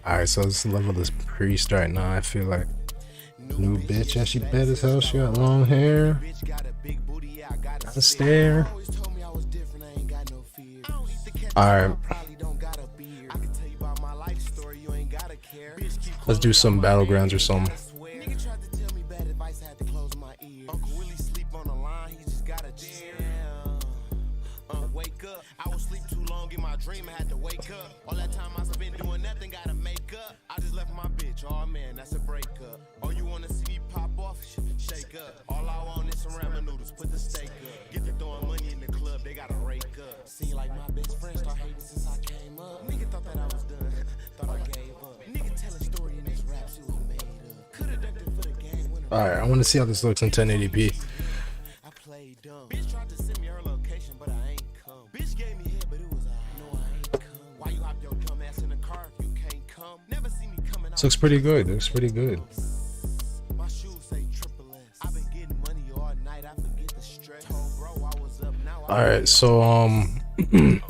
Alright, so let's level this priest right now. I feel like new bitch, and she bad as hell. She got long hair. Got a stare. Alright. Let's do some battlegrounds or something. Dream, I had to wake up. All that time I spent doing nothing, gotta make up. I just left my bitch, oh man, that's a breakup. Oh, you wanna see me pop off? Shake up. All I want is some ramen noodles, put the steak up. Get to throwing money in the club, they gotta rake up. Seem like my best friend start hating since I came up. Nigga thought that I was done, thought I gave up. Nigga tell a story in this rap, she was made up. Could've ducked it for the game. Alright, I wanna see how this looks in 1080p. I played dumb. Bitch tried to send me her location, but I ain't come. Bitch gave me head, but it was this looks pretty good. It looks pretty good. Alright, so Okay.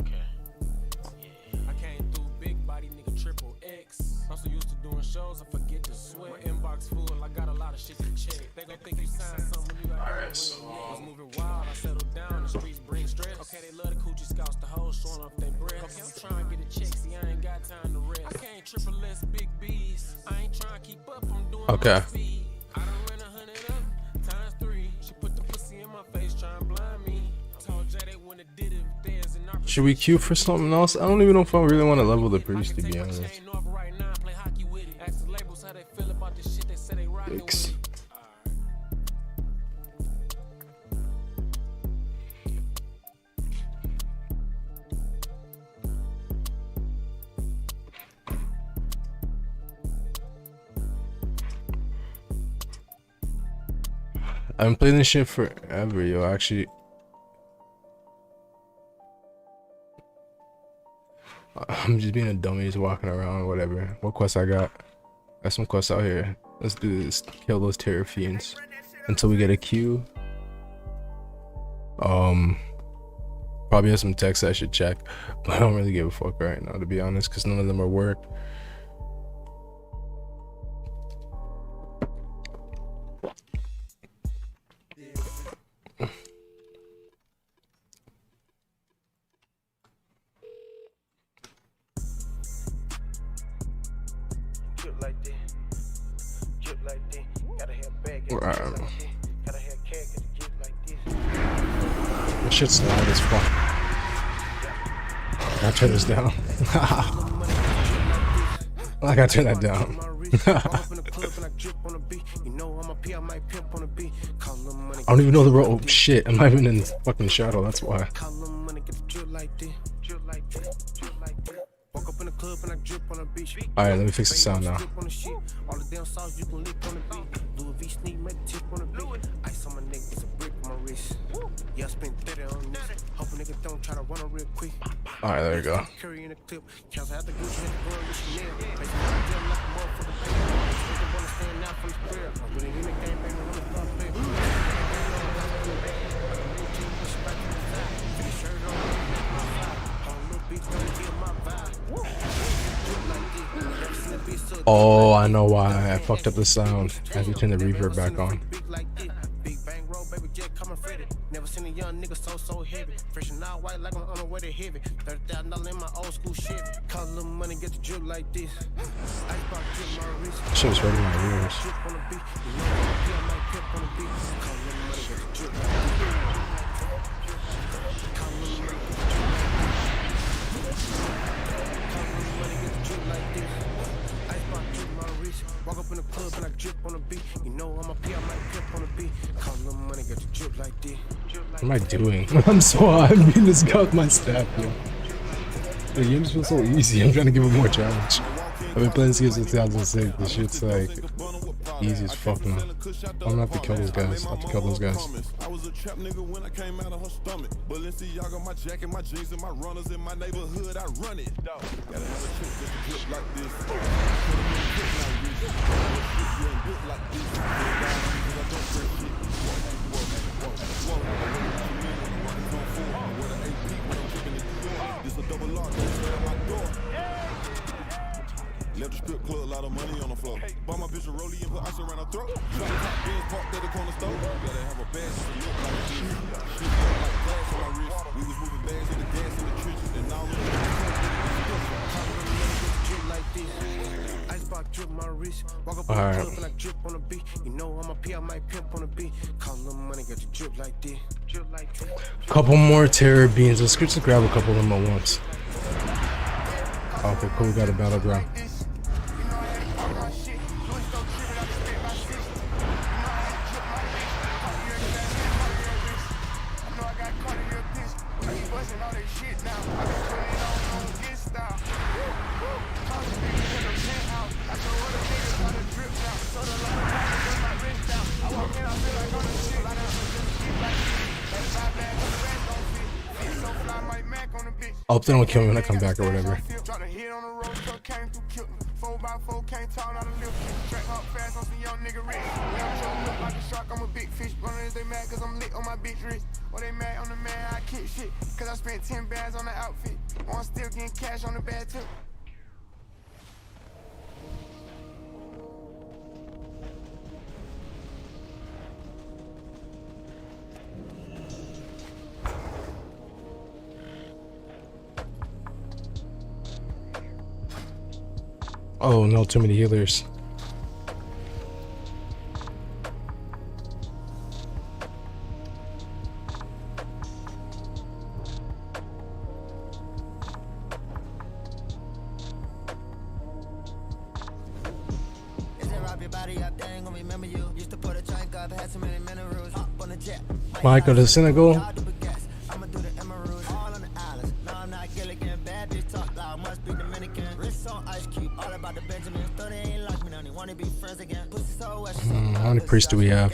I came through big body nigga triple X. I'm so used to doing shows, I forget to sweat. Inbox full, I got a lot of shit to check. They gon' think you signed something when you got was moving wild, I settled down, the streets bring stress. Okay, they love the coochie scouts, the hoes showing off their breasts. Okay, I'm trying to get a check, see I ain't got time to rest. I can't triple S big B's. I ain't trying to keep up, I'm doing okay. my speed. I done ran 100 up, times 3. She put the pussy in my face, trying to blind me. Told Jay they wouldn't have did it if there's an opportunity. Should we queue for something else? I don't even know if I really want to level the priest, to be honest. Yikes. I've been playing this shit forever, yo. Actually, I'm just being a dummy, just walking around, whatever. What quests I got? Got some quests out here. Let's do this. Kill those terror fiends until we get a queue. Probably have some texts I should check, but I don't really give a fuck right now, to be honest, because none of them are work. This shit's loud as fuck. I gotta turn this down. I gotta turn that down. I don't even know the road. Oh shit, I'm not even in fucking shadow, that's why. Alright, let me fix the sound now. Alright, there we go. Oh, I know why I fucked up the sound. I have to turn the reverb back on. Never seen a young nigga so heavy. Fresh and all white like I'm on the way to heavy. $30,000 in my old school shit. Call a little money, get the drip like this. Shit was hurting my ears. Walk up in the club and I drip on the beat. You know I'm a P, I might pip on the beat. Call a little money, get the drip like this. What am I doing? I'm so high. I'm beating this guy with my staff, yo. The games feel so easy. I'm trying to give him more challenge. I've been playing this game since 2006. This shit's like easy as fuck now. I'm gonna have to kill those guys. I have to kill those guys. I was a trap nigga when I came out of her stomach. Balenciaga, my jacket, my jeans, and my runners in my neighborhood. I run it. Gotta have a chick just to drip like this. Left the strip club, a lot of money on the floor. Bought my bitch a rollie and put ice around her throat. Drop the top bins, parked at the corner store. Gotta have a bag to look like this. Shit look like glass on my wrist. We was moving bags in the gas in the trenches. And now look like this. Icebox drip my wrist. Walk up on the club and I drip on the beat. You know I'm a P, I might pimp on the beat. Call them money, got the drip like this. Drip like this. Couple more terror beans. Let's just grab a couple of them at once. Okay, cool. We got a battleground. I hope they don't kill me when I come back or whatever. Oh no, too many healers. Michael to Senegal. How many priests do we have?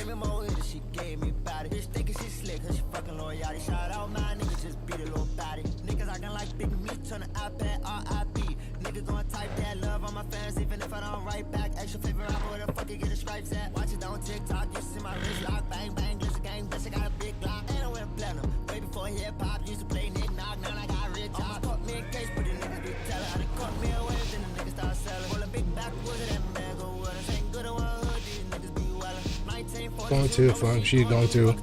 Going to fun. She's going to.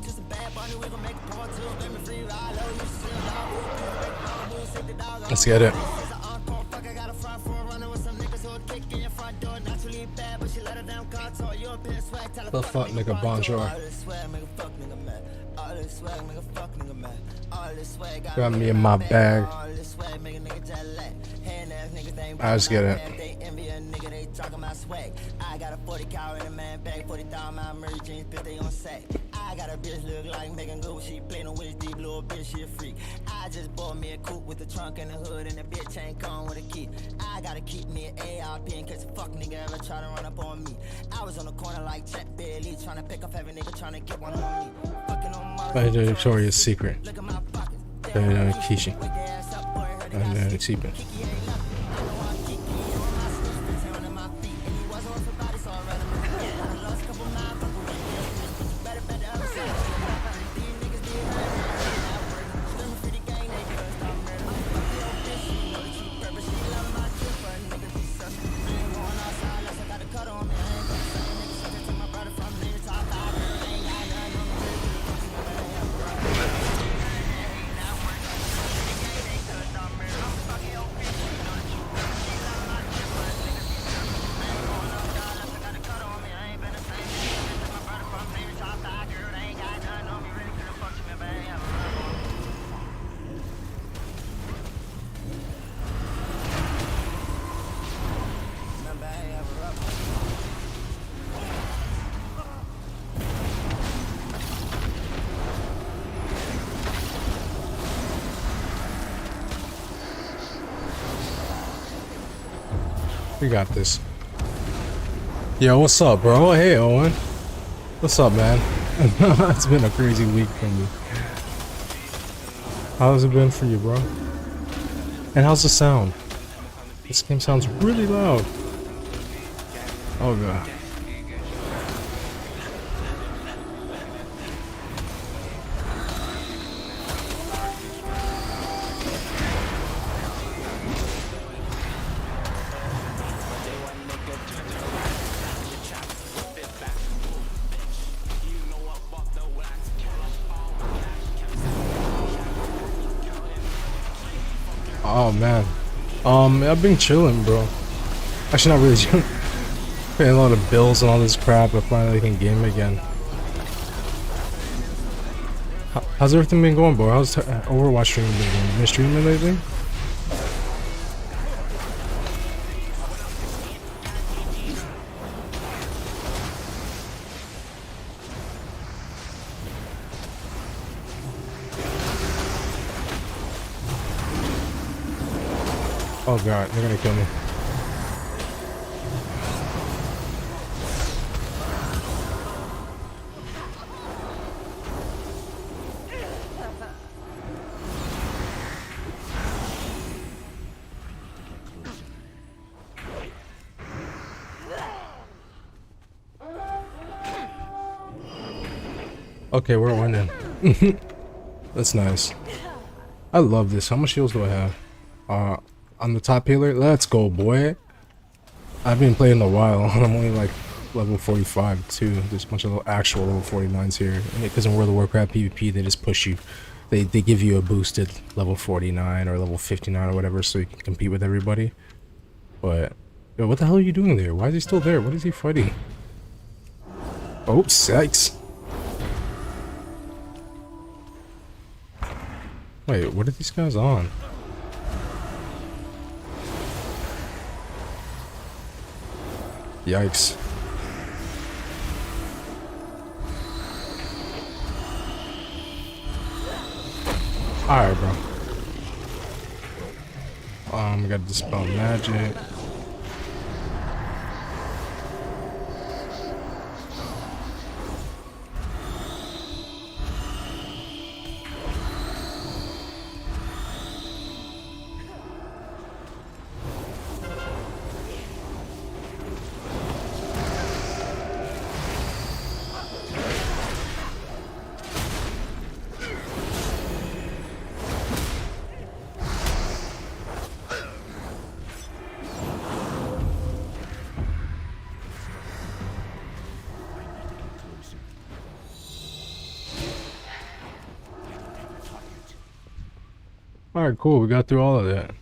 Let's get it. The fuck, nigga, bonjour. Got me in my bag. I just get it. I got a 40 cal in a man bag, 40,000 my merch jeans, but they on sack. I got a bitch look like Megan Go, she play no with deep little bitch, she a freak. I just bought me a coupe with the trunk and the hood, and the bitch ain't come with a key. I gotta keep me an ARP in case a fuck nigga ever try to run up on me. I was on the corner like Jack Bailey, trying to pick up every nigga trying to get one on me. Fucking on my Victoria's Secret. Look at my pocket. Kishi. And Cheapin. We got this. Yo, what's up, bro? Hey, Owen. What's up, man? It's been a crazy week for me. How's it been for you, bro? And how's the sound? This game sounds really loud. Oh, God. Oh man. I've been chilling, bro. Actually, not really chilling. Paying a lot of bills and all this crap, but finally can game again. How's everything been going, bro? How's Overwatch streaming been going? You been streaming lately? Oh god, they're gonna kill me. Okay, we're winning. That's nice. I love this. How much heals do I have? On the top healer? Let's go, boy. I've been playing a while. I'm only like level 45 too. There's a bunch of actual level 49s here. Because in World of Warcraft PvP, they just push you. They give you a boosted level 49 or level 59 or whatever, so you can compete with everybody. But yo, what the hell are you doing there? Why is he still there? What is he fighting? Oh, sex. Wait, what are these guys on? Yikes. Alright, bro. We gotta dispel magic. Alright, cool. We got through all of that.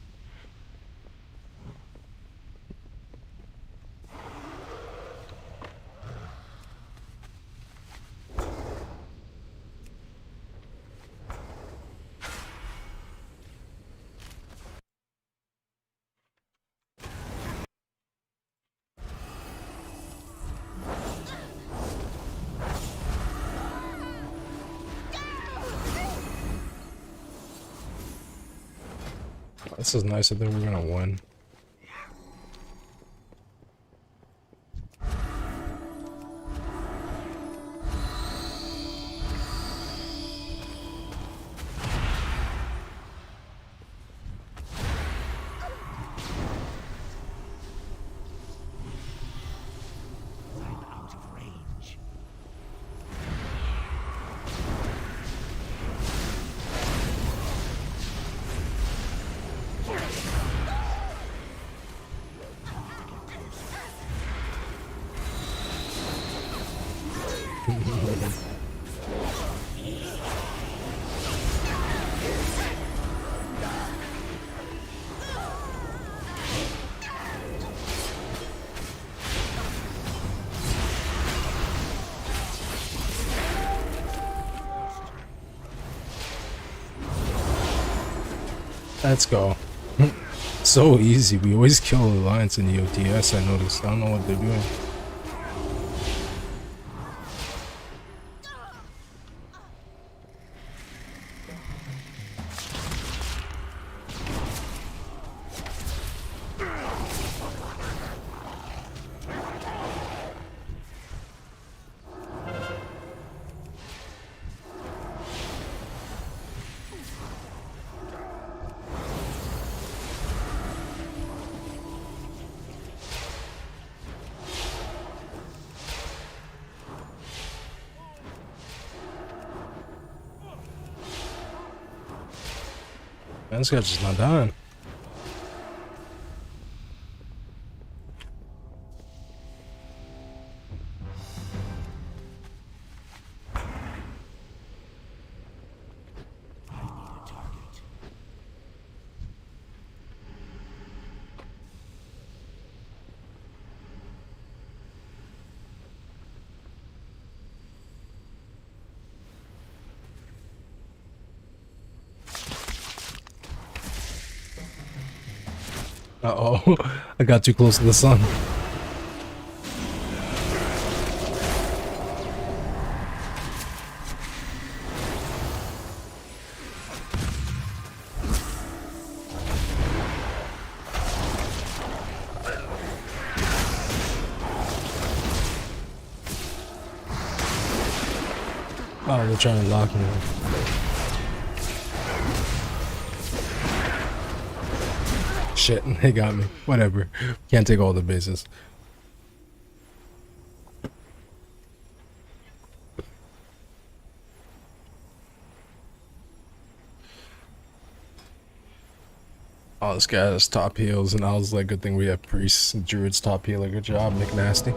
This is nice. I think we're gonna win. Let's go. So easy. We always kill Alliance in the OTS, I noticed. I don't know what they're doing. Man, this guy's just not dying. Uh-oh. I got too close to the sun. Oh, they're trying to lock me. Shit, they got me. Whatever. Can't take all the bases. Oh, this guy has top heals, and I was like, good thing we have priests and druids top healer. Good job, Nick Nasty.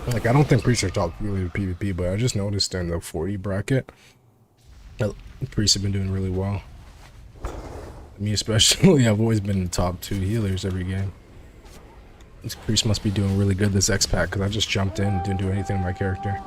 Like, I don't think priests are top really with PvP, but I just noticed in the 40 bracket, that priests have been doing really well. Me especially, I've always been the top 2 healers every game. This priest must be doing really good this X-Pack, because I just jumped in and didn't do anything to my character.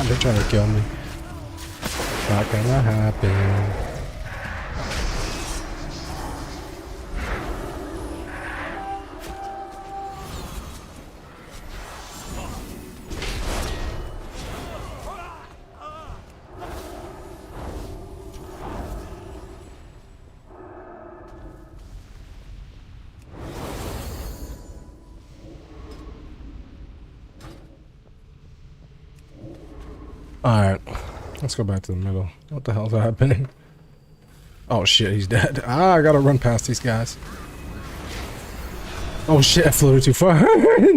They're trying to kill me. Not gonna happen. Alright, let's go back to the middle. What the hell's happening? Oh shit, he's dead. Ah, I gotta run past these guys. Oh shit, I floated too far.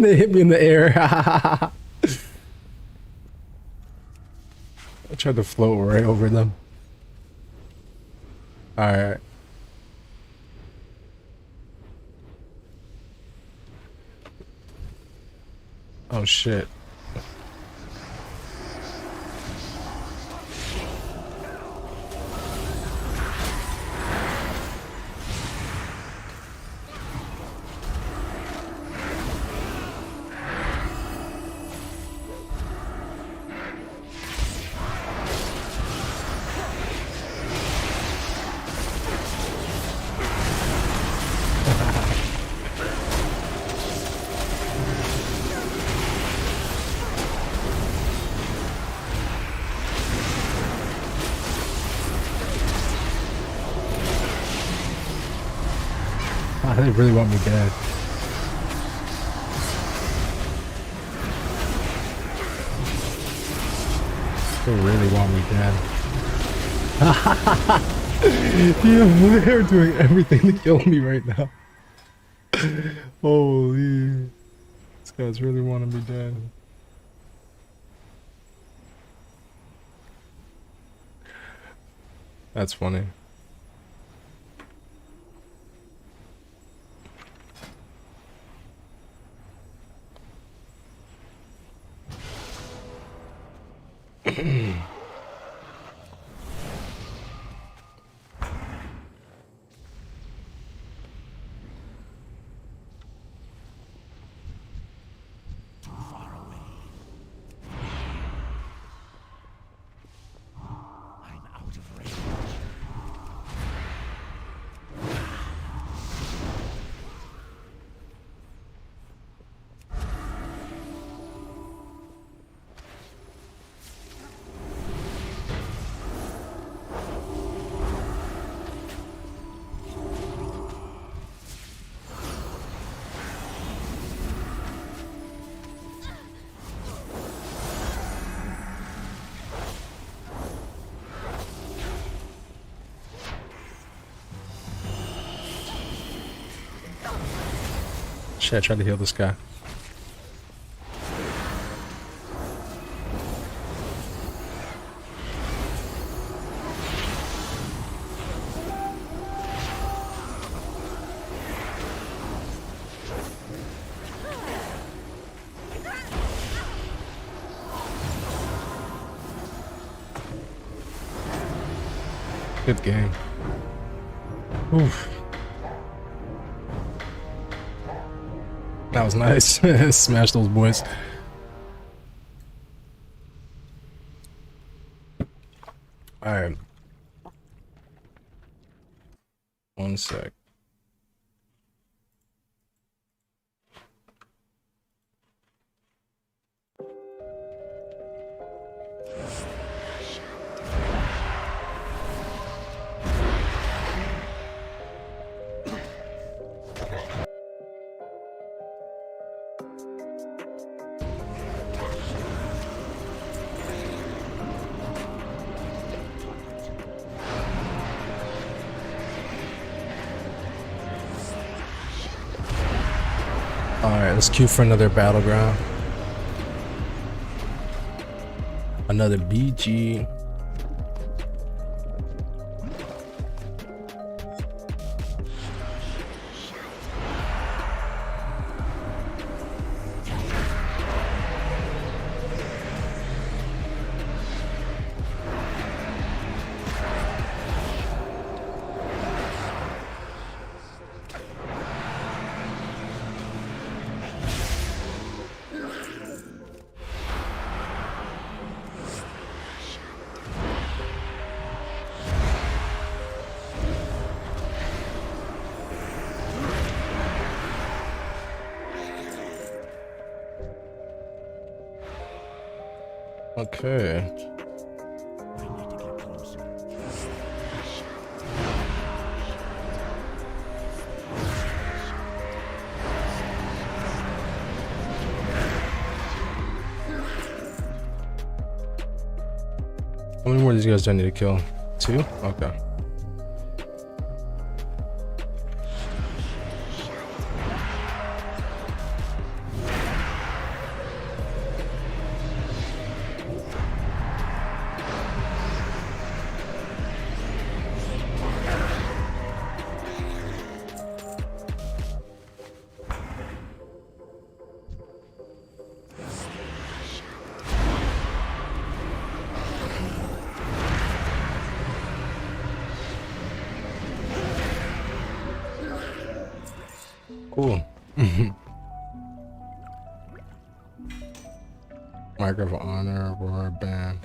They hit me in the air. I tried to float right over them. Alright. Oh shit. They really want me dead. They really want me dead. Yeah, they're doing everything to kill me right now. Holy. This guy's really wanting me dead. That's funny. Shit, I tried to heal this guy. Good game. Oof. That was nice. Smash those boys. Alright. One sec. Alright, let's queue for another battleground. Another BG. Okay. How many more of these guys do I need to kill? 2? Okay. Cool. Mark of Honor, Aurora Band.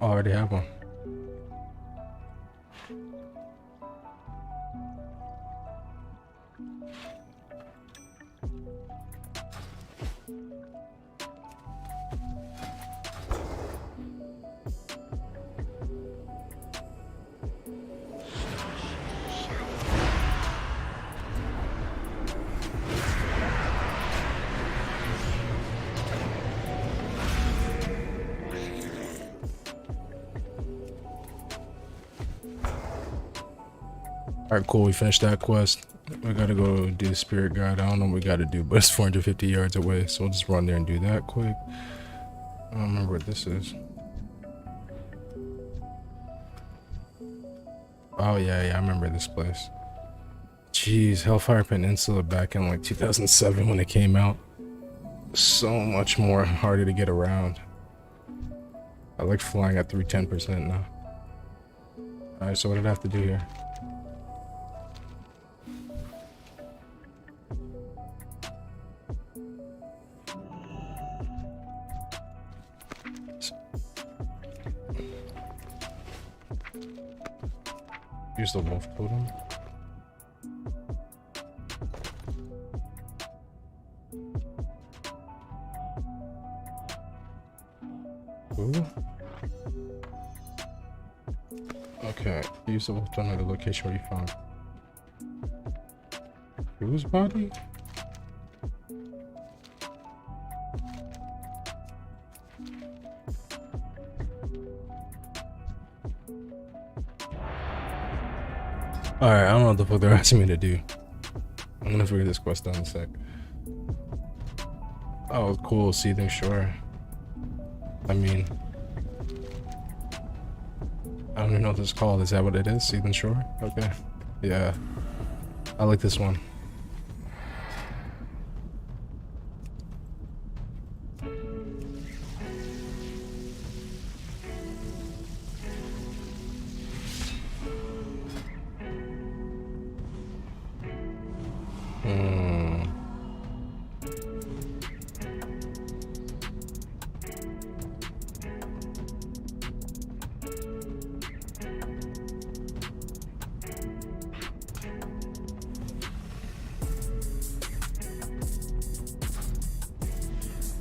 I already have one. Alright, cool. We finished that quest. We gotta go do the spirit guide. I don't know what we gotta do, but it's 450 yards away, so we'll just run there and do that quick. I don't remember what this is. Oh, yeah, I remember this place. Jeez, Hellfire Peninsula back in like 2007 when it came out. So much more harder to get around. I like flying at 310% now. Alright, so what did I have to do here? Use the wolf totem. Ooh. Okay, use the wolf totem at the location where you found whose body? Alright, I don't know what the fuck they're asking me to do. I'm gonna figure this quest out in a sec. Oh, cool, Seething Shore. I mean, I don't even know what this is called. Is that what it is? Seething Shore? Okay. Yeah. I like this one.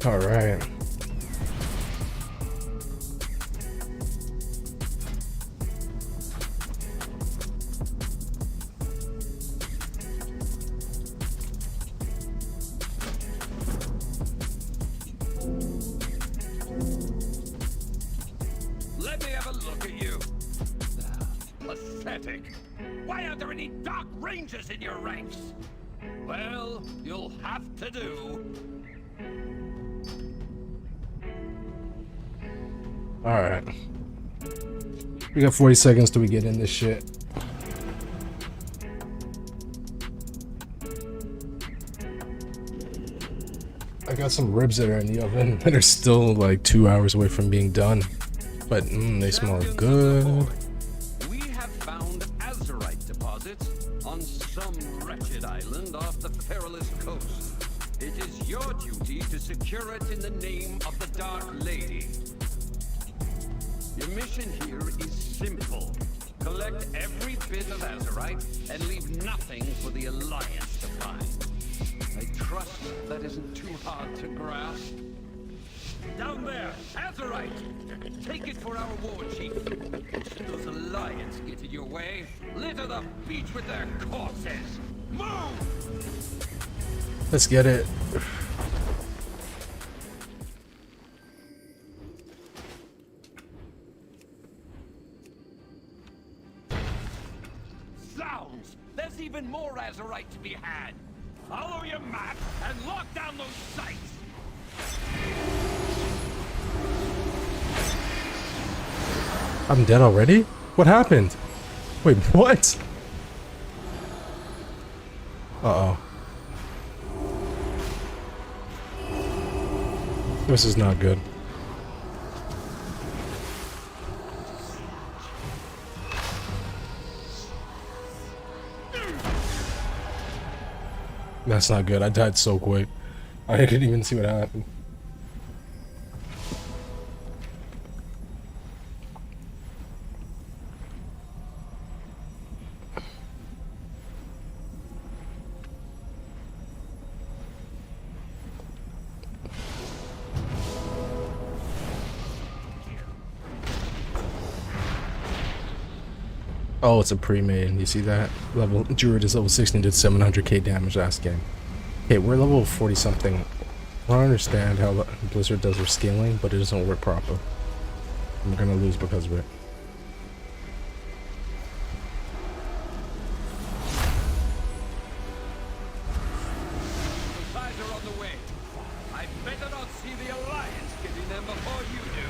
All right. Let me have a look at you. Pathetic. Why aren't there any dark rangers in your ranks? Well, you'll have to do. Alright. We got 40 seconds till we get in this shit. I got some ribs that are in the oven that are still like 2 hours away from being done. But they smell good. We have found azurite deposits on some wretched island off the perilous coast. It is your duty to secure it in the name of the Dark Lady. Your mission here is simple. Collect every bit of azurite and leave nothing for the Alliance to find. I trust that isn't too hard to grasp. Down there, azurite! Take it for our war chief. Should those Alliance get in your way, litter the beach with their corpses. Move! Let's get it. Zounds! There's even more azurite to be had. Follow your map and lock down those sites. I'm dead already? What happened? Wait, what? Uh-oh. This is not good. That's not good. I died so quick. I didn't even see what happened. Oh, it's a pre-made. You see that? Level Druid is level 16, did 700k damage last game. Okay, we're level 40 something. I don't understand how Blizzard does their scaling, but it doesn't work proper. I'm gonna lose because of it. Supplies are on the way. I better not see the Alliance getting them before you do.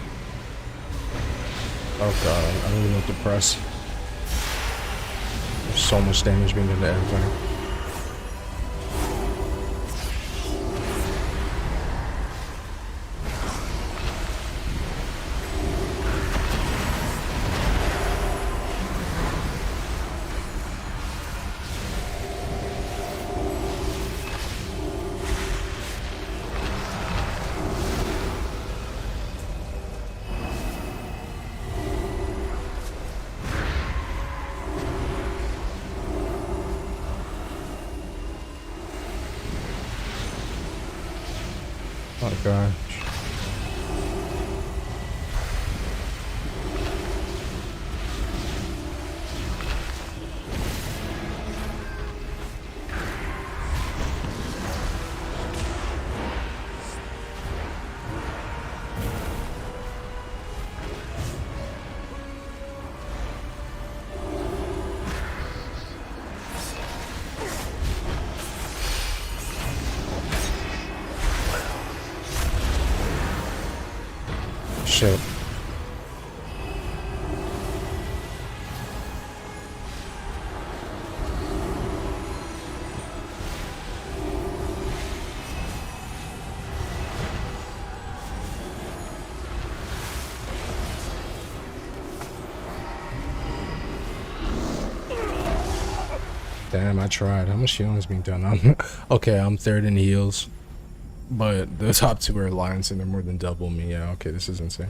Oh god, I don't even know what to press. There's so much damage being done to everybody. Oh gosh. shit. Damn, I tried. How much healing is being done? Okay, I'm third in heals. But the top two are alliance and they're more than double me. Yeah, okay, this is insane.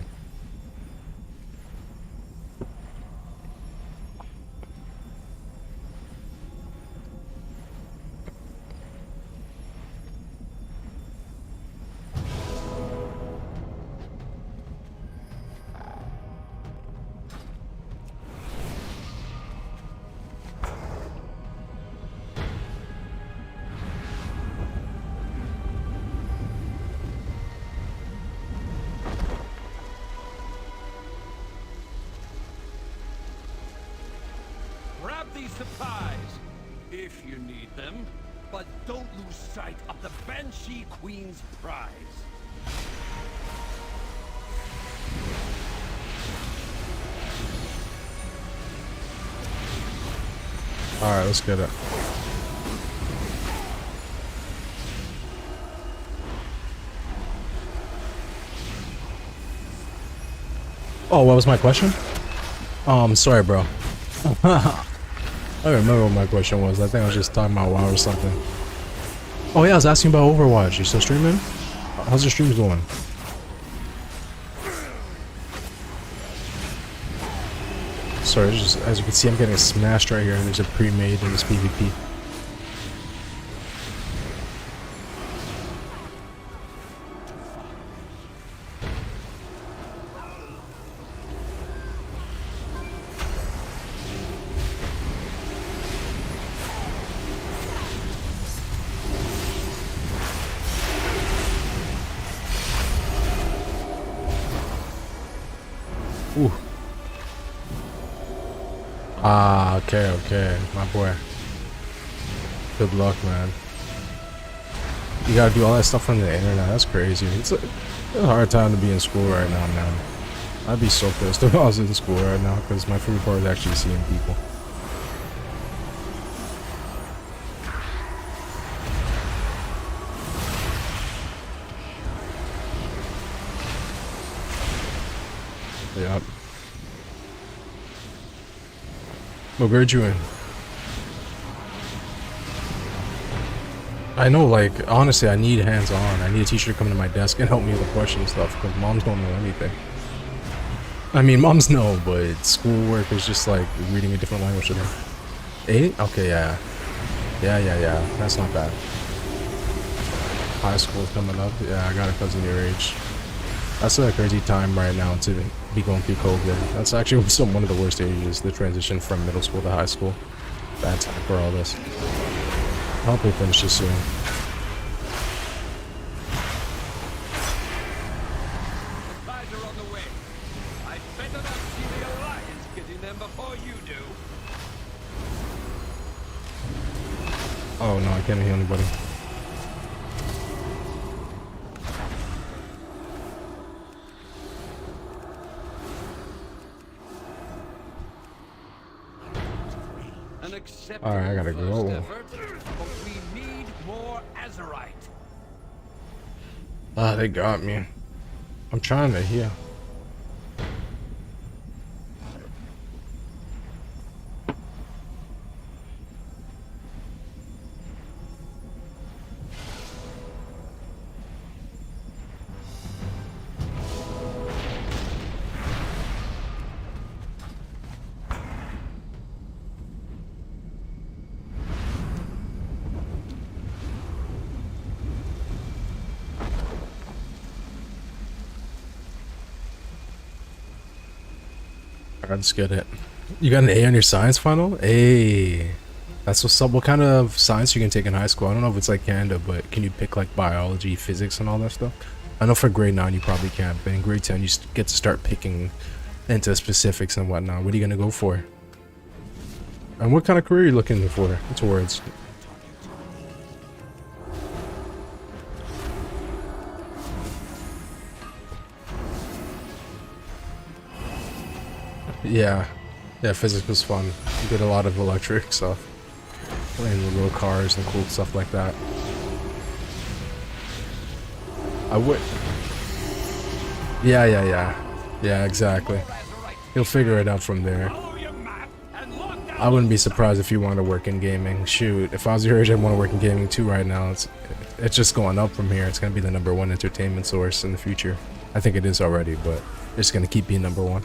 Grab these supplies, if you need them, but don't lose sight of the Banshee Queen's prize. Alright, let's get it. Oh, what was my question? Sorry, bro. I don't remember what my question was. I think I was just talking about WoW or something. Oh yeah, I was asking about Overwatch. You still streaming? How's your streams going? Sorry, just, as you can see, I'm getting smashed right here. There's a pre-made in this PvP. Ooh. Ah, okay, my boy. Good luck, man. You gotta do all that stuff on the internet. That's crazy. It's a hard time to be in school right now, man. I'd be so pissed if I was in school right now, because my favorite part is actually seeing people. Yep. What grade you in? I know, like, honestly, I need hands-on. I need a teacher to come to my desk and help me with the question stuff, because moms don't know anything. I mean, moms know, but schoolwork is just like reading a different language to them. 8? Okay, yeah. Yeah. That's not bad. High school's coming up. Yeah, I got a cousin your age. That's a crazy time right now to be going through COVID. That's actually one of the worst ages, the transition from middle school to high school. Bad time for all this. I hope we finish this soon. Supplies are on the way. I better not see the Alliance getting them before you do. Oh no, I can't hear anybody. Alright, I gotta go. Effort, but we need more Azerite. Ah, they got me. I'm trying to heal. Let's get it. You got an A on your science final? A. That's what's up. What kind of science you can take in high school? I don't know if it's like Canada, but can you pick like biology, physics, and all that stuff? I know for grade 9 you probably can't, but in grade 10 you get to start picking into specifics and whatnot. What are you gonna go for? And what kind of career are you looking for towards? Yeah. Yeah, physics was fun. We did a lot of electric stuff. Playing with little cars and cool stuff like that. I would... Yeah, exactly. He'll figure it out from there. I wouldn't be surprised if you want to work in gaming. Shoot, if I was your age, I'd want to work in gaming too right now. It's just going up from here. It's going to be the #1 entertainment source in the future. I think it is already, but it's going to keep being #1.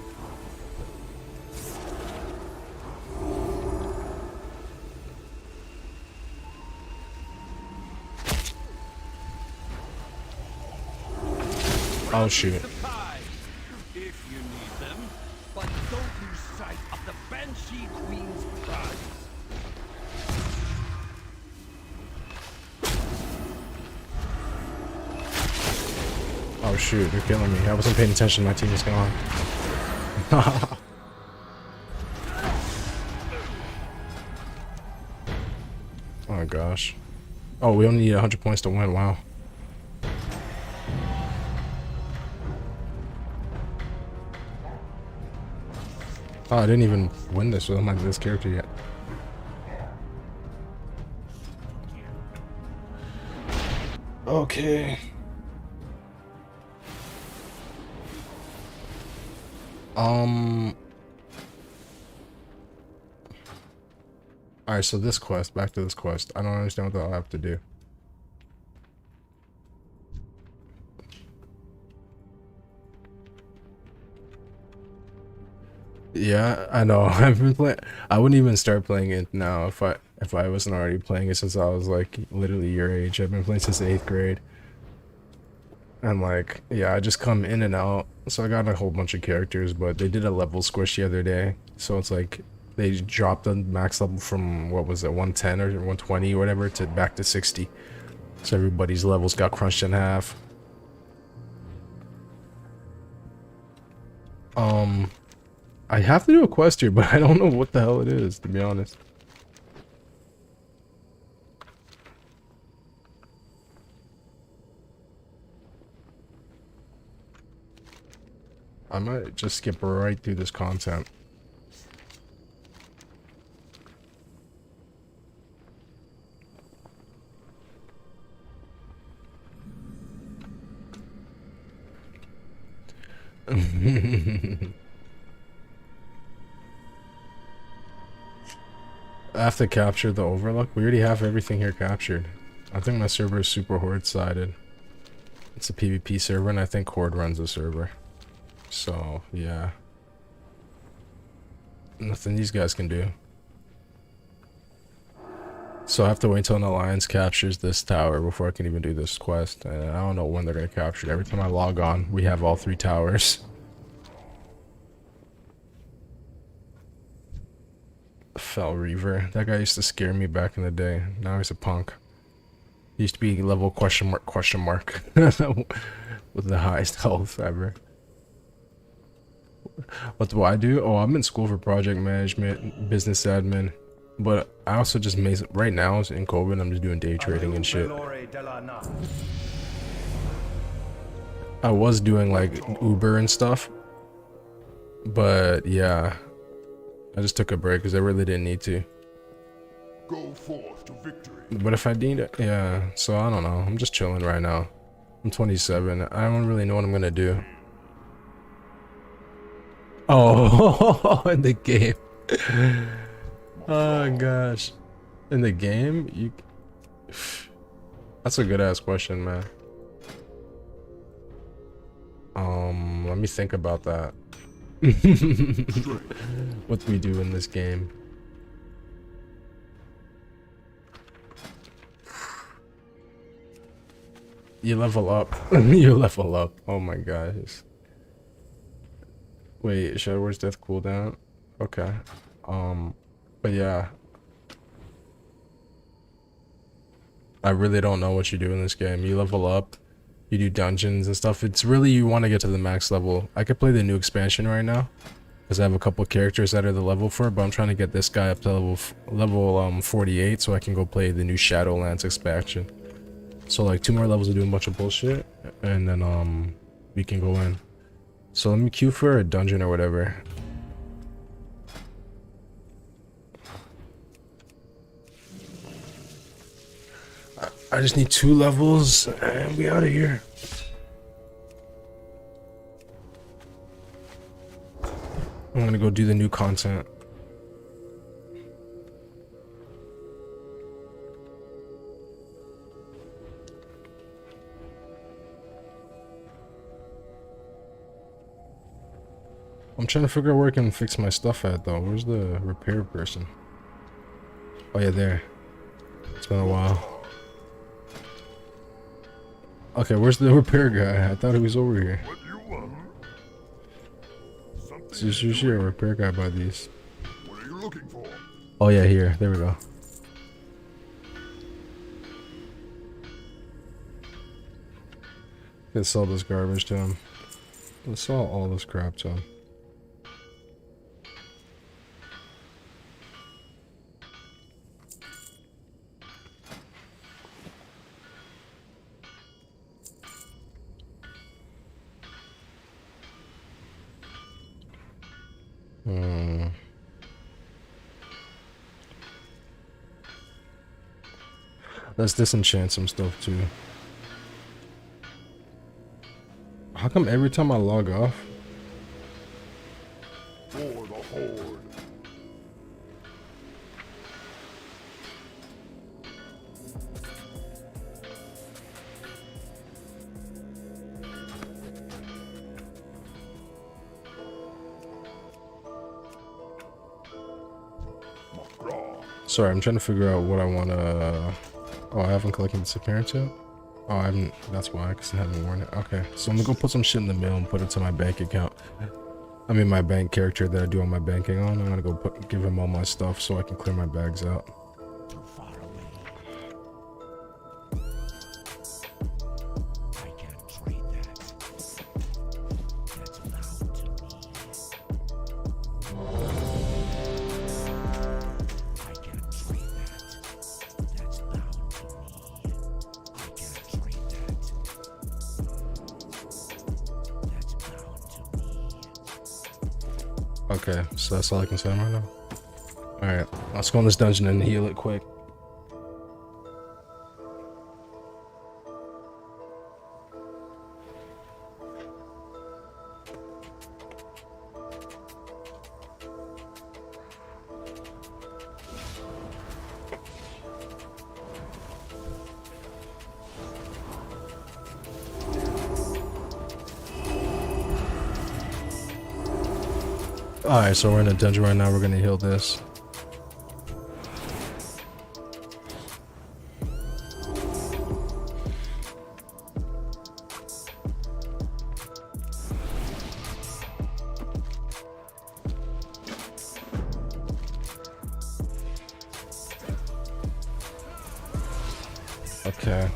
Oh shoot. If you need them, but don't lose sight of the Banshee Queen's prize. Oh shoot, they're killing me. I wasn't paying attention, my team is gone. Oh gosh. Oh, we only need 100 points to win, wow. Oh, I didn't even win this with this character yet. Okay. Alright, so this quest, back to this quest. I don't understand what I'll have to do. Yeah, I know. I've been playing. I wouldn't even start playing it now if I wasn't already playing it since I was like literally your age. I've been playing since the 8th grade. And like, yeah, I just come in and out. So I got a whole bunch of characters, but they did a level squish the other day. So it's like they dropped the max level from what was it, 110 or 120 or whatever to back to 60. So everybody's levels got crunched in half. I have to do a quest here, but I don't know what the hell it is, to be honest. I might just skip right through this content. I have to capture the overlook. We already have everything here captured. I think my server is super horde sided. It's a PvP server, and I think Horde runs the server. So yeah, nothing these guys can do. So I have to wait until an alliance captures this tower before I can even do this quest. And I don't know when they're gonna capture it. Every time I log on, we have all 3 towers. Fell Reaver. That guy used to scare me back in the day. Now he's a punk. He used to be level question mark with the highest health ever. What do I do? Oh, I'm in school for project management, business admin, but I also just made right now in COVID. I'm just doing day trading and shit. I was doing like Uber and stuff, but yeah. I just took a break because I really didn't need to. Go forth to victory. But if I need it, yeah. So I don't know. I'm just chilling right now. I'm 27. I don't really know what I'm gonna do. Oh, in the game. Oh gosh, in the game, you. That's a good ass question, man. Let me think about that. What do we do in this game? You level up. You level up. Oh my gosh. Wait, Shadowlands death cooldown? Okay. But yeah. I really don't know what you do in this game. You level up. You do dungeons and stuff. It's really, you want to get to the max level. I could play the new expansion right now because I have a couple characters that are the level for it, but I'm trying to get this guy up to level 48 so I can go play the new Shadowlands expansion. So like 2 more levels of doing a bunch of bullshit, and then we can go in. So let me queue for a dungeon or whatever. I just need 2 levels and we out of here. I'm gonna go do the new content. I'm trying to figure out where I can fix my stuff at though. Where's the repair person? Oh yeah, there. It's been a while. Okay, where's the repair guy? I thought he was over here. There's usually a repair guy by these. What are you looking for? Oh yeah, here. There we go. Let's sell this garbage to him. Let's sell all this crap to him. Let's disenchant some stuff too. How come every time I log off? For the Horde. Sorry, I'm trying to figure out what I want to... Oh, I haven't collected disappearance yet? Oh, I haven't... That's why, because I haven't worn it. Okay, so I'm gonna go put some shit in the mail and put it to my bank account. I mean, my bank character that I do all my banking on. I'm gonna go give him all my stuff so I can clear my bags out. Too far away. I can't trade that. That's bound to me. I can't trade that. That's bound to me. I can't trade that. That's bound to me. Okay, so that's all I can say right now. Alright, let's go in this dungeon and heal it quick. Alright, so we're in a dungeon right now. We're gonna heal this. Okay.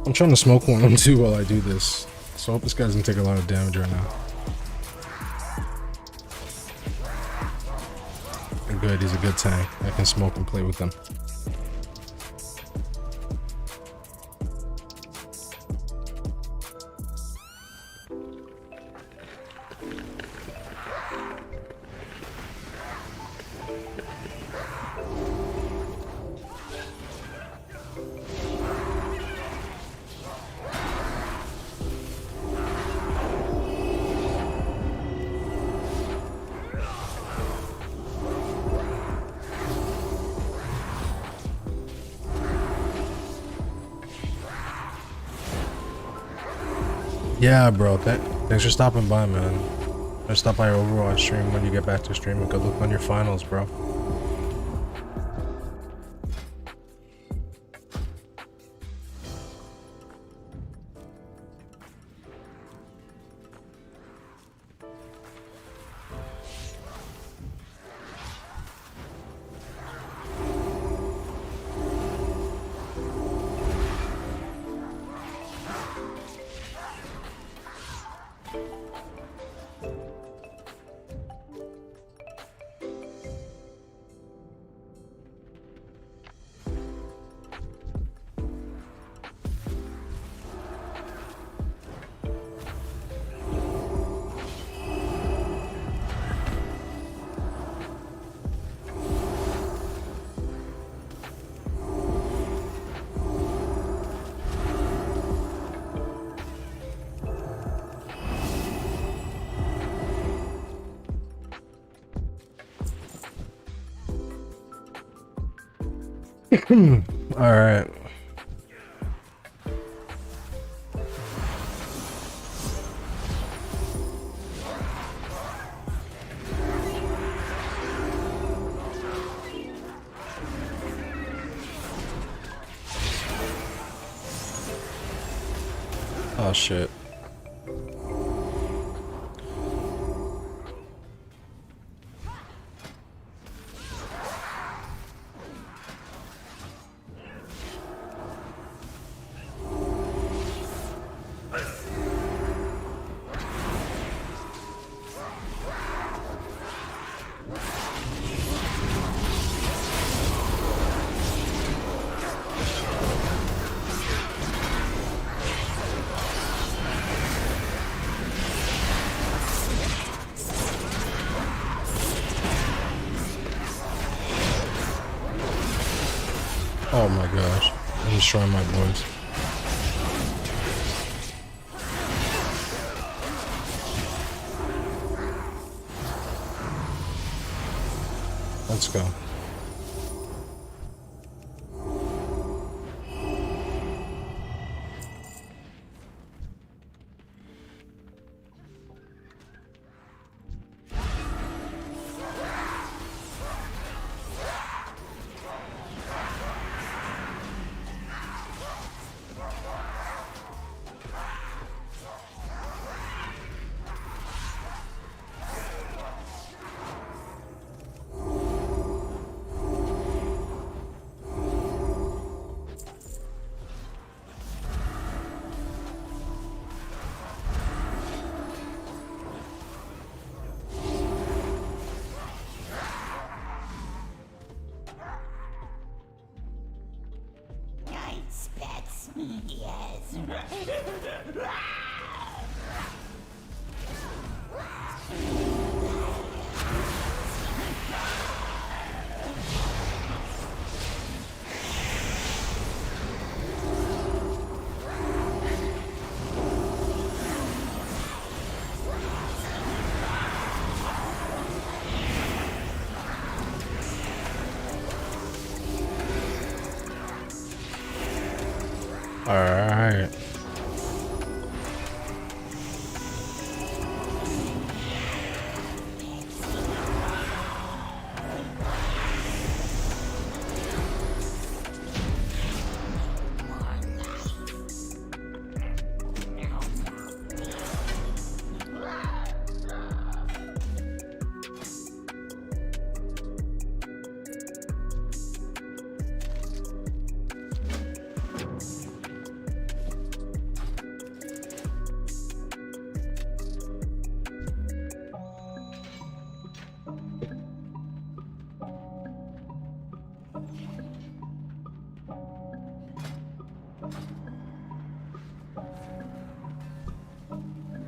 I'm trying to smoke one of them too while I do this. So I hope this guy doesn't take a lot of damage right now. Good, he's a good tank. I can smoke and play with him. Yeah, bro. Thanks for stopping by, man. Just stop by your Overwatch stream when you get back to stream and good luck on your finals, bro. Alright. Oh shit. Oh my gosh. I'm destroying my boys. Let's go. Alright.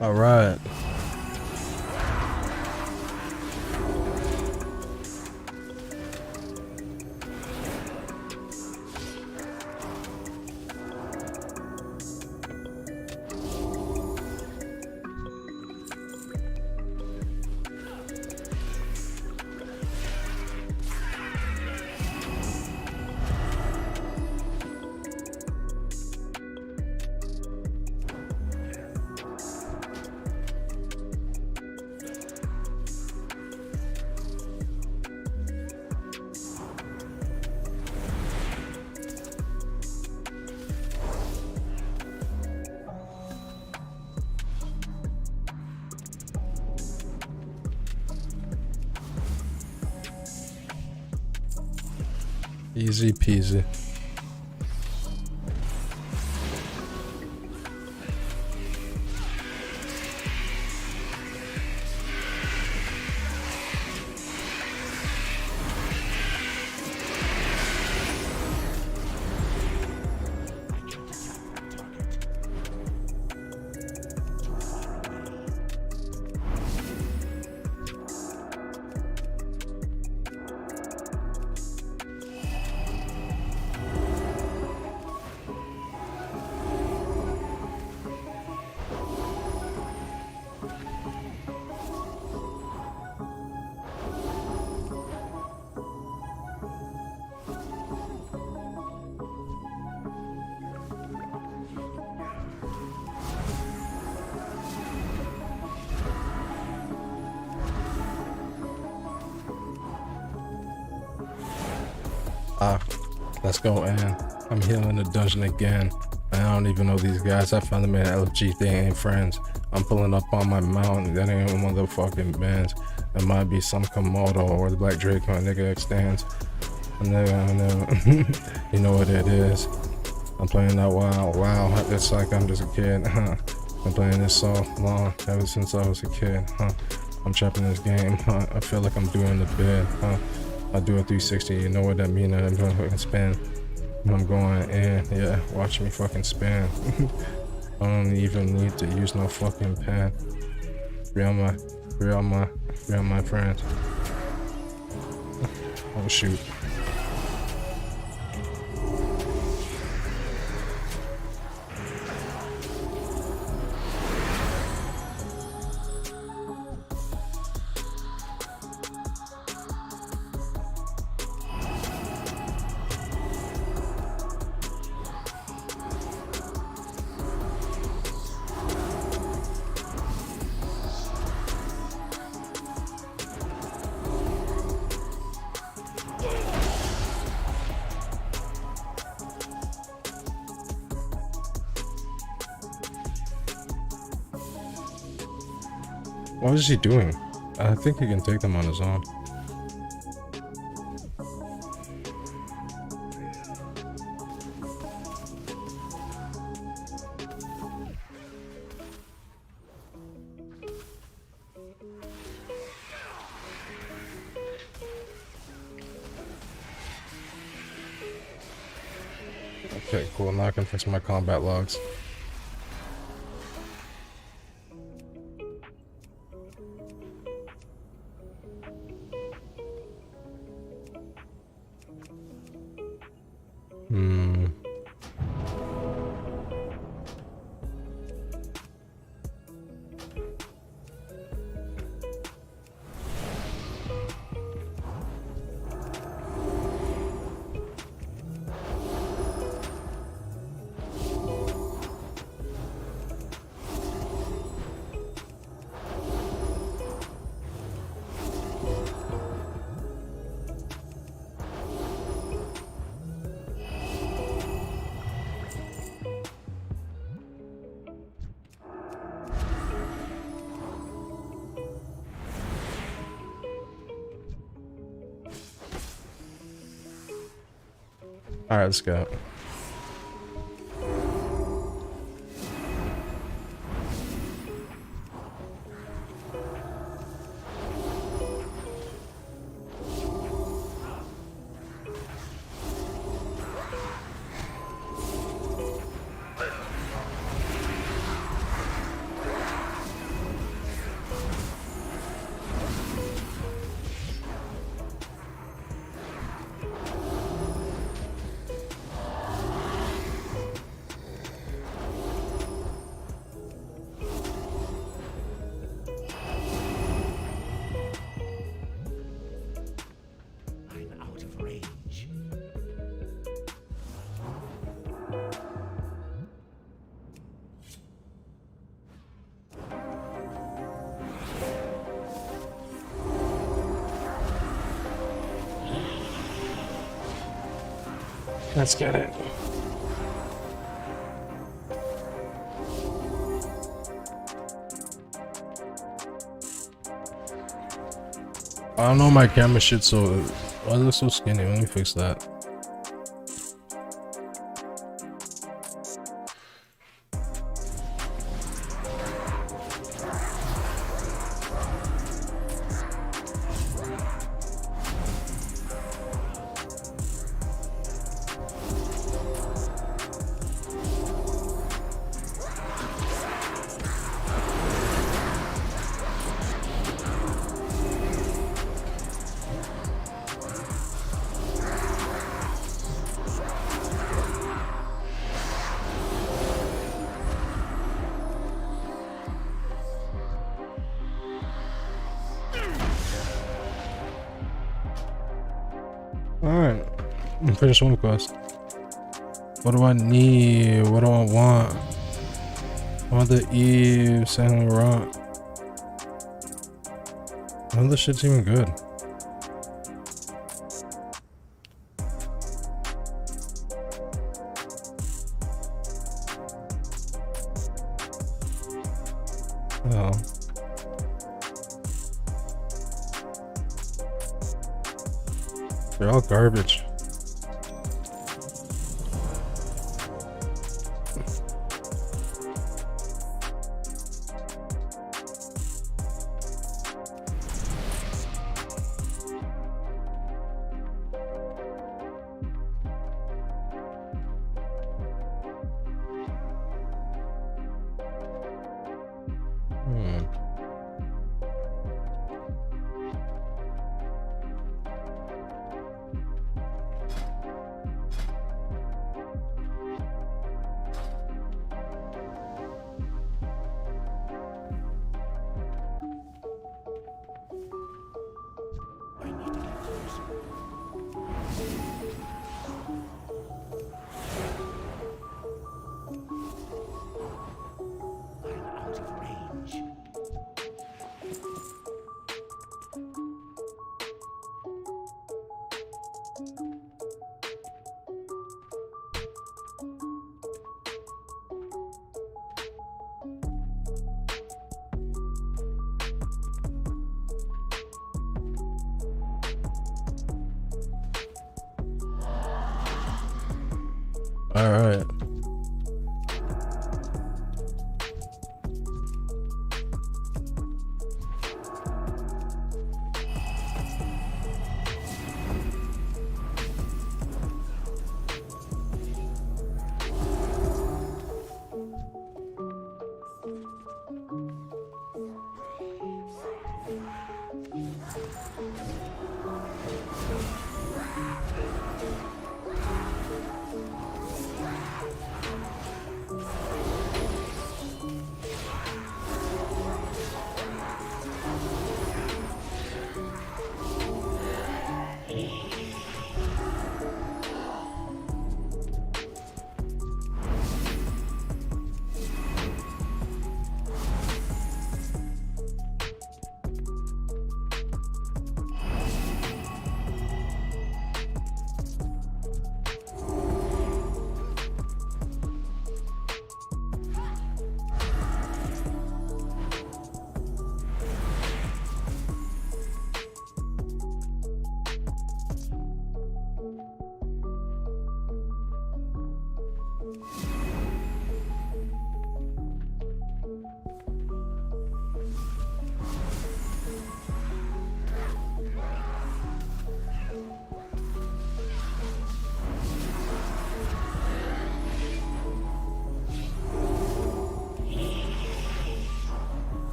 All right. Easy peasy. Let's go in. I'm healing the dungeon again. I don't even know these guys. I found them at LG. They ain't friends. I'm pulling up on my mountain. That ain't one of the fucking bands. It might be some Komodo or the Black Drake my nigga extends. You know what it is. I'm playing that wow. It's like I'm just a kid. I'm playing this so long, ever since I was a kid. I'm trapping this game. I feel like I'm doing the bid. I do a 360. You know what that means? I'm gonna fucking spin. I'm going in. Yeah, watch me fucking spin. I don't even need to use no fucking pen. Free all my friends. Oh shoot. What is he doing? I think he can take them on his own. Okay, cool. Now I can fix my combat logs. Alright, let's go. Let's get it. I don't know, my camera shit, so why is it so skinny? Let me fix that. Alright, finish one quest. What do I need? What do I want? I want the Eve, Saint Laurent. None of this shit's even good. Oh. They're all garbage. I need to get closer. I'm out of range. All right.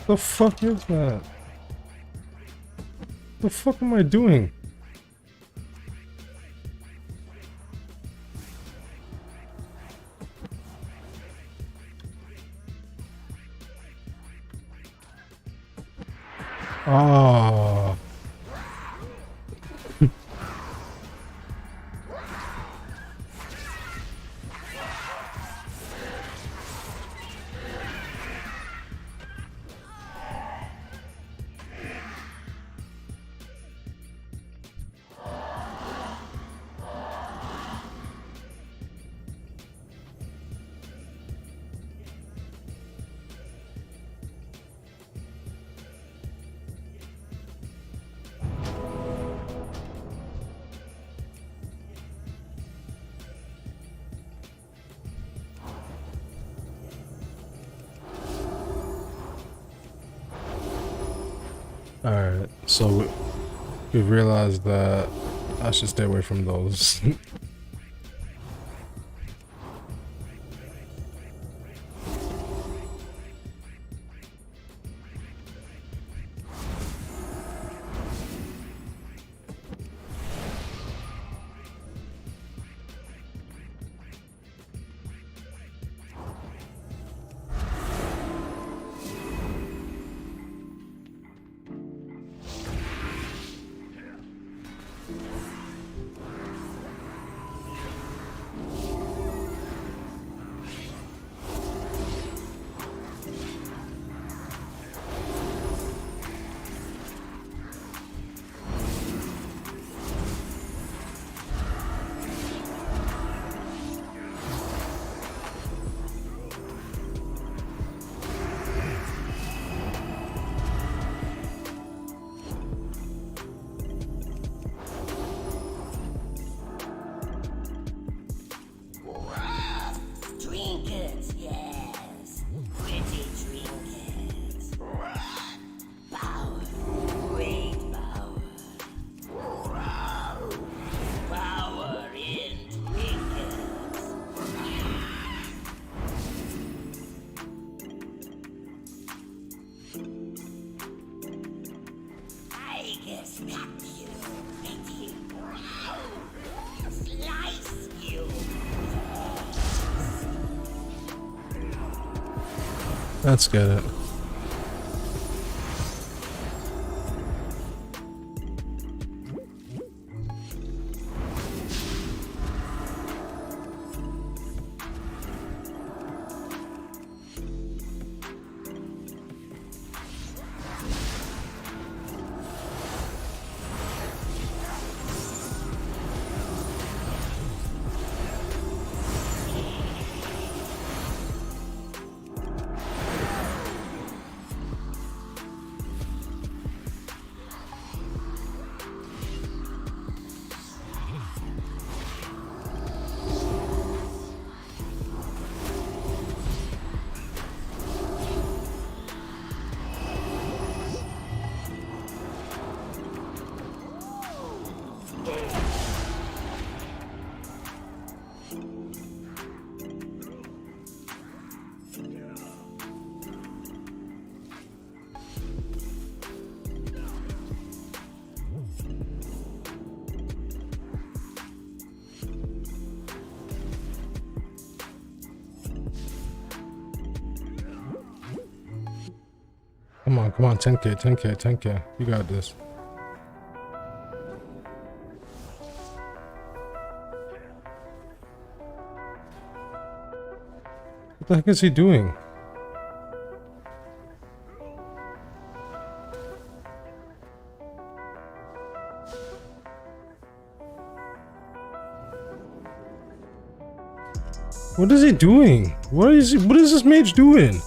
The fuck is that? The fuck am I doing? Ah. Alright, so we realized that I should stay away from those. Trinkets, yes. Pretty trinkets. Power. Great power. Power in trinkets. I guess cut you, pretty. Slice you. Let's get it. Come on, 10k, 10k, 10k. You got this. What the heck is he doing? What is he doing? What is this mage doing?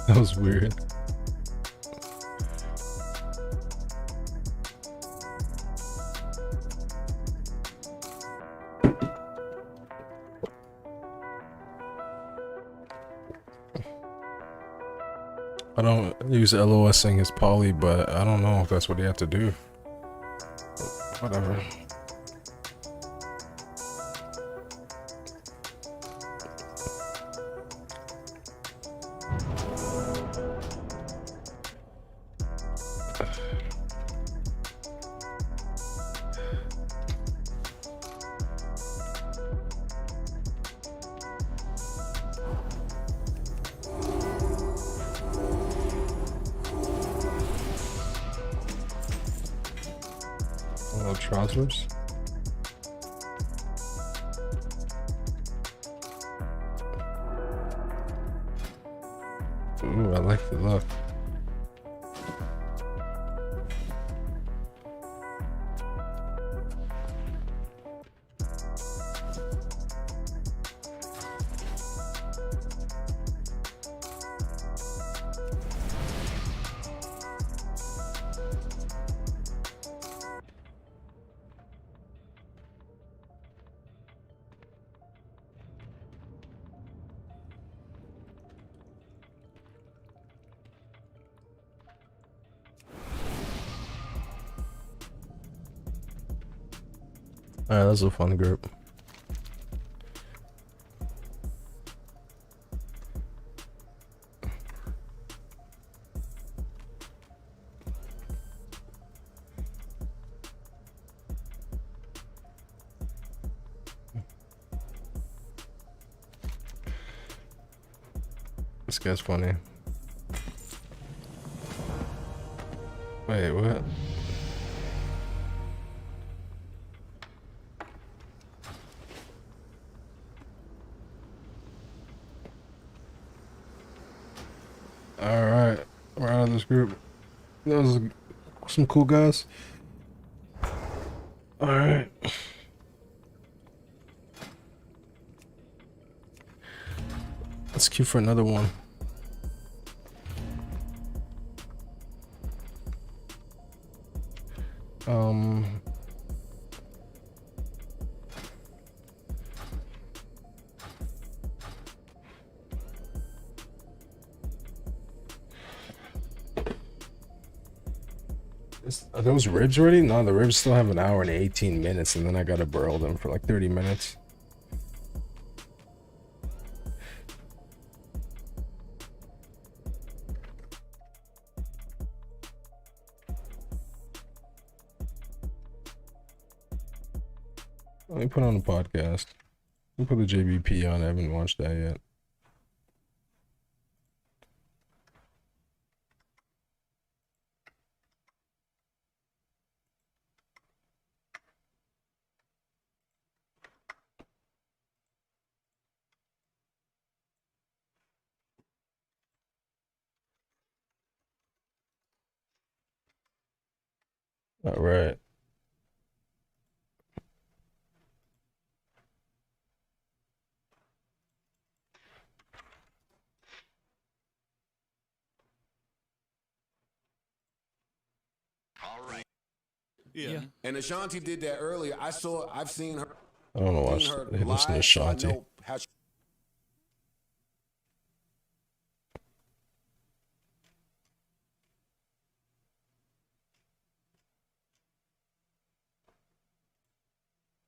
That was weird. I don't use LOSing his poly, but I don't know if that's what you have to do. Whatever. Trousers. Alright, that's a fun group. This guy's funny. Wait, what? Alright, we're out of this group. That was some cool guys. Alright. Let's queue for another one. Are those ribs ready? No, the ribs still have an hour and 18 minutes, and then I gotta broil them for like 30 minutes. Let me put on a podcast. Let me put the JBP on. I haven't watched that yet. All right. Yeah. And Ashanti did that earlier. I've seen her. I don't know why Seen her they listen to live, so I Shanti. know how she.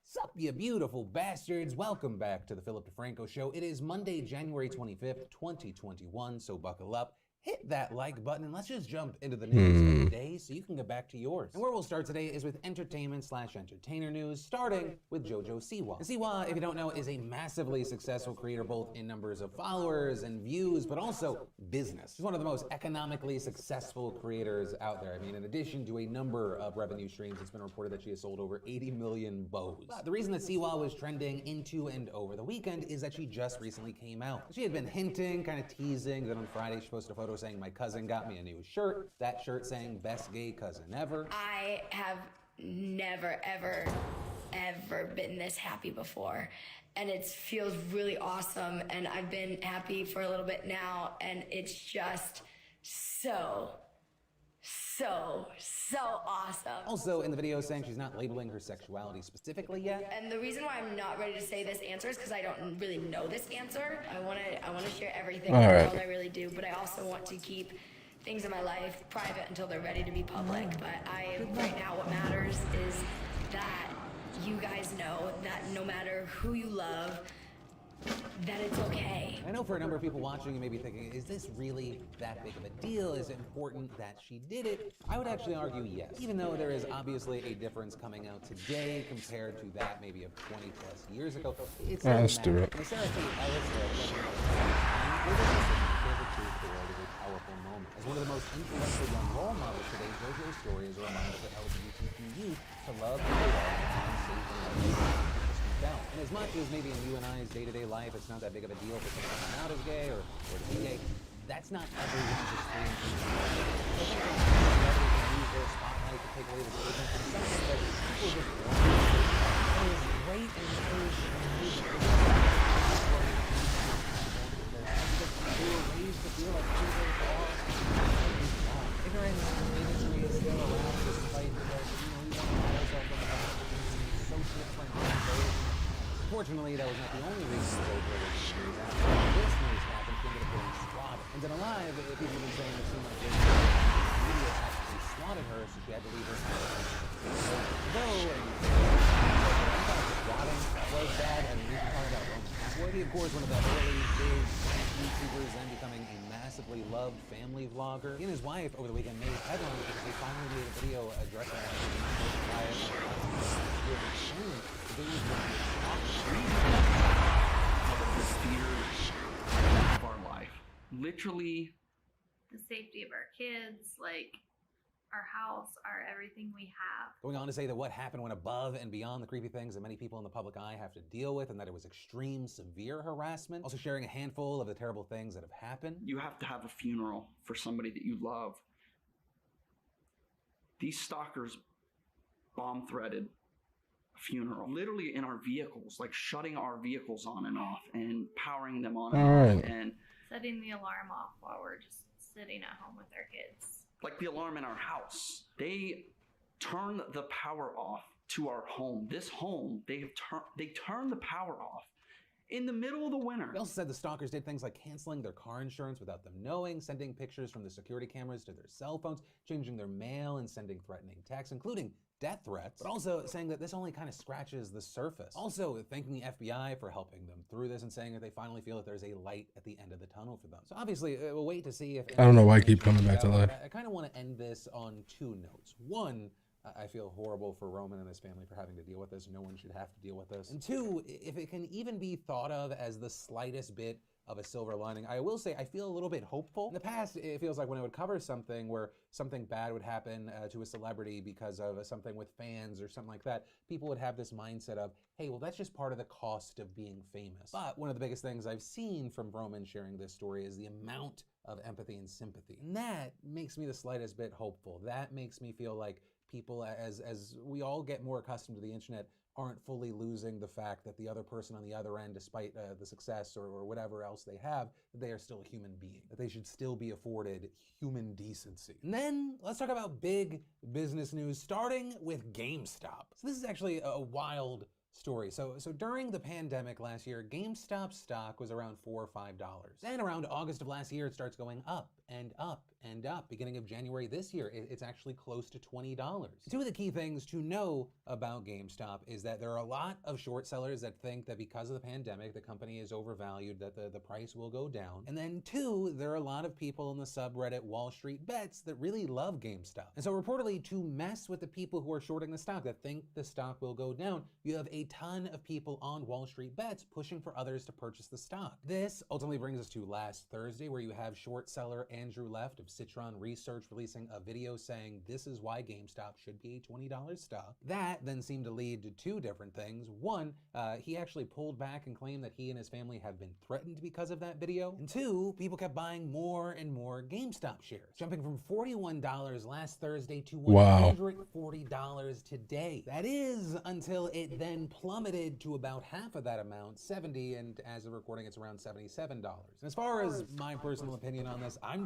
Sup, you beautiful bastards. Welcome back to the Philip DeFranco Show. It is Monday, January 25th, 2021, so buckle up. Hit that like button and let's just jump into the news of the day so you can get back to yours. And where we'll start today is with entertainment/entertainer news, starting with JoJo Siwa. And Siwa, if you don't know, is a massively successful creator both in numbers of followers and views, but also business. She's one of the most economically successful creators out there. I mean, in addition to a number of revenue streams, it's been reported that she has sold over 80 million bows. But the reason that Siwa was trending into and over the weekend is that she just recently came out. She had been hinting, kind of teasing, that on Friday she posted a photo saying, "My cousin got me a new shirt." That shirt saying, "Best gay cousin ever." I have never, ever been this happy before. And it feels really awesome. And I've been happy for a little bit now. And it's just so awesome. Also in the video saying she's not labeling her sexuality specifically yet. And the reason why I'm not ready to say this answer is because I don't really know this answer. I want to share everything in the world, I really do, but I also want to keep things in my life private until they're ready to be public. But right now what matters is that you guys know that no matter who you love, that it's okay. I know for a number of people watching, you may be thinking, is this really that big of a deal? Is it important that she did it? I would actually argue yes. Even though there is obviously a difference coming out today compared to that maybe of 20 plus years ago. It's Let's do it. And Sarah Kate Ellis said, a powerful moment. As one of the most influential young role models today, JoJo's story is a reminder for LGBTQ youth to love, and safe and love. And as much as maybe in you and I's day-to-day life, it's not that big of a deal for someone to come out as gay or to be gay, that's not everyone's experience. Use their spotlight to take away the stigma from something that people just want. It is great and they were raised to feel like people are ignorance and bigotry is still around despite that, we want to call ourselves on the so different. Unfortunately, that was not the only reason the vote was series after this news happened. She ended up getting swatted. And then alive, people have been saying it seemed like the media actually swatted her, so she had to leave her house. Though, and swatting was bad. I mean, we can talk about Roman Atwood, of course, one of the early big YouTubers, then becoming a massively loved family vlogger. He and his wife over the weekend made headlines because they finally made a video addressing that. The spheres of our life. Literally. The safety of our kids, like our house, our everything we have. Going on to say that what happened went above and beyond the creepy things that many people in the public eye have to deal with, and that it was extreme, severe harassment. Also sharing a handful of the terrible things that have happened. You have to have a funeral for somebody that you love. These stalkers bomb-threaded a funeral, literally in our vehicles, like shutting our vehicles on and off and powering them on and off, and setting the alarm off while we're just sitting at home with our kids. Like the alarm in our house. They turn the power off to our home. This home, they turn the power off in the middle of the winter. They also said the stalkers did things like canceling their car insurance without them knowing, sending pictures from the security cameras to their cell phones, changing their mail, and sending threatening texts, including death threats, but also saying that this only kind of scratches the surface. Also thanking the FBI for helping them through this and saying that they finally feel that there's a light at the end of the tunnel for them. So obviously, we'll wait to see if... I don't know why I keep coming back to life. I kind of want to end this on two notes. One, I feel horrible for Roman and his family for having to deal with this. No one should have to deal with this. And two, if it can even be thought of as the slightest bit of a silver lining, I will say I feel a little bit hopeful. In the past, it feels like when I would cover something where something bad would happen to a celebrity because of something with fans or something like that, people would have this mindset of, hey, well, that's just part of the cost of being famous. But one of the biggest things I've seen from Roman sharing this story is the amount of empathy and sympathy. And that makes me the slightest bit hopeful. That makes me feel like people, as we all get more accustomed to the internet, aren't fully losing the fact that the other person on the other end, despite the success or whatever else they have, that they are still a human being, that they should still be afforded human decency. And then let's talk about big business news, starting with GameStop. So this is actually a wild story. So during the pandemic last year, GameStop stock was around $4 or $5. Then around August of last year, it starts going up and up and up. Beginning of January this year, it's actually close to $20. Two of the key things to know about GameStop is that there are a lot of short sellers that think that because of the pandemic, the company is overvalued, that the price will go down. And then two, there are a lot of people in the subreddit Wall Street Bets that really love GameStop. And so reportedly, to mess with the people who are shorting the stock, that think the stock will go down, you have a ton of people on Wall Street Bets pushing for others to purchase the stock. This ultimately brings us to last Thursday, where you have short seller Andrew Left of Citron Research releasing a video saying this is why GameStop should be a $20 stock. That then seemed to lead to two different things. One, he actually pulled back and claimed that he and his family have been threatened because of that video. And two, people kept buying more and more GameStop shares, jumping from $41 last Thursday to $140 today. That is until it then plummeted to about half of that amount, $70, and as of recording, it's around $77. And as far as my personal opinion on this, I'm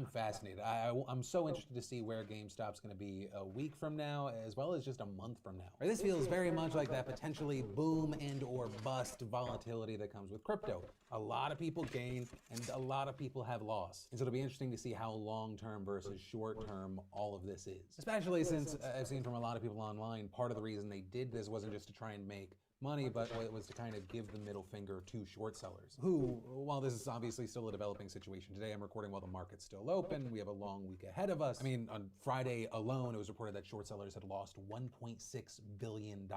fascinated. I'm so interested to see where GameStop's gonna be a week from now, as well as just a month from now. This feels very much like that potentially boom and or bust volatility that comes with crypto. A lot of people gain and a lot of people have lost. And so it'll be interesting to see how long-term versus short-term all of this is. Especially since I've seen from a lot of people online, part of the reason they did this wasn't just to try and make money, but it was to kind of give the middle finger to short sellers who, while this is obviously still a developing situation today, I'm recording while the market's still open, we have a long week ahead of us. I mean, on Friday alone, it was reported that short sellers had lost $1.6 billion.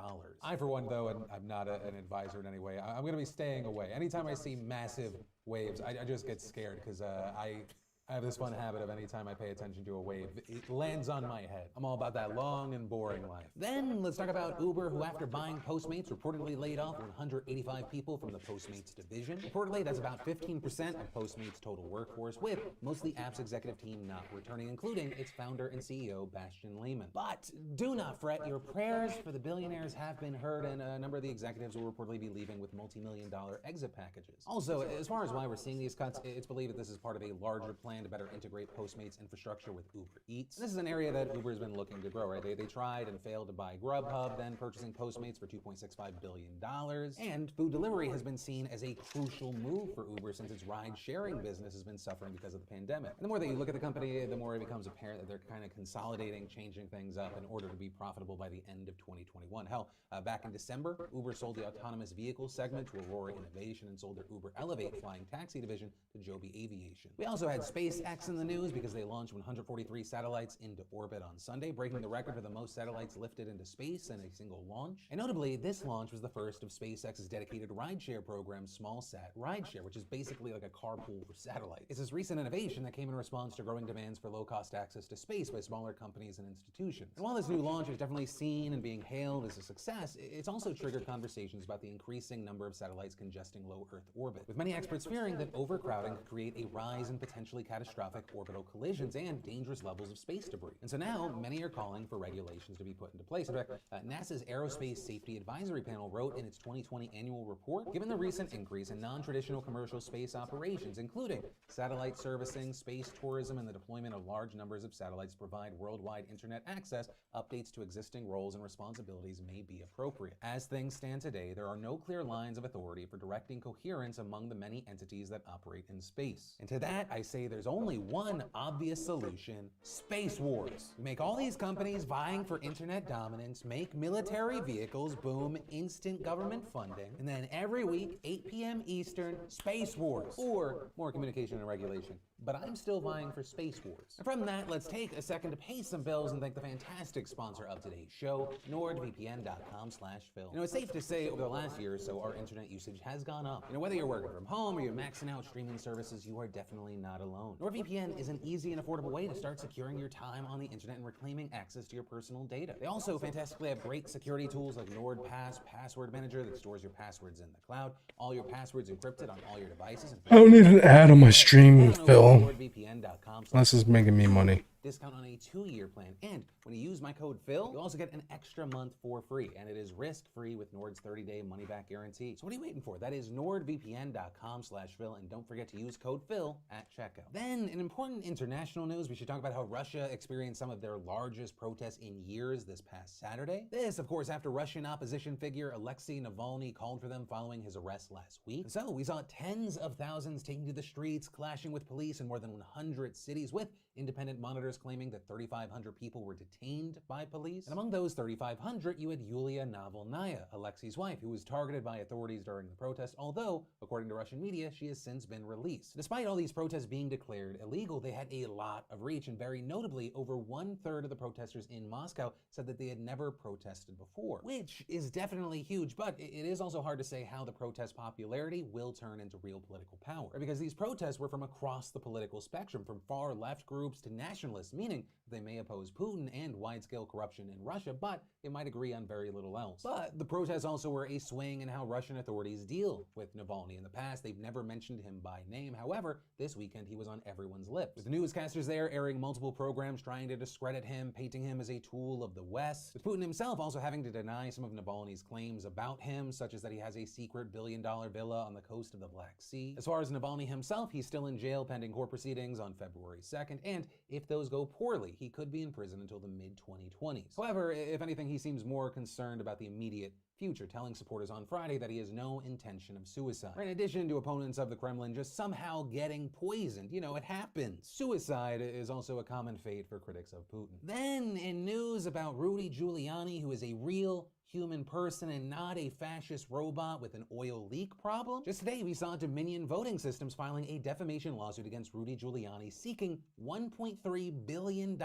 I, for one, though, and I'm not an advisor in any way, I'm gonna be staying away. Anytime I see massive waves, I just get scared because I have this fun habit of anytime I pay attention to a wave, it lands on my head. I'm all about that long and boring life. Then let's talk about Uber, who after buying Postmates reportedly laid off 185 people from the Postmates division. Reportedly, that's about 15% of Postmates' total workforce, with most of the app's executive team not returning, including its founder and CEO, Bastian Lehman. But do not fret, your prayers for the billionaires have been heard, and a number of the executives will reportedly be leaving with multi-million-dollar exit packages. Also, as far as why we're seeing these cuts, it's believed that this is part of a larger plan plan to better integrate Postmates infrastructure with Uber Eats. And this is an area that Uber's been looking to grow, right? They tried and failed to buy Grubhub, then purchasing Postmates for $2.65 billion. And food delivery has been seen as a crucial move for Uber since its ride-sharing business has been suffering because of the pandemic. And the more that you look at the company, the more it becomes apparent that they're kind of consolidating, changing things up in order to be profitable by the end of 2021. Hell, back in December, Uber sold the autonomous vehicle segment to Aurora Innovation and sold their Uber Elevate flying taxi division to Joby Aviation. We also had SpaceX in the news because they launched 143 satellites into orbit on Sunday, breaking the record for the most satellites lifted into space in a single launch. And notably, this launch was the first of SpaceX's dedicated rideshare program, SmallSat Rideshare, which is basically like a carpool for satellites. It's this recent innovation that came in response to growing demands for low-cost access to space by smaller companies and institutions. And while this new launch is definitely seen and being hailed as a success, it's also triggered conversations about the increasing number of satellites congesting low Earth orbit, with many experts fearing that overcrowding could create a rise in potentially catastrophic orbital collisions and dangerous levels of space debris. And so now, many are calling for regulations to be put into place. In fact, NASA's Aerospace Safety Advisory Panel wrote in its 2020 annual report, given the recent increase in non-traditional commercial space operations, including satellite servicing, space tourism, and the deployment of large numbers of satellites to provide worldwide internet access, updates to existing roles and responsibilities may be appropriate. As things stand today, there are no clear lines of authority for directing coherence among the many entities that operate in space. And to that, I say there's only one obvious solution: space wars. We make all these companies vying for internet dominance, make military vehicles, boom, instant government funding, and then every week, 8 p.m. Eastern, space wars, or more communication and regulation. But I'm still vying for space wars. And from that, let's take a second to pay some bills and thank the fantastic sponsor of today's show, NordVPN.com/Phil. It's safe to say over the last year or so, our internet usage has gone up. Whether you're working from home or you're maxing out streaming services, you are definitely not alone. NordVPN is an easy and affordable way to start securing your time on the internet and reclaiming access to your personal data. They also fantastically have great security tools like NordPass Password Manager that stores your passwords in the cloud, all your passwords encrypted on all your devices. I don't need an ad on my stream, Phil. This is making me money. Discount on a 2-year plan, and when you use my code Phil, you also get an extra month for free, and it is risk-free with Nord's 30-day money-back guarantee. So what are you waiting for? That is NordVPN.com/Phil, and don't forget to use code Phil at checkout. Then, in important international news, we should talk about how Russia experienced some of their largest protests in years this past Saturday. This, of course, after Russian opposition figure Alexei Navalny called for them following his arrest last week. And so we saw tens of thousands taking to the streets, clashing with police in more than 100 cities, with independent monitors claiming that 3,500 people were detained by police. And among those 3,500, you had Yulia Navalnaya, Alexei's wife, who was targeted by authorities during the protest, although, according to Russian media, she has since been released. Despite all these protests being declared illegal, they had a lot of reach, and very notably, over 1/3 of the protesters in Moscow said that they had never protested before, which is definitely huge, but it is also hard to say how the protest popularity will turn into real political power, because these protests were from across the political spectrum, from far left groups to nationalists, meaning they may oppose Putin and wide-scale corruption in Russia, but they might agree on very little else. But the protests also were a swing in how Russian authorities deal with Navalny. In the past, they've never mentioned him by name. However, this weekend he was on everyone's lips, with the newscasters there airing multiple programs trying to discredit him, painting him as a tool of the West, with Putin himself also having to deny some of Navalny's claims about him, such as that he has a secret billion-dollar villa on the coast of the Black Sea. As far as Navalny himself, he's still in jail pending court proceedings on February 2nd, and if those go poorly, he could be in prison until the mid-2020s. However, if anything, he seems more concerned about the immediate future, telling supporters on Friday that he has no intention of suicide. In addition to opponents of the Kremlin just somehow getting poisoned. It happens. Suicide is also a common fate for critics of Putin. Then, in news about Rudy Giuliani, who is a real human person and not a fascist robot with an oil leak problem. Just today, we saw Dominion Voting Systems filing a defamation lawsuit against Rudy Giuliani, seeking $1.3 billion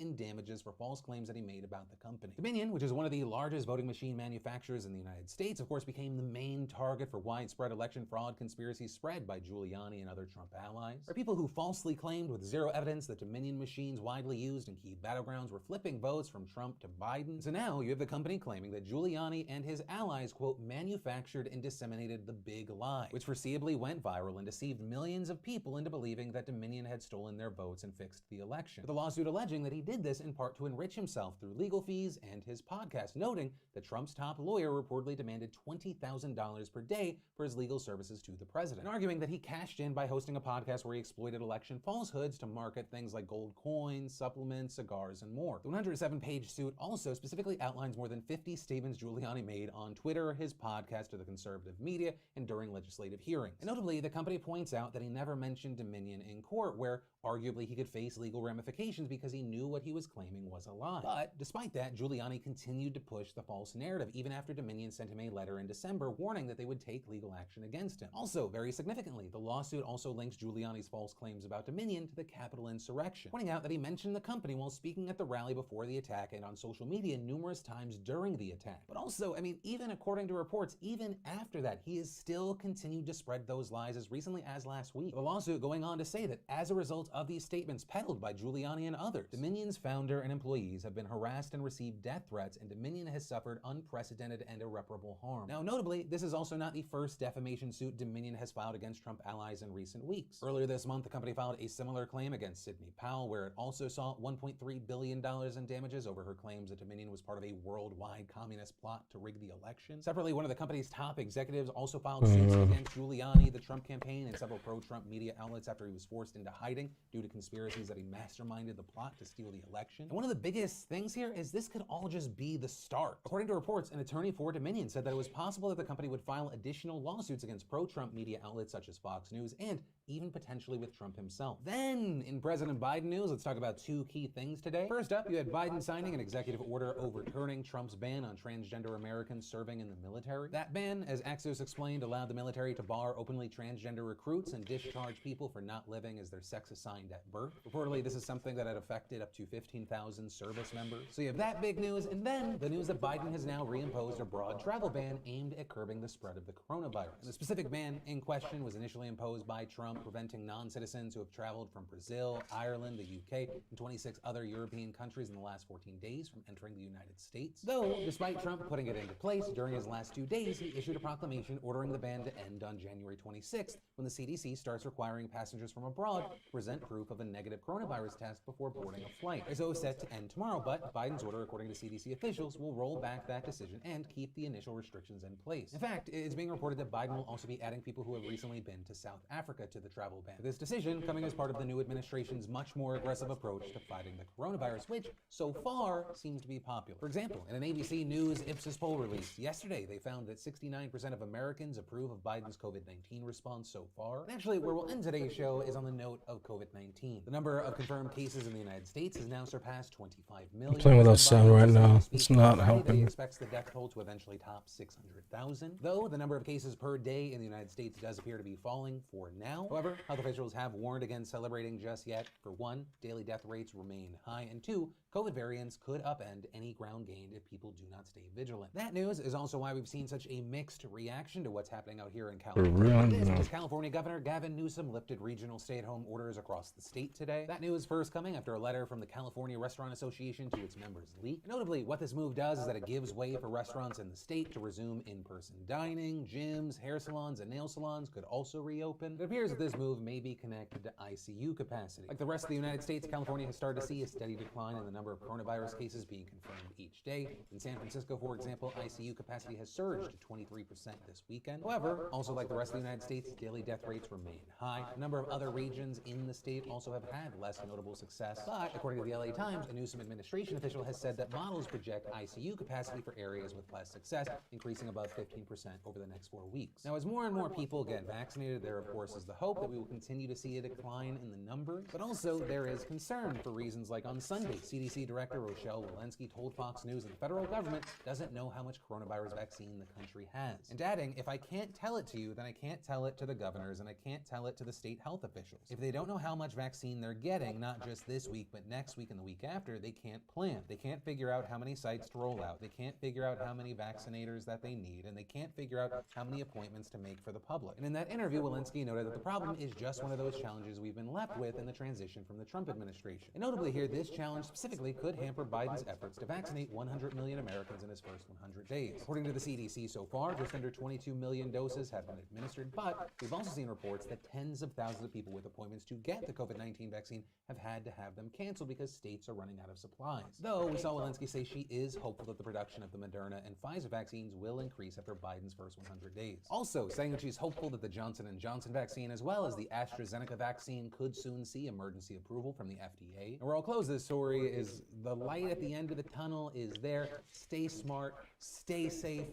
in damages for false claims that he made about the company. Dominion, which is one of the largest voting machine manufacturers in the United States, of course, became the main target for widespread election fraud conspiracies spread by Giuliani and other Trump allies. There are people who falsely claimed with zero evidence that Dominion machines widely used in key battlegrounds were flipping votes from Trump to Biden. So now you have the company claiming that Giuliani and his allies, quote, manufactured and disseminated the big lie, which foreseeably went viral and deceived millions of people into believing that Dominion had stolen their votes and fixed the election. With the lawsuit alleging that he did this in part to enrich himself through legal fees and his podcast, noting that Trump's top lawyer reportedly demanded $20,000 per day for his legal services to the president, and arguing that he cashed in by hosting a podcast where he exploited election falsehoods to market things like gold coins, supplements, cigars, and more. The 107-page suit also specifically outlines more than 50 statements Giuliani made on Twitter, his podcast, to the conservative media, and during legislative hearings. And notably, the company points out that he never mentioned Dominion in court, where arguably he could face legal ramifications because he knew what he was claiming was a lie. But despite that, Giuliani continued to push the false narrative even after Dominion sent him a letter in December warning that they would take legal action against him. Also, very significantly, the lawsuit also links Giuliani's false claims about Dominion to the Capitol insurrection, pointing out that he mentioned the company while speaking at the rally before the attack and on social media numerous times during the attack. But also, even according to reports, even after that, he has still continued to spread those lies as recently as last week. The lawsuit going on to say that as a result of these statements peddled by Giuliani and others, Dominion's founder and employees have been harassed and received death threats, and Dominion has suffered unprecedented and irreparable harm. Now, notably, this is also not the first defamation suit Dominion has filed against Trump allies in recent weeks. Earlier this month, the company filed a similar claim against Sidney Powell, where it also saw $1.3 billion in damages over her claims that Dominion was part of a worldwide communist plot to rig the election. Separately, one of the company's top executives also filed suits against Giuliani, the Trump campaign, and several pro-Trump media outlets after he was forced into hiding due to conspiracies that he masterminded the plot to steal the election. And one of the biggest things here is this could all just be the start. According to reports, an attorney for Dominion said that it was possible that the company would file additional lawsuits against pro-Trump media outlets such as Fox News and even potentially with Trump himself. Then, in President Biden news, let's talk about two key things today. First up, you had Biden signing an executive order overturning Trump's ban on transgender Americans serving in the military. That ban, as Axios explained, allowed the military to bar openly transgender recruits and discharge people for not living as their sex assigned at birth. Reportedly, this is something that had affected up to 15,000 service members. So you have that big news, and then the news that Biden has now reimposed a broad travel ban aimed at curbing the spread of the coronavirus. And the specific ban in question was initially imposed by Trump, preventing non-citizens who have traveled from Brazil, Ireland, the UK, and 26 other European countries in the last 14 days from entering the United States. Though, despite Trump putting it into place, during his last 2 days, he issued a proclamation ordering the ban to end on January 26th, when the CDC starts requiring passengers from abroad to present proof of a negative coronavirus test before boarding a flight. It's set to end tomorrow, but Biden's order, according to CDC officials, will roll back that decision and keep the initial restrictions in place. In fact, it's being reported that Biden will also be adding people who have recently been to South Africa to the travel ban. This decision coming as part of the new administration's much more aggressive approach to fighting the coronavirus, which so far seems to be popular. For example, in an ABC News Ipsos poll released yesterday, they found that 69% of Americans approve of Biden's COVID-19 response so far. And actually, where we'll end today's show is on the note of COVID-19. The number of confirmed cases in the United States has now surpassed 25 million. I'm playing without sound right now. It's not helping. He expects the death toll to eventually top 600,000. Though the number of cases per day in the United States does appear to be falling for now. However, health officials have warned against celebrating just yet. For one, daily death rates remain high, and two, COVID variants could upend any ground gained if people do not stay vigilant. That news is also why we've seen such a mixed reaction to what's happening out here in California. This California Governor Gavin Newsom lifted regional stay-at-home orders across the state today. That news first coming after a letter from the California Restaurant Association to its members leaked. Notably, what this move does is that it gives way for restaurants in the state to resume in-person dining. Gyms, hair salons, and nail salons could also reopen. It appears that this move may be connected to ICU capacity. Like the rest of the United States, California has started to see a steady decline in the number of coronavirus cases being confirmed each day. In San Francisco, for example, ICU capacity has surged to 23% this weekend. However, also like the rest of the United States, daily death rates remain high. A number of other regions in the state also have had less notable success. But according to the LA Times, a Newsom administration official has said that models project ICU capacity for areas with less success, increasing above 15% over the next 4 weeks. Now, as more and more people get vaccinated, there of course is the hope that we will continue to see a decline in the numbers, but also there is concern for reasons like on Sunday, CDC Director Rochelle Walensky told Fox News that the federal government doesn't know how much coronavirus vaccine the country has. And adding, if I can't tell it to you, then I can't tell it to the governors and I can't tell it to the state health officials. If they don't know how much vaccine they're getting, not just this week, but next week and the week after, they can't plan. They can't figure out how many sites to roll out. They can't figure out how many vaccinators that they need, and they can't figure out how many appointments to make for the public. And in that interview, Walensky noted that the problem is just one of those challenges we've been left with in the transition from the Trump administration. And notably here, this challenge specifically basically could hamper Biden's efforts to vaccinate 100 million Americans in his first 100 days. According to the CDC, so far, just under 22 million doses have been administered, but we've also seen reports that tens of thousands of people with appointments to get the COVID-19 vaccine have had to have them canceled because states are running out of supplies. Though we saw Walensky say she is hopeful that the production of the Moderna and Pfizer vaccines will increase after Biden's first 100 days. Also saying that she's hopeful that the Johnson & Johnson vaccine as well as the AstraZeneca vaccine could soon see emergency approval from the FDA. And where I'll close this story is the light at the end of the tunnel is there. Stay smart, stay safe.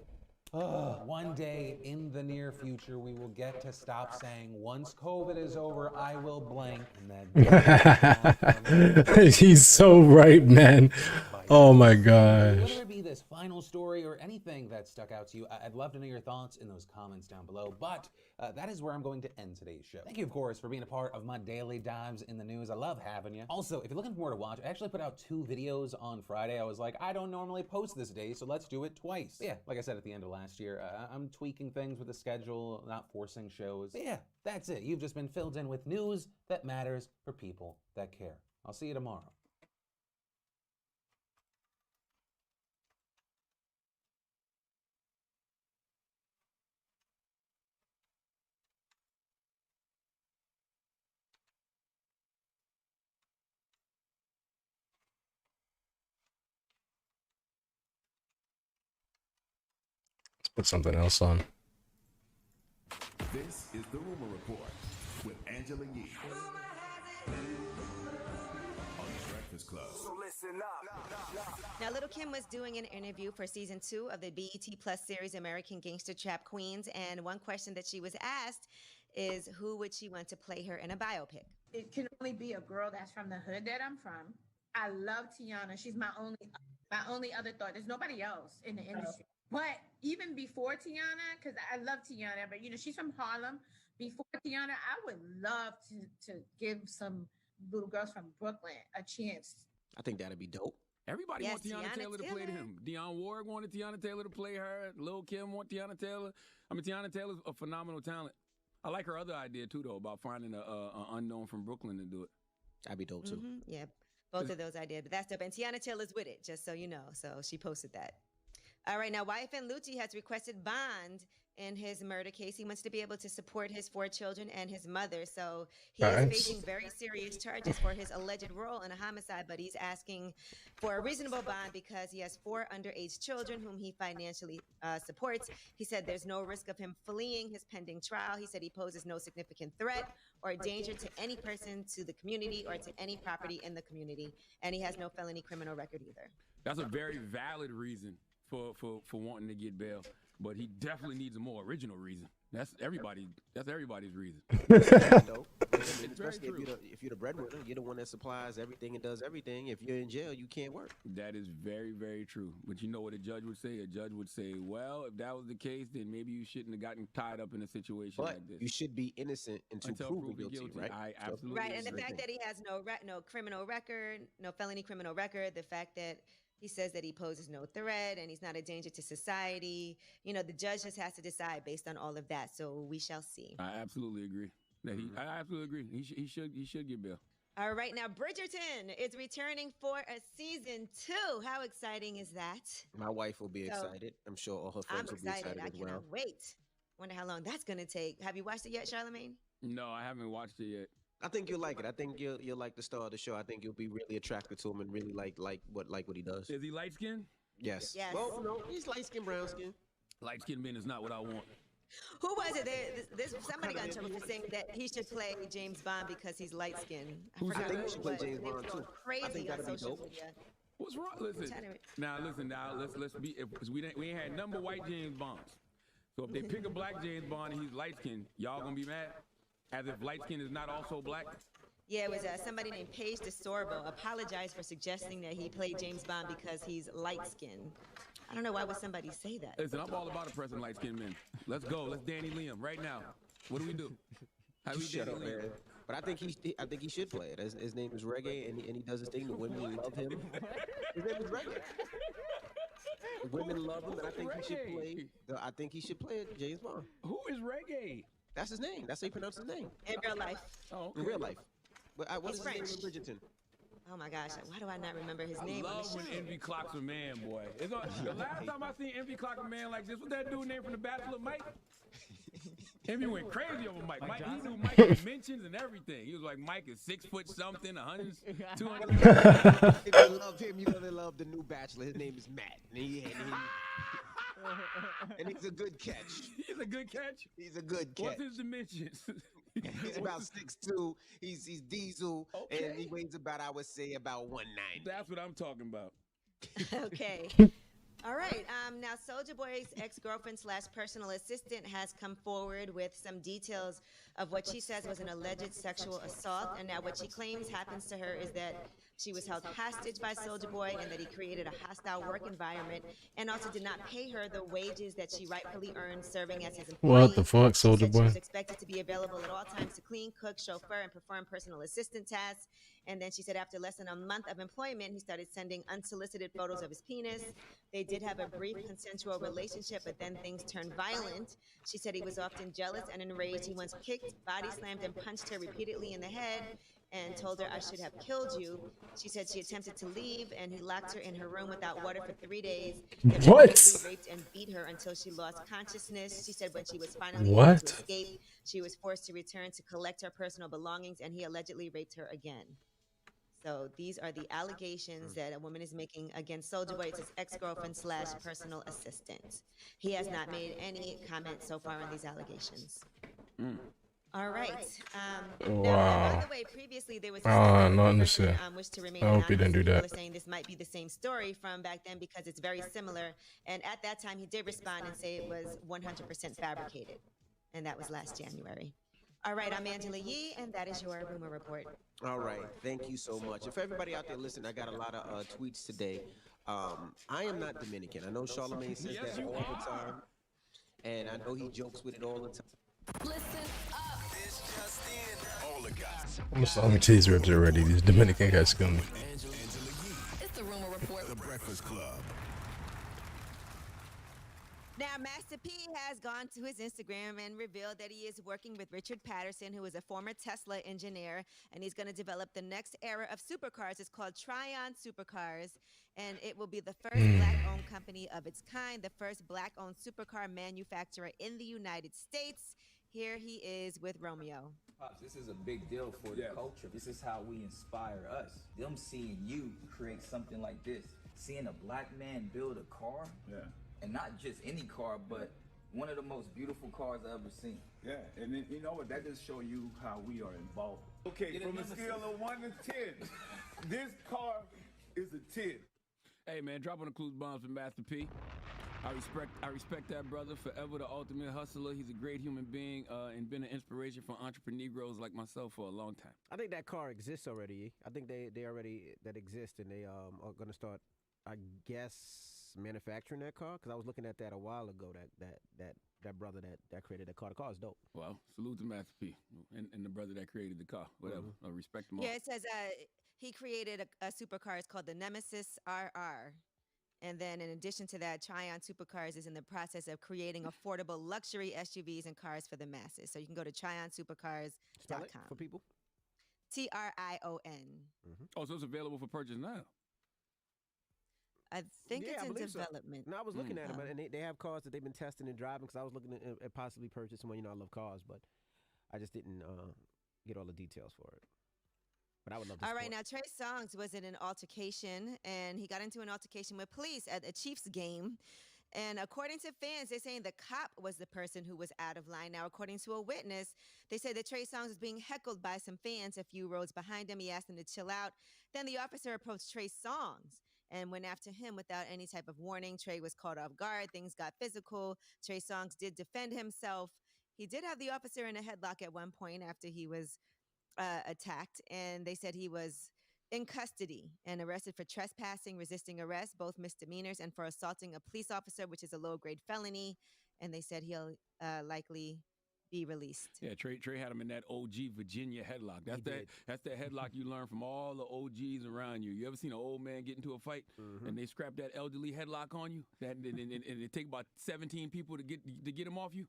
One day in the near future, we will get to stop saying, once COVID is over, I will blank. And then he's so right, man. Oh my gosh. Whether it be this final story or anything that stuck out to you, I'd love to know your thoughts in those comments down below. But that is where I'm going to end today's show. Thank you, of course, for being a part of my daily dives in the news. I love having you. Also, if you're looking for more to watch, I actually put out 2 videos on Friday. I was like, I don't normally post this day, so let's do it twice. But yeah, like I said at the end of last year, I'm tweaking things with the schedule, not forcing shows. But yeah, that's it. You've just been filled in with news that matters for people that care. I'll see you tomorrow. Put something else on. This is the Rumor Report with Angela Yee on the Breakfast Club. So listen up. Now, Little Kim was doing an interview for season 2 of the BET Plus series American Gangster Trap Queens, and one question that she was asked is, who would she want to play her in a biopic? It can only be a girl that's from the hood that I'm from. I love Tiana. She's my only other thought. There's nobody else in the industry. But even before Tiana, because I love Tiana, but she's from Harlem. Before Tiana, I would love to give some little girls from Brooklyn a chance. I think that'd be dope. Everybody wants Tiana Taylor to play him. Dionne Warwick wanted Tiana Taylor to play her. Lil' Kim wanted Tiana Taylor. I mean, Tiana Taylor's a phenomenal talent. I like her other idea, too, though, about finding an unknown from Brooklyn to do it. That'd be dope, too. Yeah, both of those ideas. But that's dope. And Tiana Taylor's with it, just so you know. So she posted that. All right, now YFN Lucci has requested bond in his murder case. He wants to be able to support his 4 children and his mother. So he is facing very serious charges for his alleged role in a homicide, but he's asking for a reasonable bond because he has 4 underage children whom he financially supports. He said there's no risk of him fleeing his pending trial. He said he poses no significant threat or danger to any person, to the community, or to any property in the community. And he has no felony criminal record either. That's a very valid reason for wanting to get bail, but he definitely needs a more original reason. That's everybody's reason. Especially if you're the breadwinner, you're the one that supplies everything and does everything. If you're in jail, you can't work. That is very, very true. But you know what a judge would say? A judge would say, well, if that was the case, then maybe you shouldn't have gotten tied up in a situation like this. You should be innocent until proven guilty, right? I absolutely right, and the fact that he has no criminal record, no felony criminal record, the fact that he says that he poses no threat and he's not a danger to society. The judge just has to decide based on all of that. So we shall see. I absolutely agree. I absolutely agree. He should get bail. All right, now Bridgerton is returning for a season 2. How exciting is that? My wife will be excited. I'm sure all her friends will be excited as well. I cannot wait. Wonder how long that's going to take. Have you watched it yet, Charlamagne? No, I haven't watched it yet. I think you'll like it. I think you'll like the star of the show. I think you'll be really attracted to him and really like what he does. Is he light skinned? Yes. Well, no, he's light skinned, brown skin. Light skinned men is not what I want. Who was it? Somebody got in trouble for saying that he should play James Bond because he's light skinned. I think he should play James Bond too. Crazy on social media. What's wrong? Listen. Let's be. If we ain't had number white James Bonds. So if they pick a black James Bond and he's light skinned, y'all gonna be mad? As if light skin is not also black? Yeah, it was somebody named Paige DeSorbo apologized for suggesting that he played James Bond because he's light-skinned. I don't know, why would somebody say that? Listen, I'm all about oppressing light-skinned men. Let's go. Let's Danny Liam right now. What do we do? How do we shut up, man? But I think he should play it. His name is Reggae, and he does his thing. The women love him. His name is Reggae. The women love him, and I think he should play it, James Bond. Who is Reggae? That's his name. That's how you pronounce his name. In real life. Oh, okay. In real life. But what is his French. name in Bridgerton? Oh my gosh, why do I not remember his name? I on the love when show? Envy clocks a man, boy. The last time I seen Envy clock a man like this, what's that dude named from The Bachelor, Mike? Envy went crazy over Mike. He knew Mike's dimensions and everything. He was like, Mike is 6 foot something, 100, 200. If they love him, you know they love the new Bachelor. His name is Matt, and he's a good catch. He's a good catch. He's a good catch. What's his dimensions? He's about 6'2". He's Diesel, and he weighs about, I would say, about 190. That's what I'm talking about. Okay. All right. Now, Soulja Boy's ex-girlfriend / personal assistant has come forward with some details of what she says was an alleged sexual assault. And now what she claims happens to her is that she was held hostage by Soulja Boy and that he created a hostile work environment and also did not pay her the wages that she rightfully earned serving as his employee. What the fuck, Soulja Boy? She was expected to be available at all times to clean, cook, chauffeur, and perform personal assistant tasks. And then she said after less than a month of employment, he started sending unsolicited photos of his penis. They did have a brief consensual relationship, but then things turned violent. She said he was often jealous and enraged. He once kicked, body slammed, and punched her repeatedly in the head and told her, "I should have killed you." She said she attempted to leave, and he locked her in her room without water for 3 days. What? Raped and beat her until she lost consciousness. She said when she was finally able What? to escape, she was forced to return to collect her personal belongings, and he allegedly raped her again. So these are the allegations that a woman is making against Soulja Boy. It's his ex-girlfriend / personal assistant. He has not made any comments so far on these allegations. All right. Now, by the way, previously there was this not in this wish to remain I hope he didn't do anonymous. that. People are saying this might be the same story from back then because it's very similar. And at that time, he did respond and say it was 100% fabricated. And that was last January. All right, I'm Angela Yee, and that is your rumor report. All right, thank you so much. And for everybody out there listening, I got a lot of tweets today. I am not Dominican. I know Charlamagne says that all the time, and I know he jokes with it all the time. Listen up. This just in. All the guys. I'm sorry, me cheese ribs already. These Dominican guys kill me. Angela Yee. It's the rumor report. The Breakfast Club. Now, Master P has gone to his Instagram and revealed that he is working with Richard Patterson, who is a former Tesla engineer, and he's going to develop the next era of supercars. It's called Tryon Supercars, and it will be the first black-owned company of its kind, the first black-owned supercar manufacturer in the United States. Here he is with Romeo. Pops, this is a big deal for the culture. This is how we inspire us. Them seeing you create something like this, seeing a black man build a car. And not just any car, but one of the most beautiful cars I've ever seen. Yeah, and then, you know what? That just show you how we are involved. Okay, from a scale of 1 to 10, this car is a 10. Hey man, dropping the clues bombs with Master P. I respect that brother. Forever the ultimate hustler. He's a great human being and been an inspiration for entrepreneurs like myself for a long time. I think that car exists already. I think they already that exist, and they are going to start, I guess, manufacturing that car, because I was looking at that a while ago. That brother that created that car. The car is dope. Well, salute to Master P and the brother that created the car. Whatever, I respect them all. Yeah, it says he created a supercar. It's called the Nemesis RR. And then in addition to that, Tryon Supercars is in the process of creating affordable luxury SUVs and cars for the masses. So you can go to TryonSupercars.com. For people? TRION. Oh, so it's available for purchase now? I think Yeah, I it's in believe so. development. No, I was looking at them, and they have cars that they've been testing and driving, because I was looking at possibly purchasing one. You know, I love cars, but I just didn't get all the details for it. But I would love to. All right, now Trey Songz was in an altercation, and he got into an altercation with police at a Chiefs game. And according to fans, they're saying the cop was the person who was out of line. Now, according to a witness, they say that Trey Songz was being heckled by some fans a few rows behind him. He asked them to chill out. Then the officer approached Trey Songz and went after him without any type of warning. Trey was caught off guard. Things got physical. Trey Songz did defend himself. He did have the officer in a headlock at one point after he was attacked, and they said he was in custody and arrested for trespassing, resisting arrest, both misdemeanors, and for assaulting a police officer, which is a low-grade felony. And they said he'll likely be released. Yeah, Trey had him in that OG Virginia headlock. That's that headlock you learn from all the OGs around you. You ever seen an old man get into a fight and they scrap that elderly headlock on you? And it take about 17 people to get him off you?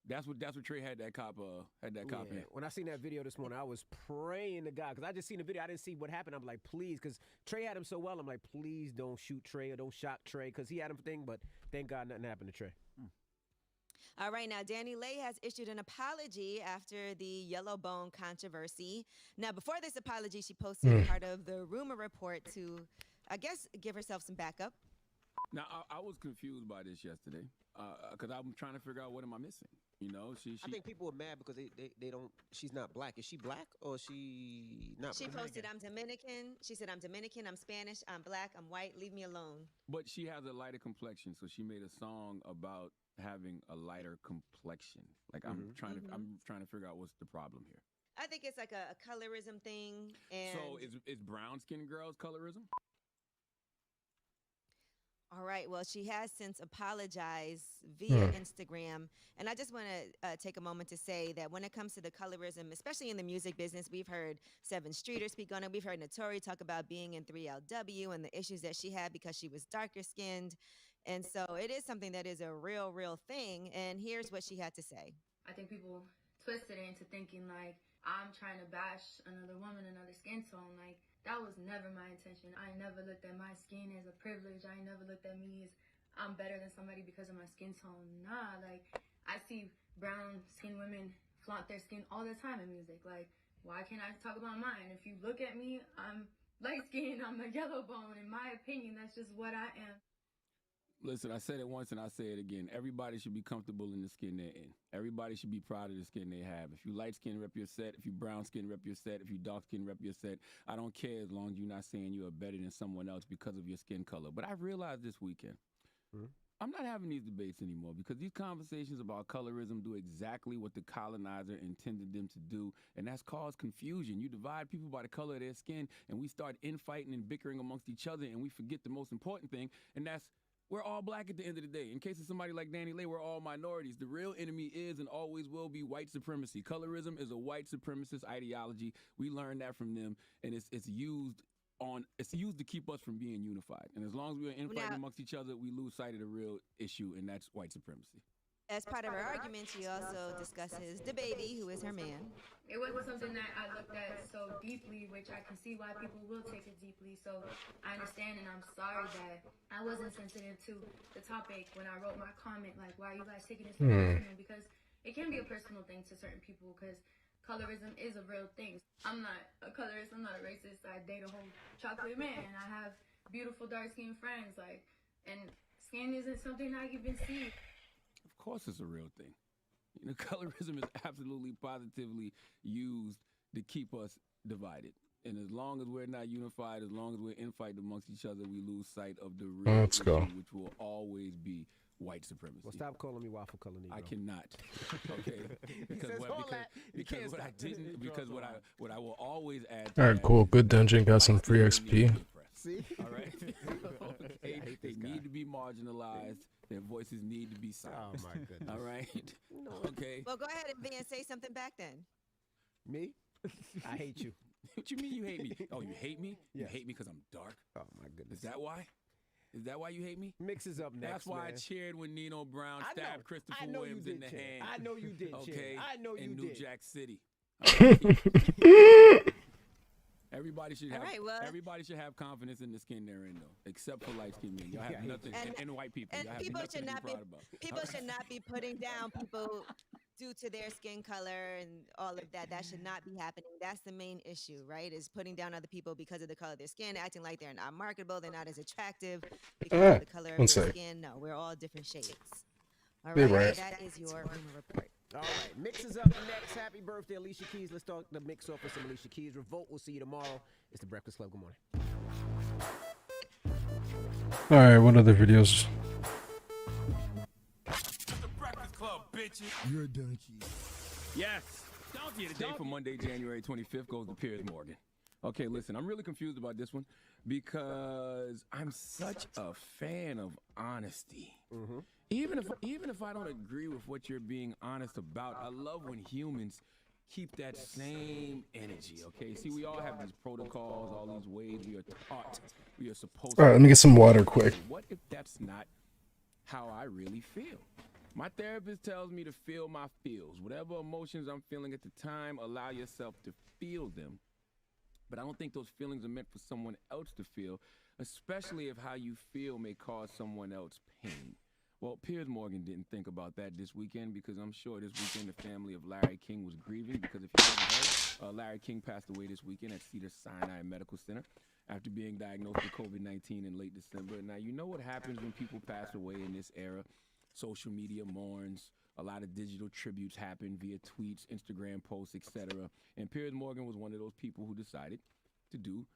That's what Trey had that cop in. When I seen that video this morning, I was praying to God because I just seen the video. I didn't see what happened. I'm like, please, because Trey had him so well. I'm like, please don't shoot Trey or don't shock Trey because he had him thing. But thank God nothing happened to Trey. All right, now Danny Lay has issued an apology after the Yellow Bone controversy. Now, before this apology, she posted part of the rumor report to, I guess, give herself some backup. Now, I was confused by this yesterday because I'm trying to figure out what am I missing. You know, I think people are mad because they don't. She's not black. Is she black or is she not? She black? posted, "I'm Dominican." She said, "I'm Dominican. I'm Spanish. I'm black. I'm white. Leave me alone." But she has a lighter complexion, so she made a song about having a lighter complexion. Like I'm trying to figure out what's the problem here. I think it's like a colorism thing. And So is brown skinned girls colorism? all right. Well, she has since apologized via Instagram. And I just want to take a moment to say that when it comes to the colorism, especially in the music business, we've heard Seven Streeter speak on it. We've heard Notori talk about being in 3LW and the issues that she had because she was darker skinned. And so it is something that is a real thing. And here's what she had to say. I think people twisted it into thinking like I'm trying to bash another woman, another skin tone. Like, that was never my intention. I never looked at my skin as a privilege. I never looked at me as I'm better than somebody because of my skin tone. Nah, like, I see brown skinned women flaunt their skin all the time in music. Like, why can't I talk about mine? If you look at me, I'm light skinned, I'm a yellow bone. In my opinion, that's just what I am. Listen, I said it once and I say it again. Everybody should be comfortable in the skin they're in. Everybody should be proud of the skin they have. If you light skin, rep your set. If you brown skin, rep your set. If you dark skin, rep your set. I don't care as long as you're not saying you are better than someone else because of your skin color. But I realized this weekend, I'm not having these debates anymore because these conversations about colorism do exactly what the colonizer intended them to do, and that's cause confusion. You divide people by the color of their skin, and we start infighting and bickering amongst each other, and we forget the most important thing, and that's we're all black at the end of the day. In case of somebody like Danny Lay, we're all minorities. The real enemy is and always will be white supremacy. Colorism is a white supremacist ideology. We learned that from them, and it's used to keep us from being unified. And as long as we are infighting amongst each other, we lose sight of the real issue, and that's white supremacy. As part of her argument, she also discusses DaBaby, who is her man. It wasn't something that I looked at so deeply, which I can see why people will take it deeply. So I understand, and I'm sorry that I wasn't sensitive to the topic when I wrote my comment, like, why are you guys taking this so personal? Because it can be a personal thing to certain people, because colorism is a real thing. I'm not a colorist, I'm not a racist. I date a whole chocolate man, and I have beautiful dark-skinned friends, like, and skin isn't something I even see. Of course it's a real thing. You know, colorism is absolutely positively used to keep us divided. And as long as we're not unified, as long as we're infighting amongst each other, we lose sight of the real issue, which will always be white supremacy. Well, stop calling me waffle color Negro. I cannot. Okay. Because what I will always add. All right, cool. Good dungeon. Got some free XP. See? All right. Okay. They need to be marginalized. Their voices need to be silenced. Oh my goodness. All right. Okay. Well, go ahead and say something back then. Me? I hate you. What you mean you hate me? Oh, you hate me? Yes. You hate me because I'm dark? Oh my goodness. Is that why? Is that why you hate me? Mix is up next. That's why man. I cheered when Nino Brown stabbed Christopher Williams in the hand. I know you did. Okay. I know you in did. New Jack City. Everybody should have. Everybody should have confidence in the skin they're in, though, except for light skinned men. Y'all have nothing, and white people. And y'all people have should nothing not to be proud about. people should not be putting down people due to their skin color and all of that. That should not be happening. That's the main issue, right? Is putting down other people because of the color of their skin, acting like they're not marketable, they're not as attractive because of the color of their skin. No, we're all different shades. All right, that is your rumor report. All right, Mix is up next. Happy birthday, Alicia Keys. Let's start the mix off with some Alicia Keys. Revolt. We'll see you tomorrow. It's the Breakfast Club. Good morning. All right, what other videos? The Breakfast Club, bitches. You're a donkey. Yes. Donkey of the day for Monday, January 25th goes to Piers Morgan. Okay, listen, I'm really confused about this one because I'm such a fan of honesty. Even if I don't agree with what you're being honest about, I love when humans keep that same energy, okay? See, we all have these protocols, all these ways we are taught, we are supposed to. All right, let me get some water quick. What if that's not how I really feel? My therapist tells me to feel my feels. Whatever emotions I'm feeling at the time, allow yourself to feel them. But I don't think those feelings are meant for someone else to feel, especially if how you feel may cause someone else pain. Well, Piers Morgan didn't think about that this weekend because I'm sure this weekend the family of Larry King was grieving because if you haven't heard, Larry King passed away this weekend at Cedars-Sinai Medical Center after being diagnosed with COVID-19 in late December. Now, you know what happens when people pass away in this era. Social media mourns, a lot of digital tributes happen via tweets, Instagram posts, etc. And Piers Morgan was one of those people who decided to do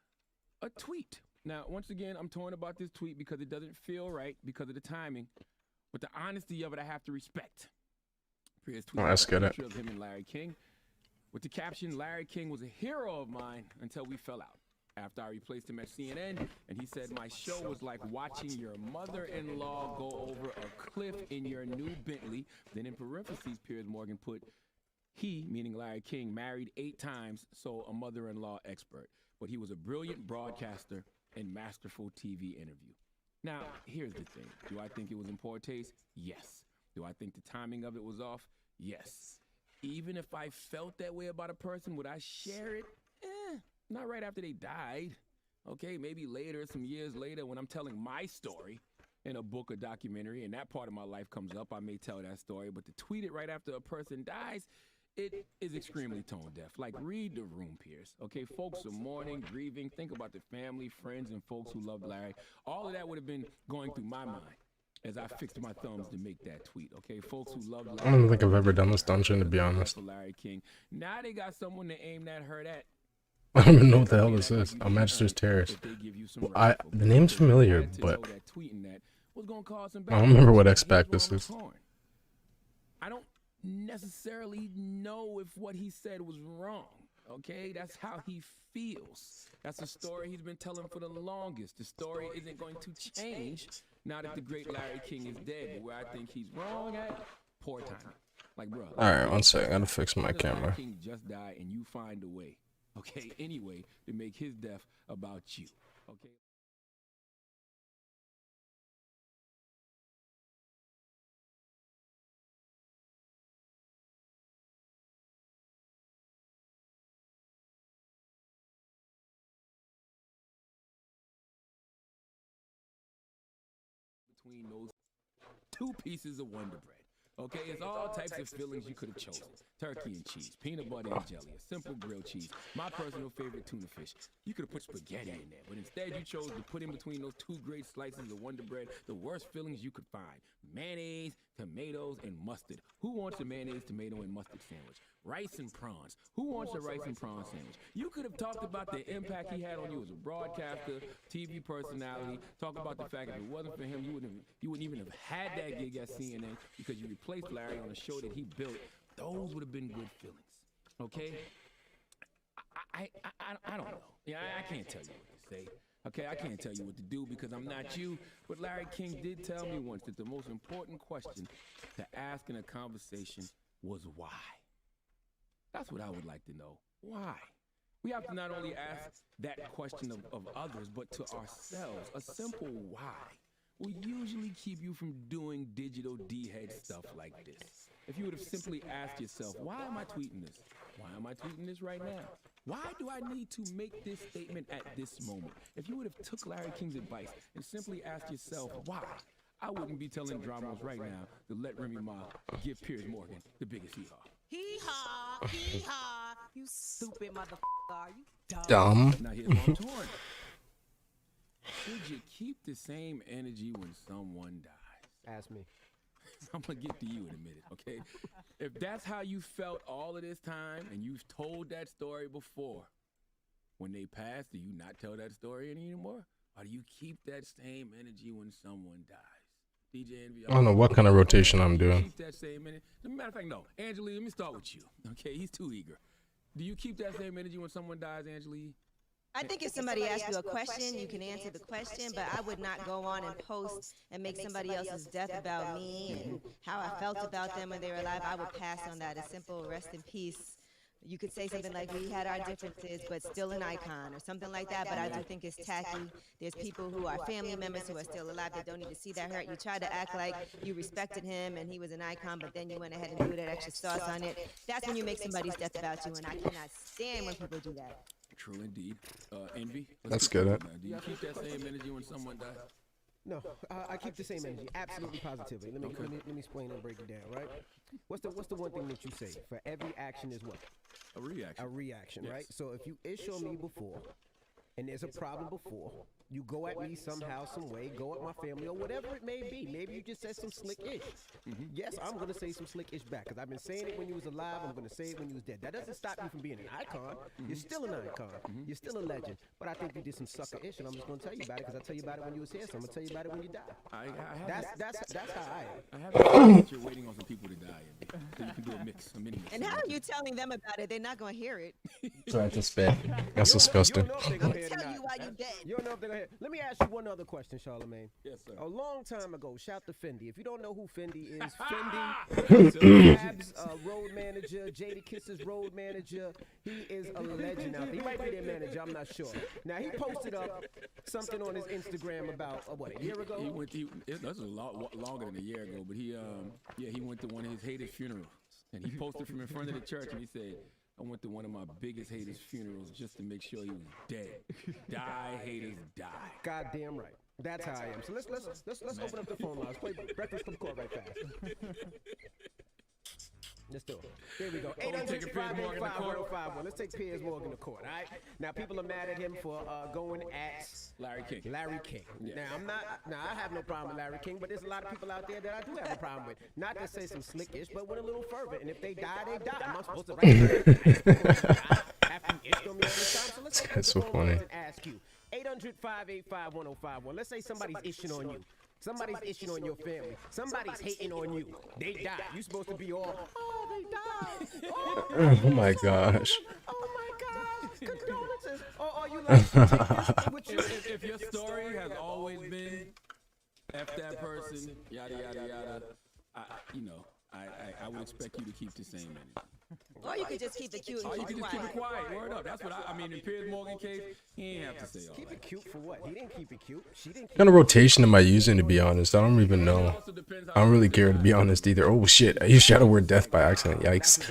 a tweet. Now, once again, I'm torn about this tweet because it doesn't feel right because of the timing. But the honesty of it, I have to respect. Piers tweeted a picture of him and Larry King with the caption, "Larry King was a hero of mine until we fell out. After I replaced him at CNN, and he said, my show was like watching your mother-in-law go over a cliff in your new Bentley." Then in parentheses, Piers Morgan put, he, meaning Larry King, married 8 times, so a mother-in-law expert. But he was a brilliant broadcaster and masterful TV interview. Now, here's the thing. Do I think it was in poor taste? Yes. Do I think the timing of it was off? Yes. Even if I felt that way about a person, would I share it? Not right after they died. Okay, maybe later, some years later, when I'm telling my story in a book or documentary, and that part of my life comes up, I may tell that story. But to tweet it right after a person dies, it is extremely tone deaf. Like, read the room, Piers. Okay, folks are mourning, grieving. Think about the family, friends, and folks who loved Larry. All of that would have been going through my mind as I fixed my thumbs to make that tweet. Okay, folks who loved Larry. I don't think I've ever done this dungeon, to be honest. Larry King. Now they got someone to aim that hurt at. I don't even know what the hell this is. Oh, Magister's Terrace. Well, the name's familiar, but I don't remember what X-Pac this is. I don't necessarily know if what he said was wrong. Okay, that's how he feels. That's a story he's been telling for the longest. The story isn't going to change now that the great Larry King is dead. But where I think he's wrong at, poor timing. Like, bro. All right, one second. I gotta fix my camera. Larry King just died, and you find a way. Okay, anyway, to make his death about you. Okay. Between those 2 pieces of Wonder Bread. Okay, it's all types of fillings you could have chosen. Turkey and cheese, peanut butter and jelly, a simple grilled cheese, my personal favorite tuna fish. You could have put spaghetti in there, but instead you chose to put in between those 2 great slices of Wonder Bread the worst fillings you could find. Mayonnaise, tomatoes, and mustard. Who wants a mayonnaise, tomato, and mustard sandwich? Rice and prawns. Who wants a rice and prawn sandwich? You could have talked about the impact he had on you as a broadcaster, TV personality. Talk about the fact that if it wasn't for him, you wouldn't even have had that gig at CNN because you replaced Larry on a show that he built. Those would have been good feelings. Okay? I don't know. Yeah, I can't tell you what to say. Okay, I can't tell you what to do because I'm not you. But Larry King did tell me once that the most important question to ask in a conversation was why. That's what I would like to know. Why? We have to not only ask that question of others, but to ourselves. A simple why will usually keep you from doing digital D-head stuff like this. If you would have simply asked yourself, why am I tweeting this? Why am I tweeting this right now? Why do I need to make this statement at this moment? If you would have took Larry King's advice and simply asked yourself, why? I wouldn't be telling Dramos right now to let Remy Ma give Piers Morgan the biggest hee-haw. Hee-haw, hee-haw, you stupid motherfucker, you dumb. Now here's what I'm torn. Should you keep the same energy when someone dies? Ask me. I'm gonna get to you in a minute, okay? If that's how you felt all of this time and you've told that story before, when they pass, do you not tell that story anymore? Or do you keep that same energy when someone dies? DJ Envy, I don't know what kind of rotation I'm doing. Keep that same energy. As a matter of fact, no. Angela, let me start with you. Okay, he's too eager. Do you keep that same energy when someone dies, Angela? I think if somebody asks you a question, you can answer the question, but I would not go on and post and make somebody else's death about me and how I felt about them when they were alive. I would pass on that. A simple rest in peace. You could say something like, we had our differences, but still an icon, or something like that. But I do think it's tacky. There's people who are family members who are still alive that don't need to see that hurt. You try to act like you respected him and he was an icon, but then you went ahead and threw that extra sauce on it. That's when you make somebody's death about you, and I cannot stand when people do that. True indeed. Envy. That's good. Do you keep that same energy when someone dies? No, I keep the same energy, absolutely positively. Let me explain and break it down, right? What's the one thing that you say? For every action is what? A reaction. A reaction, Yes. right? So if you ish on me before, and there's a problem before, you go at me somehow, some way, go at my family, or whatever it may be. Maybe you just said some slick ish. Yes, I'm gonna say some slick ish back, because I've been saying it when you was alive, I'm gonna say it when you was dead. That doesn't stop you from being an icon. You're still an icon. You're still a legend. But I think you did some sucker ish, and I'm just gonna tell you about it, because I tell you about it when you was here, so I'm gonna tell you about it when you die. That's how I am. I have a feeling that you're waiting on some people to die, Envy, so you can do a mix, a mini mix. And how are you telling them about it? They're not going to hear it. Sorry, I just spit. That's disgusting. I'm going to tell you why you dead. You don't know if they're gonna hear. Let me ask you one other question, Charlamagne. Yes, sir. A long time ago, shout to Fendi. If you don't know who Fendi is, Fendi, Fab's road manager, Jadakiss's road manager. He is a legend out there. He might be their manager, I'm not sure. Now, he posted up something on his Instagram about, what, a year ago? This was a lot longer than a year ago, but he went to one of his haters' funerals. And he posted from in front of the church, and he said, I went to one of my biggest haters' funerals just to make sure he was dead. Die, haters, die. Goddamn right. That's how I am. So let's open up the phone lines. Play Breakfast Club Court right fast. Let's do it. There we go. 800-585-1051. Let's take Piers Morgan to court, all right? Now, people are mad at him for going at Larry King. Yeah. Now, I have no problem with Larry King, but there's a lot of people out there that I do have a problem with. Not to say some slickish, but with a little fervent. And if they die, they die. Am I supposed to write after you itched on me all this time? So let's open up the phone lines and ask you. 800-585-1051. Let's say somebody's itching on you. Somebody's itching on your family. Somebody's hating on you. They die. You're supposed to be all, oh, they died. Oh my gosh. Oh my God. Condolences. Or are you like, if your story has always been F that person, yada, yada, yada, I would expect you to keep the same energy. Or you could just keep it cute and Or you keep could it just keep quiet. it quiet. Word up. That's what I mean. In Piers Morgan case, he ain't have to say all keep that. it cute for what? He didn't keep it cute. She didn't keep What kind of rotation am I using, to be honest? I don't even know. I don't really care, to be honest, either. Oh shit, I used Shadow Word Death by accident. Yikes.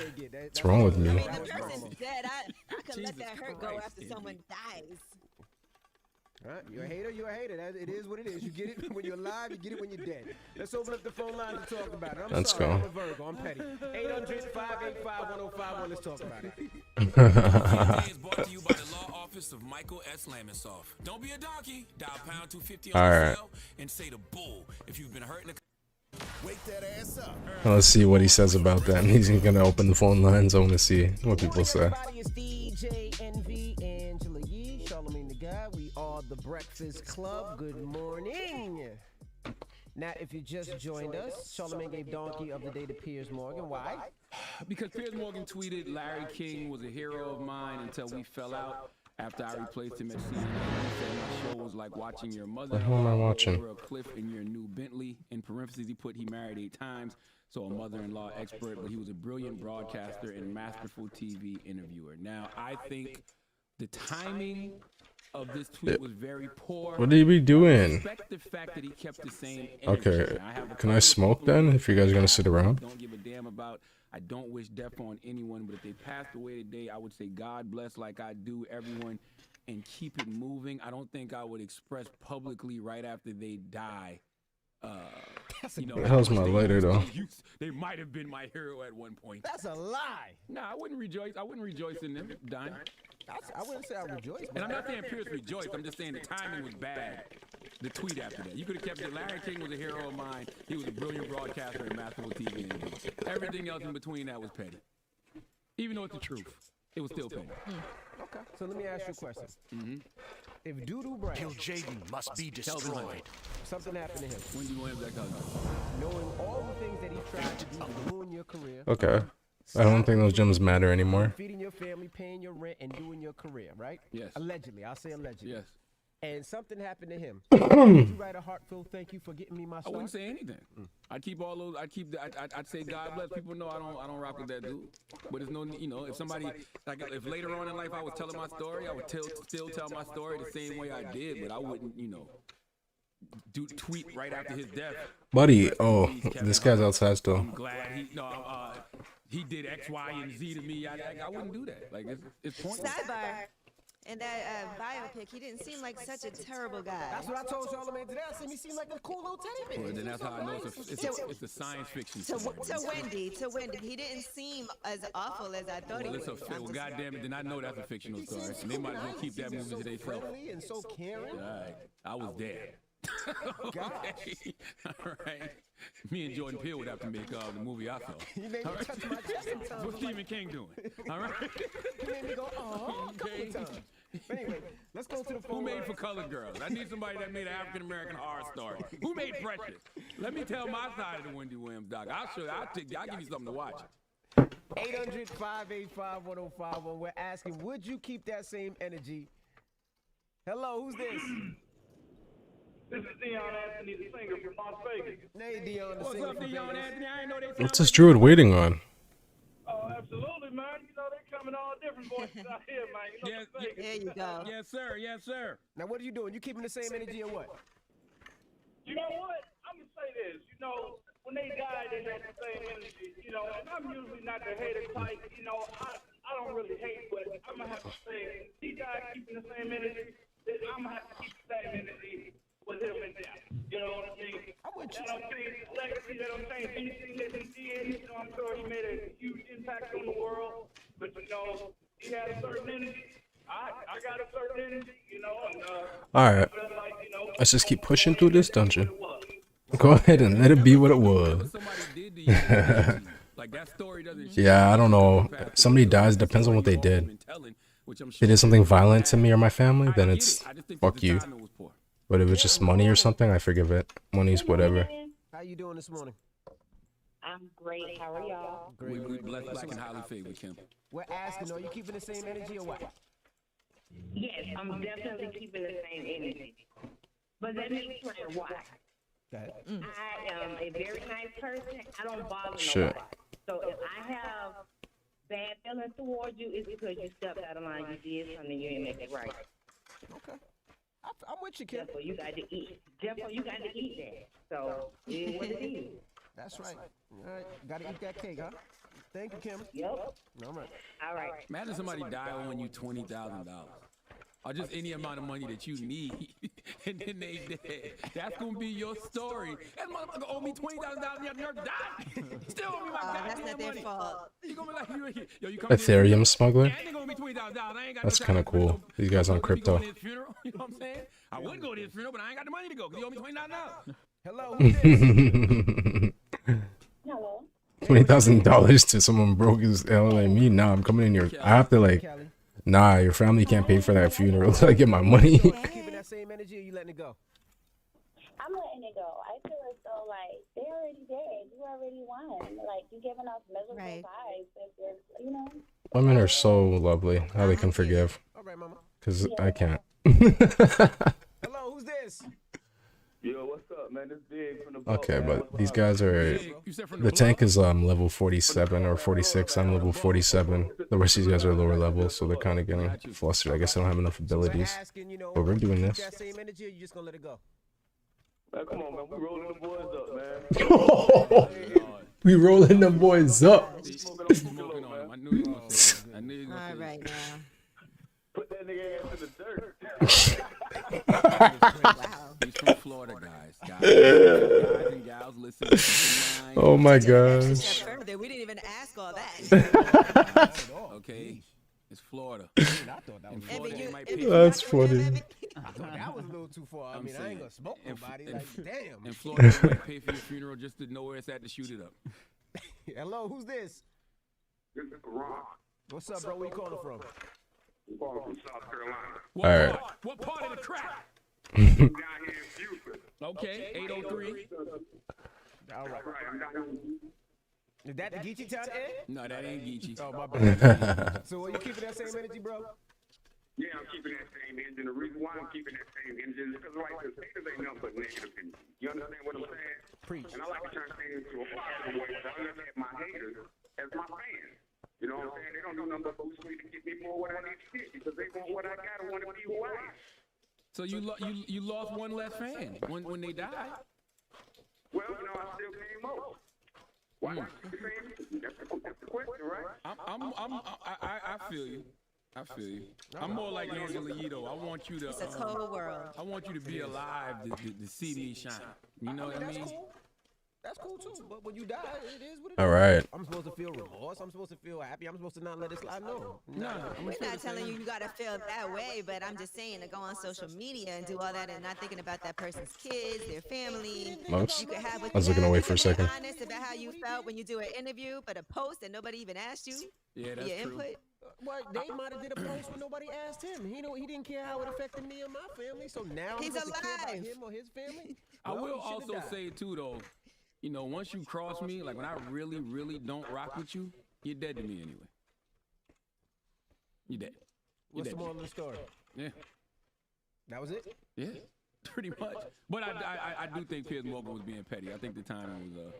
What's wrong with me? I mean, the person's dead. I could let that hurt go after someone dies. Right? You're a hater, you're a hater. It is what it is. You get it when you're alive, you get it when you're dead. Let's open up the phone line to talk about it. Let's go. I'm a Virgo, I'm petty. 800-585-1051, let's talk about it. is brought to you by the law office of Michael S. Lamonsoff. Don't be a donkey. Dial pound 250 on All the right. cell and say the bull if you've been hurting the... Wake that ass up. Let's see what he says about that. He's gonna open the phone lines. I want to see what people say. Everybody, it's DJ Envy, Angela Yee, Charlamagne the Guy. We are the Breakfast Club. Good morning. Now, if you just joined us, Charlamagne gave Donkey of the Day to Piers Morgan. Why? Because Piers Morgan tweeted, Larry King was a hero of mine until we fell out. After I replaced him at CNN, he said my show was like watching your mother What the hell am I watching? over a cliff in your new Bentley. In parentheses, he put he married 8 times, so a mother-in-law expert, but he was a brilliant broadcaster and masterful TV interviewer. Now, I think the timing of this tweet was very poor. What did he be doing? I respect the fact that he kept the same energy. Okay, I have a can I smoke then, if you guys are gonna sit around? Don't give a damn about. I don't wish death on anyone, but if they passed away today, I would say God bless like I do everyone and keep it moving. I don't think I would express publicly right after they die. What the hell's my lighter, though? They might have been my hero at one point. That's a lie. Nah, I wouldn't rejoice. I wouldn't rejoice in them dying. I wouldn't say I rejoice. And I'm not saying Pierce rejoiced. I'm just saying the timing was bad. The tweet after that. You could have kept it. Larry King was a hero of mine. He was a brilliant broadcaster and masterful TV interviewer. Everything else in between that was petty. Even though it's the truth, it was still petty. Okay. So let me ask you a question. Mm-hmm. If Doodoo Brown, Kill Jaden must be destroyed. Something happened to him. When do you want that coming? Knowing all the things that he tried to do to ruin your career. Okay. I don't think those gems matter anymore. Feeding your family, paying your rent, and doing your career, right? Yes. Allegedly. I'll say allegedly. Yes. and something happened to him. Would you write a heartfelt thank you for getting me my I start? wouldn't say anything. I'd keep all those. I'd say God bless. People know I don't rock with that dude. But there's no, you know, if somebody like if later on in life I was telling my story, I would still tell my story the same way I did. But I wouldn't, you know, tweet right after his death. Buddy, oh, this guy's outside still. I'm glad he did X, Y, and Z to me. I wouldn't do that. Like it's pointless. Sidebar. In that biopic, he didn't seem like such a terrible guy. That's what I told Charlamagne today. I said he seemed like a cool little teddy bear. Well, then that's how I know it's a science fiction. To Wendy, he didn't seem as awful as I thought he would. Well, goddamn it, then I know that's a fictional story. And they might as well keep that movie to themselves. Friendly and so caring. All right, I was there. Okay. All right. Me and Jordan Peele would have to make the movie I saw. You made me touch my chest sometimes. What's Stephen King doing? All right. You made me go, oh, a couple of times. But anyway, let's go to the phone. Who made For Colored Girls? I need somebody that made an African American horror story. Who made Precious? Let me tell my side of the Wendy Williams doc. I'll give you something to watch. 800-585-1051. We're asking, would you keep that same energy? Hello, who's this? This is Dion Anthony, the singer from Las Vegas. Hey, Dion, the What's singer up, from Dion Vegas. Anthony? I ain't know they What's this druid waiting on? Oh, absolutely, man. You know, they coming all different voices out here, man. You know, Vegas. There you go. Yes, sir. Yes, sir. Now, what are you doing? You keeping the same energy or what? You know what? I'm going to say this. You know, when they died, they had the same energy. You know, and I'm usually not the hater type. You know, I don't really hate, but I'm going to have to say, he died keeping the same energy. I'm going to have to keep the same energy with him in death. You know what I mean? That don't change his legacy. That don't change anything that he did. You know, I'm sure he made a huge impact on the world. But, you know, he had a certain energy. I got a certain energy, you know. And, Alright. Let's just keep pushing through this dungeon. Go ahead and let it be what it was. Yeah, I don't know. If somebody dies, depends on what they did. If they did something violent to me or my family, then it's fuck you. But if it's just money or something, I forgive it. Money's whatever. How you doing this morning? I'm great. How are y'all? Great. We blessed, black, and highly favored, Kim. We're asking, are you keeping the same energy or what? Yes, I'm definitely keeping the same energy. But let me explain why. I am a very nice person. I don't bother nobody. So if I have bad feelings towards you, it's because you stepped out of line. You did something, you didn't make it right. Okay. I'm with you, Kim. Therefore, you got to eat. Therefore, you got to eat that. So it is what it is. That's right. All right. Gotta eat that cake, huh? Thank you, Kim. Yep. All right. All right. Imagine somebody die owing you $20,000. Or just any amount of money that you need, and then they dead. That's gonna be your story. That motherfucker owe me $20,000. You never died. Still owe me my goddamn That's not their money. fault. You gonna be like, yo, you come Ethereum smuggler? Yeah, they gonna be $20,000. I ain't got That's no kind of cool. These guys on crypto. to his funeral. You know what I'm saying? I would go to his funeral, but I ain't got the money to go because he owe me $20,000. Hello. Hello. $20,000 to someone broke as hell like me. Nah, I'm coming in your. I have to like. Nah, your family can't pay for that funeral till I get my money. You keeping that same energy or you letting it go? I'm letting it go. I feel as though, like, they're already dead. You already won. Like, you're giving off miserable vibes. If you're, you know? Women are so lovely. How they can forgive. All right, mama. Because I can't. Hello, who's this? Yo, what's up, man? This Big from the boat. Okay, but these guys are. The tank is level 47 or 46. I'm level 47. The rest of these guys are lower level, so they're kind of getting flustered. I guess I don't have enough abilities. But we're doing this. That same energy or you just gonna let it go? Man, come on, man. We rolling the boys up, man. We rolling them boys up. All right, now. Put that nigga ass in the dirt. Wow. He's from Florida, guys. Guys and gals, listen. Oh my gosh. Further, we didn't even ask all that. Okay, it's Florida. That's funny. I thought that was a little too far. I mean, I ain't gonna smoke nobody. Like, damn. In Florida, you might pay for your funeral just to know where it's at to shoot it up. Hello, who's this? This is Ron. What's up, bro? Where you calling from? I'm calling from South Carolina. All right. What part of the crack? Down here in Buford. Okay, 803. All right. Is that the Geechee Town, Ed? No, that ain't Geechee. Oh, my bad. So are you keeping that same energy, bro? Yeah, I'm keeping that same engine. The reason why I'm keeping that same engine is because, like, the haters ain't nothing but negative energy. You understand what I'm saying? Preach. And I like to turn things into a positive way. So I look at my haters as my fans. You know what I'm saying? They don't do nothing but boost me to get me more what I need to get because they want what I got and want to be who I am. So you lost one less fan when they died. Well, you know, I still came up. Why not keep the same energy? That's the question, right? I feel you. I feel you. I'm more like Angela Yee-though. I want you to. It's a cold world. I want you to be alive to see me shine. You know what I mean? That's cool too. But when you die, it is what it is. All right. I'm supposed to feel remorse. I'm supposed to feel happy. I'm supposed to not let it slide. No. We're not telling you gotta feel that way, but I'm just saying to go on social media and do all that and not thinking about that person's kids, their family. Most? You could have I was looking away for a second. Honest about how you felt when you do an interview, but a post that nobody even asked you. Yeah, that's your true. input. Well, they might have did a post when nobody asked him. He didn't care how it affected me or my family. So now He's I'm supposed to care about alive. him or his family. I Well, will he should've also died. say too though, you know, once you cross me, like when I really, really don't rock with you, you're dead to me anyway. You're dead. What's the moral of the story? Yeah. That was it? Yeah, pretty much. But I do think Piers Morgan was being petty. I think the timing was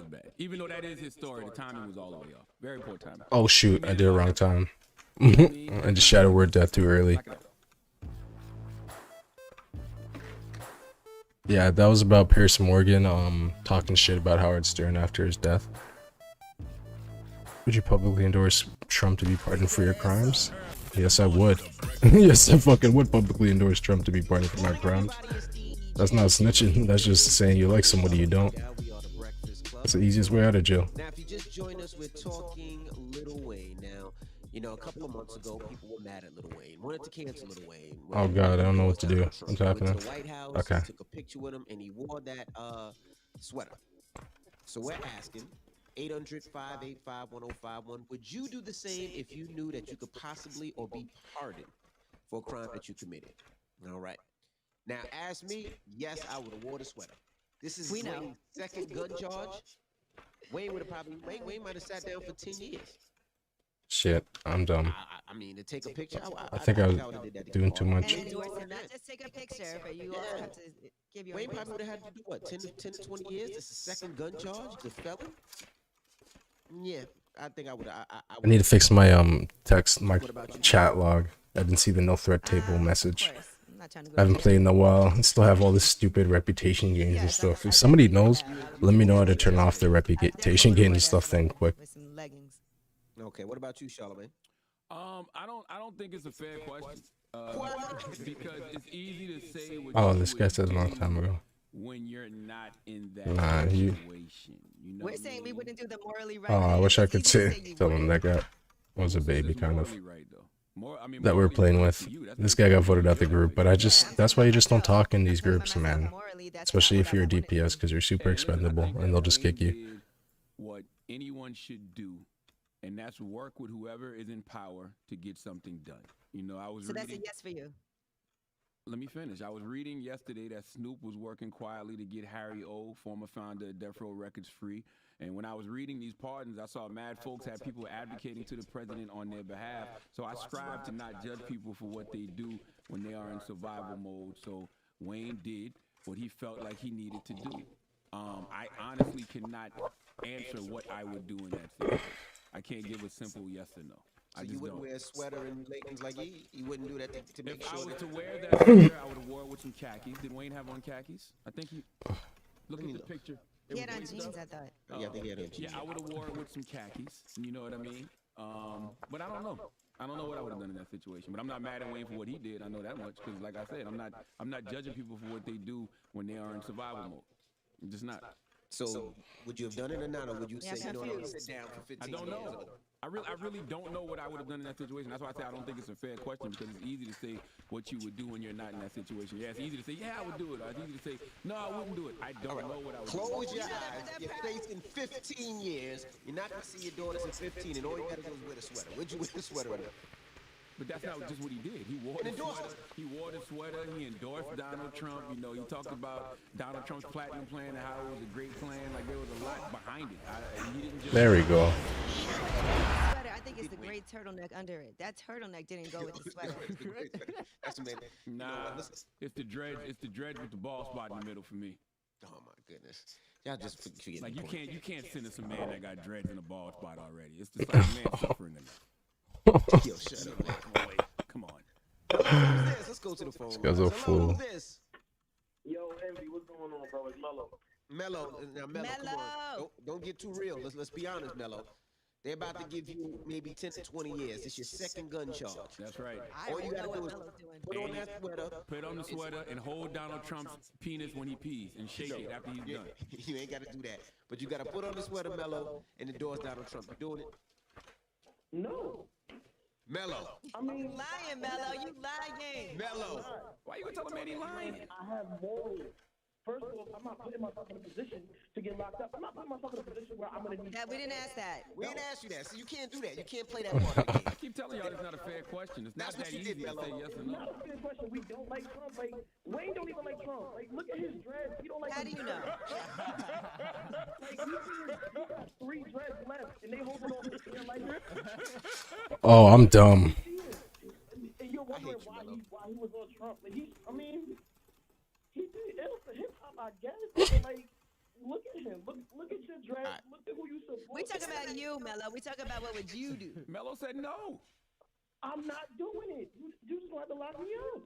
bad. Even though that is his story, the timing was all the way off. Very poor timing. Oh shoot, I did it wrong time. I just shadow word death too early. Yeah, that was about Piers Morgan talking shit about Howard Stern after his death. Would you publicly endorse Trump to be pardoned for your crimes? Yes, I would. Yes, I fucking would publicly endorse Trump to be pardoned for my crimes. That's not snitching. That's just saying you like somebody you don't. That's the easiest way out of jail. Now, if you just join us, we're talking Lil Wayne. Now, you know, a couple of months ago, people were mad at Lil Wayne, wanted to cancel Lil Wayne. Oh god, I don't know what to do. What's happening? Went to the White House, Okay. took a picture with him, and he wore that sweater. So we're asking 800-585-1051. Would you do the same if you knew that you could possibly or be pardoned for a crime that you committed? All right. Now, ask me. Yes, I would have wore the sweater. This is Wayne's second gun charge. Wayne would have Wayne might have sat down for 10 years. Shit, I'm dumb. I mean, to take a picture. I think I was doing too much. And endorse him, not just take a picture, but you also have to give your Wayne probably would have had to do what, 10 to 20 years? This is second gun charge, the felon. Yeah, I think I would. I need to fix my my chat log. I didn't see the no threat table message. I haven't played in a while. I still have all this stupid reputation games and stuff. If somebody knows, let me know how to turn off the reputation games and stuff thing quick. Okay, what about you, Charlamagne? I don't think it's a fair question. Because it's easy to say what Oh, you this guy would said a long do time ago. when you're not in that Nah, you. situation. You know We're saying we wouldn't do the morally right. Oh, I wish I It's could easy to say say you tell him would. that guy was a baby, kind of. right, though. That we were playing with. This guy got voted out the group, but that's why you just don't talk in these groups, man. Especially if you're a DPS, because you're super expendable and they'll just kick you. What anyone should do, and that's work with whoever is in power to get something done. You know, I was So that's reading. a yes for you. Let me finish. I was reading yesterday that Snoop was working quietly to get Harry O, former founder of Death Row Records, free. And when I was reading these pardons, I saw mad folks had people advocating to the president on their behalf. So I strive to not judge people for what they do when they are in survival mode. So Wayne did what he felt like he needed to do. I honestly cannot answer what I would do in that situation. I can't give a simple yes or no. So you wouldn't wear a sweater and leggings like he? You wouldn't do that to make If I sure was that to wear that sweater, I would have wore it with some khakis. Did Wayne have on khakis? I think he. Look at the picture. He had on jeans, I thought. Yeah, I think he had on jeans. Yeah, I would have wore it with some khakis. You know what I mean? But I don't know. I don't know what I would have done in that situation. But I'm not mad at Wayne for what he did. I know that much because, like I said, I'm not judging people for what they do when they are in survival mode. I'm just not. So would you have done it or not, or would you say, you know, I'm gonna sit down for 15 I don't years? know. I really don't know what I would have done in that situation. That's why I say I don't think it's a fair question because it's easy to say what you would do when you're not in that situation. Yeah, it's easy to say, yeah, I would do it. Or it's easy to say, no, I wouldn't do it. I don't know what I would do. Close your eyes. You're facing 15 years. You're not gonna see your daughters in 15, and all you gotta do is wear the sweater. Would you wear the sweater or not? But that's not just what he did. He wore the sweater. He wore the sweater. He endorsed Donald Trump. You know, he talked about Donald Trump's platinum plan and how it was a great plan. Like there was a lot behind it. He didn't just. There we go. I think think it's the great turtleneck under it. That turtleneck didn't go with the sweater. That's man. Nah, it's the dread. It's the dread with the bald spot in the middle for me. Oh my goodness. Y'all just forget. Like you can't sentence a man that got dreads in a bald spot already. It's just like a man suffering enough. Yo, shut up, man. Come on. Who's this? Let's go to the phone. This guy's a fool. Who's this? Yo, Envy, what's going on, bro? It's Mello. Mello. Now, Mello, come on. Don't get too real. Let's be honest, Mello. They're about to give you maybe 10 to 20 years. It's your second gun charge. That's right. All you gotta do is put on that sweater. Put on the sweater and hold Donald Trump's penis when he pees and shake it after he's done. You ain't gotta do that. But you gotta put on the sweater, Mello, and endorse Donald Trump. You doing it? No. Mello. I mean, You lying, Mello. You lying. Mello. Why you gonna tell a man he lying? I have morals. First of all, I'm not putting myself in a position to get locked up. I'm not putting myself in a position where I'm gonna need. That we didn't ask that. We didn't ask you that, so you can't do that. You can't play that part of the game. I keep telling y'all it's not a fair question. It's not That's what that you easy did, to Mello. say yes or It's no. not a fair question. We don't like Trump. Like Wayne don't even like Trump. Like look at his dreads. He don't like. How do you know? Like he got 3 dreads left, and they holding on his hair like. Oh, I'm dumb. And you're wondering why he was on Trump. Like he did it for hip hop, I guess. But like, look at him. Look at your dreads. Look at who you support. We talking about you, Mello. We talking about what would you do? Mello said no. I'm not doing it. You just want to lock me up.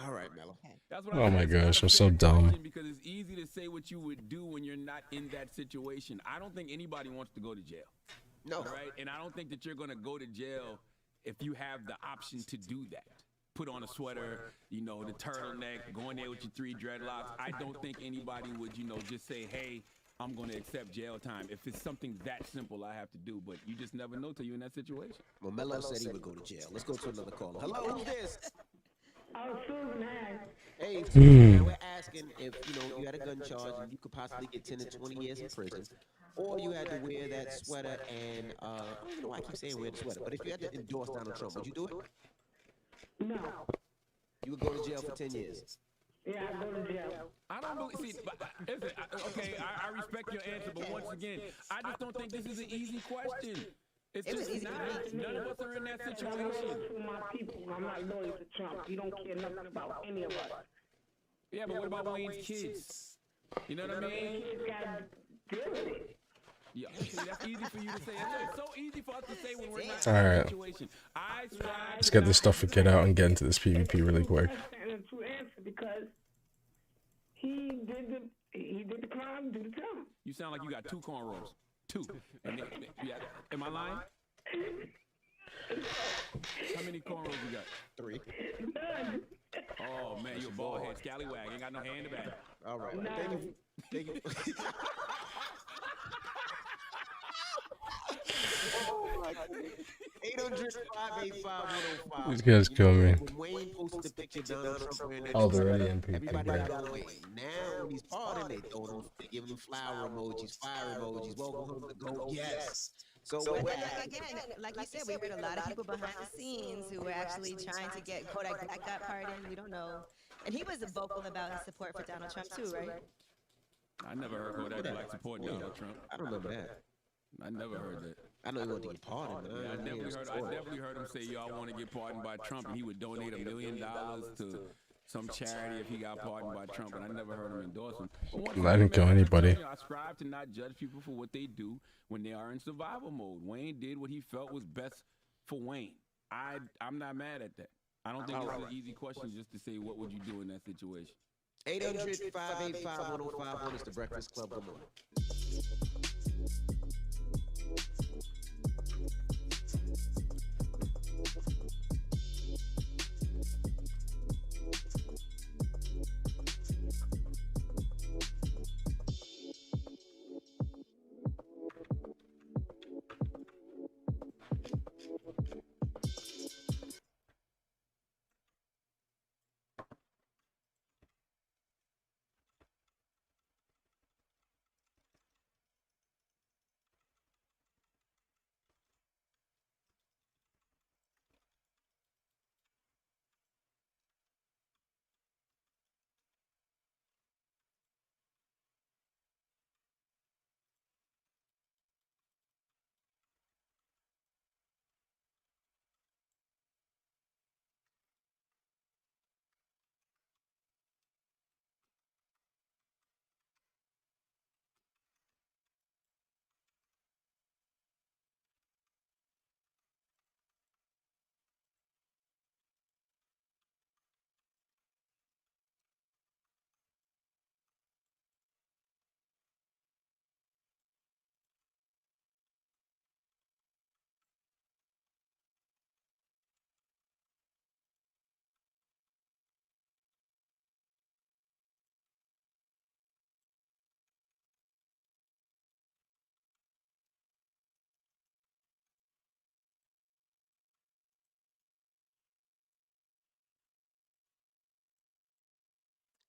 All right, Mello. That's what Oh my said. It's not gosh, a I'm so fair dumb. question because it's easy to say what you would do when you're not in that situation. I don't think anybody wants to go to jail. No. All right? And I don't think that you're going to go to jail if you have the option to do that. Put on a sweater, you know, the turtleneck, go in there with your 3 dreadlocks. I don't think anybody would, you know, just say, hey, I'm going to accept jail time. If it's something that simple, I have to do. But you just never know till you're in that situation. Well, Mello said he would go to jail. Let's go to another caller. Hello, who's this? Susan has. Hey, now we're asking if, you had a gun charge and you could possibly get 10 to 20 years in prison. Or you had to wear that sweater and, I don't even know why I keep saying wear the sweater. But if you had to endorse Donald Trump, would you do it? No. You would go to jail for 10 years. Yeah, I go to jail. I don't believe. See, okay, I respect your answer, but once again, I just don't think this is an easy question. It's just not. None of us are in that situation. I'm loyal to my people. I'm not loyal to Trump. He don't care nothing about any of us. Yeah, but what about Wayne's kids? You know what I mean? Kids gotta deal with it. Yeah, see, that's easy for you to say. It's so easy for us to say when we're not All in right. that situation. Let's get this stuff figured out and get into this PvP really quick. And a true answer because he did the crime, do the time. You sound like you got 2 cornrows. 2. And yeah, am I lying? How many cornrows you got? 3. None. Oh man, you a bald head scallywag. Ain't got no hair in the back. All right. Thank you. Oh my goodness. 800-585-105. These guys kill me. When Wayne posted the picture of Donald Trump wearing that Oh, they're sweater, already in PvP, everybody right. got away. Now when he's partying, they giving him flower emojis, fire emojis, welcome home to go. Yes. So But like you said, we heard a lot of people behind the scenes who were actually trying to get Kodak Black got pardoned. We don't know. And he was vocal about his support for Donald Trump too, right? I never heard Kodak Black support Donald Trump. I don't remember that. I never heard that. I know he wanted to get pardoned. But I definitely heard him say, "Yo, I want to get pardoned by Trump," and he would donate $1 million to some charity if he got pardoned by Trump. And I never heard him endorse him. I didn't kill anybody. I strive to not judge people for what they do when they are in survival mode. Wayne did what he felt was best for Wayne. I'm not mad at that. I don't think it's an easy question just to say what would you do in that situation. 800-585-1051 is the Breakfast Club. Good morning.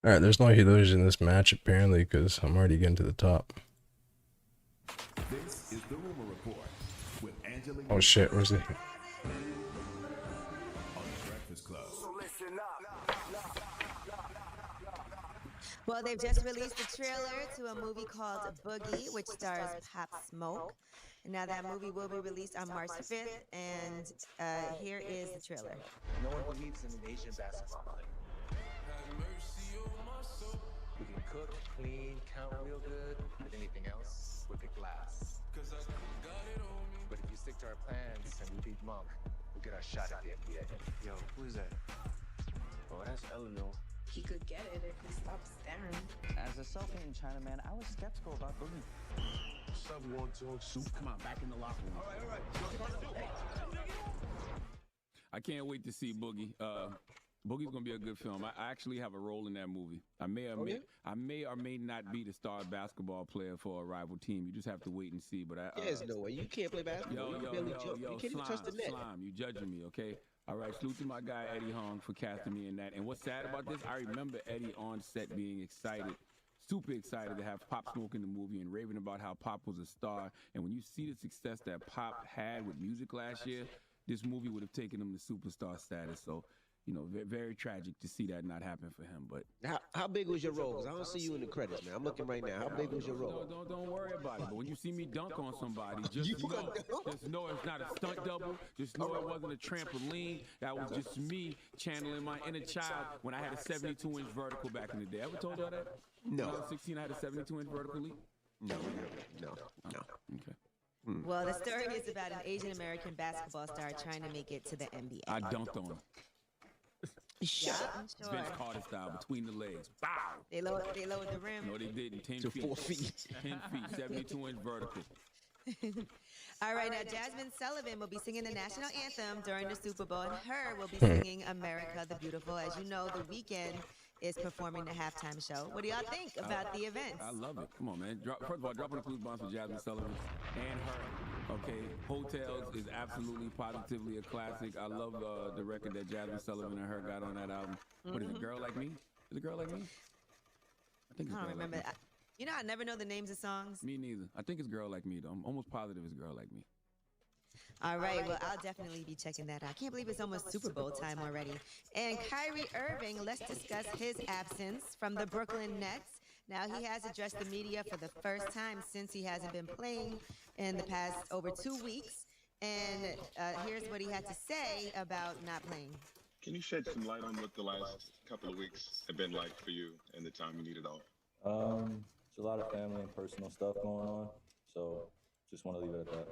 All right, there's no healers in this match apparently because I'm already getting to the top. This is the Rumor Report with Angela. Oh shit, where's it? On the Breakfast Club. Well, they've just released a trailer to a movie called Boogie, which stars Pop Smoke. And now that movie will be released on March 5th, and here is the trailer. No one believes in an Asian basketball player. We can cook, clean, count real good, but anything else, we pick last. But if you stick to our plans and we beat Monk, we'll get our shot at the NBA. Yo, who's that? Oh, that's Eleanor. He could get it if he stopped staring. As a self-hating Chinaman, I was skeptical about Boogie. What's up, wonton soup? Come on, back in the locker room. All right. I can't wait to see Boogie. Boogie's gonna be a good film. I actually have a role in that movie. I may or may not be the star basketball player for a rival team. You just have to wait and see. But There's no way you can't play basketball. You can't even touch the net. Slime, you judging me, okay? All right, salute to my guy Eddie Hong for casting me in that. And what's sad about this, I remember Eddie on set being excited, super excited to have Pop Smoke in the movie and raving about how Pop was a star. And when you see the success that Pop had with music last year, this movie would have taken him to superstar status. So, you know, very tragic to see that not happen for him. But how big was your role? Because I don't see you in the credits, man. I'm looking right now. How big was your role? Don't worry about it. But when you see me dunk on somebody, just know it's not a stunt double. Just know it wasn't a trampoline. That was just me channeling my inner child when I had a 72-inch vertical back in the day. Ever told y'all that? No. When I was 16, I had a 72-inch vertical leap. No. Okay. Well, the story is about an Asian American basketball star trying to make it to the NBA. I dunked on him. Shut up. Sure. Vince Carter style, between the legs. Bow! They lowered the rim. No, they didn't. 10 to feet. 4 feet. 10 feet, 72-inch vertical. All right, now Jasmine Sullivan will be singing the national anthem during the Super Bowl, and her will be singing America the Beautiful. As you know, The Weeknd is performing the halftime show. What do y'all think about the events? I love it. Come on, man. First of all, dropping the clues bombs for Jasmine Sullivan and her. Okay, Hotels is absolutely, positively a classic. I love the record that Jasmine Sullivan and her got on that album. What is it, Girl Like Me? Is it Girl Like Me? I think it's I don't Girl remember. Like Me. You know, I never know the names of songs. Me neither. I think it's Girl Like Me, though. I'm almost positive it's Girl Like Me. All right, well, I'll definitely be checking that out. I can't believe it's almost Super Bowl time already. And Kyrie Irving, let's discuss his absence from the Brooklyn Nets. Now, he has addressed the media for the first time since he hasn't been playing in the past over 2 weeks. And here's what he had to say about not playing. Can you shed some light on what the last couple of weeks have been like for you and the time you needed off? There's a lot of family and personal stuff going on, so just want to leave it at that.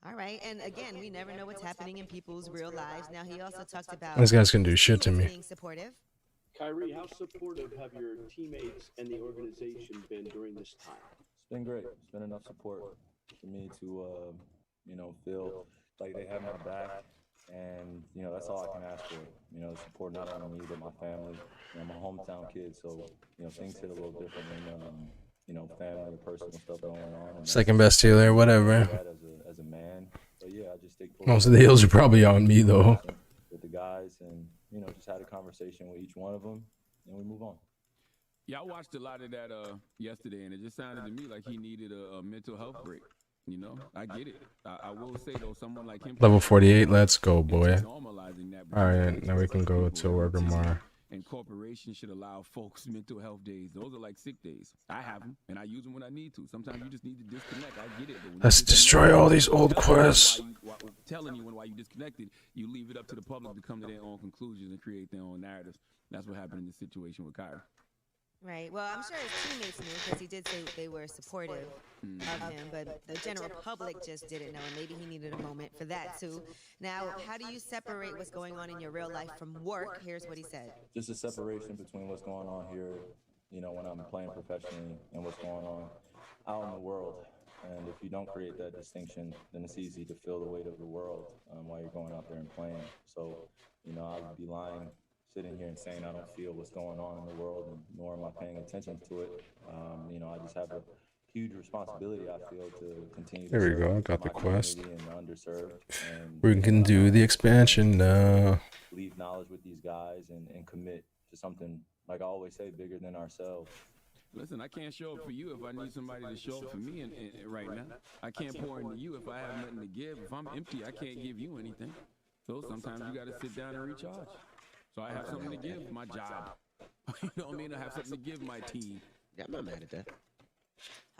All right, and again, we never know what's happening in people's real lives. Now, he also talked about This guy's gonna do shit to me. being supportive. Kyrie, how supportive have your teammates and the organization been during this time? It's been great. It's been enough support for me to, feel like they have my back, and that's all I can ask for. Support not only me but my family. I'm a hometown kid, so things hit a little different when family and personal stuff going on. And Second best healer, whatever. As a man, but yeah, I just think Most of the heals are probably on me though. with the guys, and just had a conversation with each one of them, and we move on. Yeah, I watched a lot of that yesterday, and it just sounded to me like he needed a mental health break. I get it. I will say, though, someone like him... Level 48, let's go, boy. Alright, now we can go to work more. And corporations should allow folks mental health days. Those are like sick days. I have them, and I use them when I need to. Sometimes you just need to disconnect. I get it. Let's destroy all these old quests. Telling you why you disconnected, you leave it up to the public to come to their own conclusions and create their own narratives. That's what happened in this situation with Kyrie. Right. Well, I'm sure his teammates knew because he did say they were supportive of him, but the general public just didn't know, and maybe he needed a moment for that too. Now, how do you separate what's going on in your real life from work? Here's what he said. Just a separation between what's going on here, when I'm playing professionally, and what's going on out in the world. And if you don't create that distinction, then it's easy to feel the weight of the world while you're going out there and playing. So, I would be lying sitting here and saying I don't feel what's going on in the world, and nor am I paying attention to it. I just have a huge responsibility, I feel, to continue to There we serve go. I got my the quest. community and the underserved. And We can do the expansion now. leave knowledge with these guys and commit to something, like I always say, bigger than ourselves. Listen, I can't show up for you if I need somebody to show up for me right now. I can't pour into you if I have nothing to give. If I'm empty, I can't give you anything. So sometimes you got to sit down and recharge. So I have something to give my job. You know what I mean? I have something to give my team. Yeah, I'm not mad at that.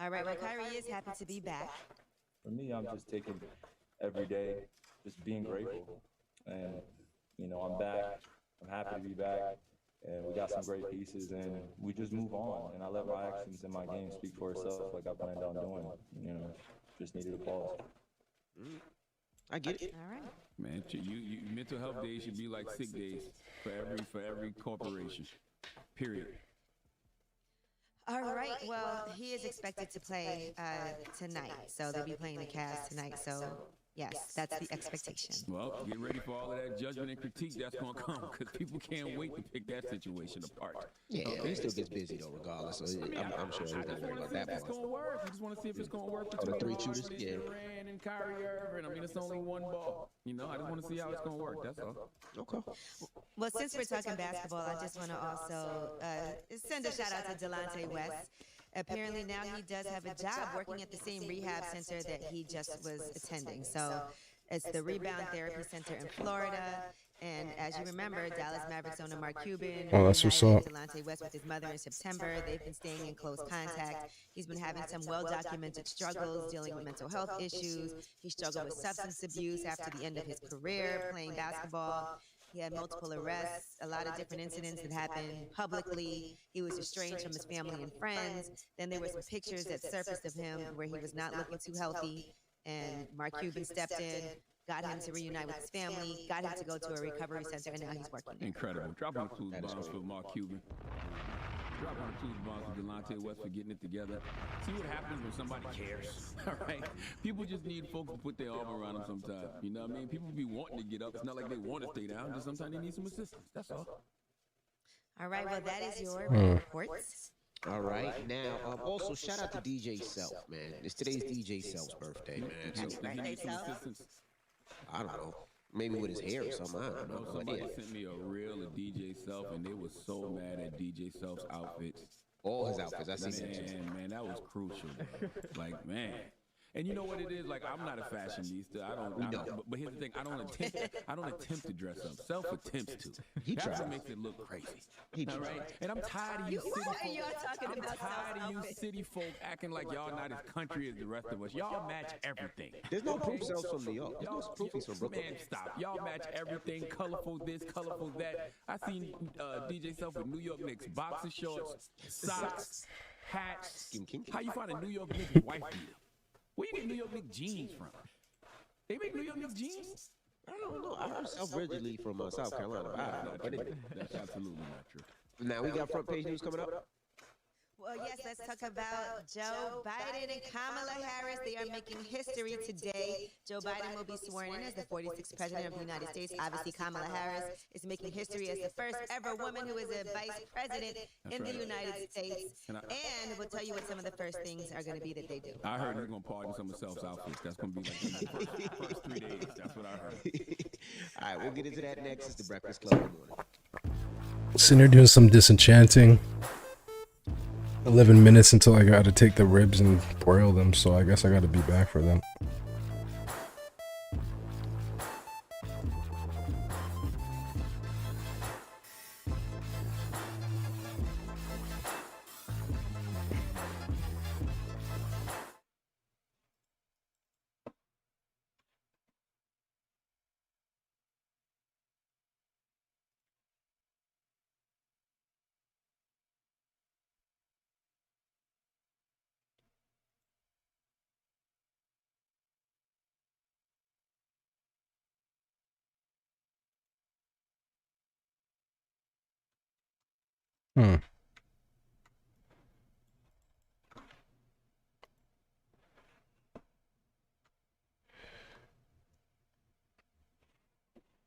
All right, well, Kyrie is happy to be back. For me, I'm just taking every day, just being grateful. And, you know, I'm back. I'm happy to be back. And we got some great pieces, and we just move on. And I let my actions in my game speak for itself, like I planned on doing. You know, just needed a pause. I get it. All right. Man, you mental health days should be like sick days for every corporation. Period. All right. Well, he is expected to play tonight, so they'll be playing the Cavs tonight. So yes, that's the expectation. Well, get ready for all of that judgment and critique that's going to come, because people can't wait to pick that situation apart. Yeah, he still gets busy though, regardless. So I'm sure he's not worried about that It's part. going to work. You just want to see if it's going to work. Oh, the three shooters? Yeah. Durant and Kyrie Irving. I mean, it's only one ball. You know, I just want to see how it's going to work. That's all. Okay. Well, since we're talking basketball, I just want to also send a shout out to Delonte West. Apparently now he does have a job working at the same rehab center that he just was attending. So it's the Rebound Therapy Center in Florida. And as you remember, Dallas Mavericks owner Mark Cuban That's what's up. Delonte West with his mother in September. They've been staying in close contact. He's been having some well-documented struggles dealing with mental health issues. He struggled with substance abuse after the end of his career playing basketball. He had multiple arrests, a lot of different incidents that happened publicly. He was estranged from his family and friends. Then there were some pictures that surfaced of him where he was not looking too healthy. And Mark Cuban stepped in, got him to reunite with his family, got him to go to a recovery center, and now he's working. Incredible. Drop on the clues bombs for Mark Cuban. Drop on the clues bombs for Delonte West for getting it together. See what happens when somebody cares. All right? People just need folks to put their arm around them sometimes. You know what I mean? People be wanting to get up. It's not like they want to stay down. Just sometimes they need some assistance. That's all. All right, well, that is your reports. All right, now also shout out to DJ Self, man. It's today's DJ Self's birthday, man. So, I don't know, maybe with his hair or something. I don't know. Somebody sent me a reel of DJ Self, and they were so mad at DJ Self's outfits. All his outfits, I see that. Man, that was crucial. Bro. Like, man. And you know what it is? Like, I'm not a fashionista. But here's the thing: I don't attempt to dress up. Self attempts to. That's what makes it look crazy. All right. And I'm tired of you city folk acting like y'all not as country as the rest of us. Y'all match everything. There's no proof Self's from New York. There's no proof he's from Brooklyn. Man, stop. Y'all match everything. Colorful this, colorful that. I seen DJ Self with New York Knicks boxer shorts, socks, hats. How you find a New York Knicks wife beater? Where you get New York Knicks jeans from? They make New York Knicks jeans? I don't know. I heard Self originally from South Carolina. I don't know. But that's absolutely not true. Now we got front page news coming up. Well, yes, let's talk about Joe Biden and Kamala Harris. They are making history today. Joe Biden will be sworn in as the 46th president of the United States. Obviously, Kamala Harris is making history as the first ever woman who is a vice president in the United States. And we'll tell you what some of the first things are going to be that they do. I heard they're going to pardon some of Self's outfits. That's going to be like the first 3 days. That's what I heard. All right, we'll get into that next. It's the Breakfast Club in the morning. Sitting there doing some disenchanting. 11 minutes until I got to take the ribs and broil them, so I guess I got to be back for them.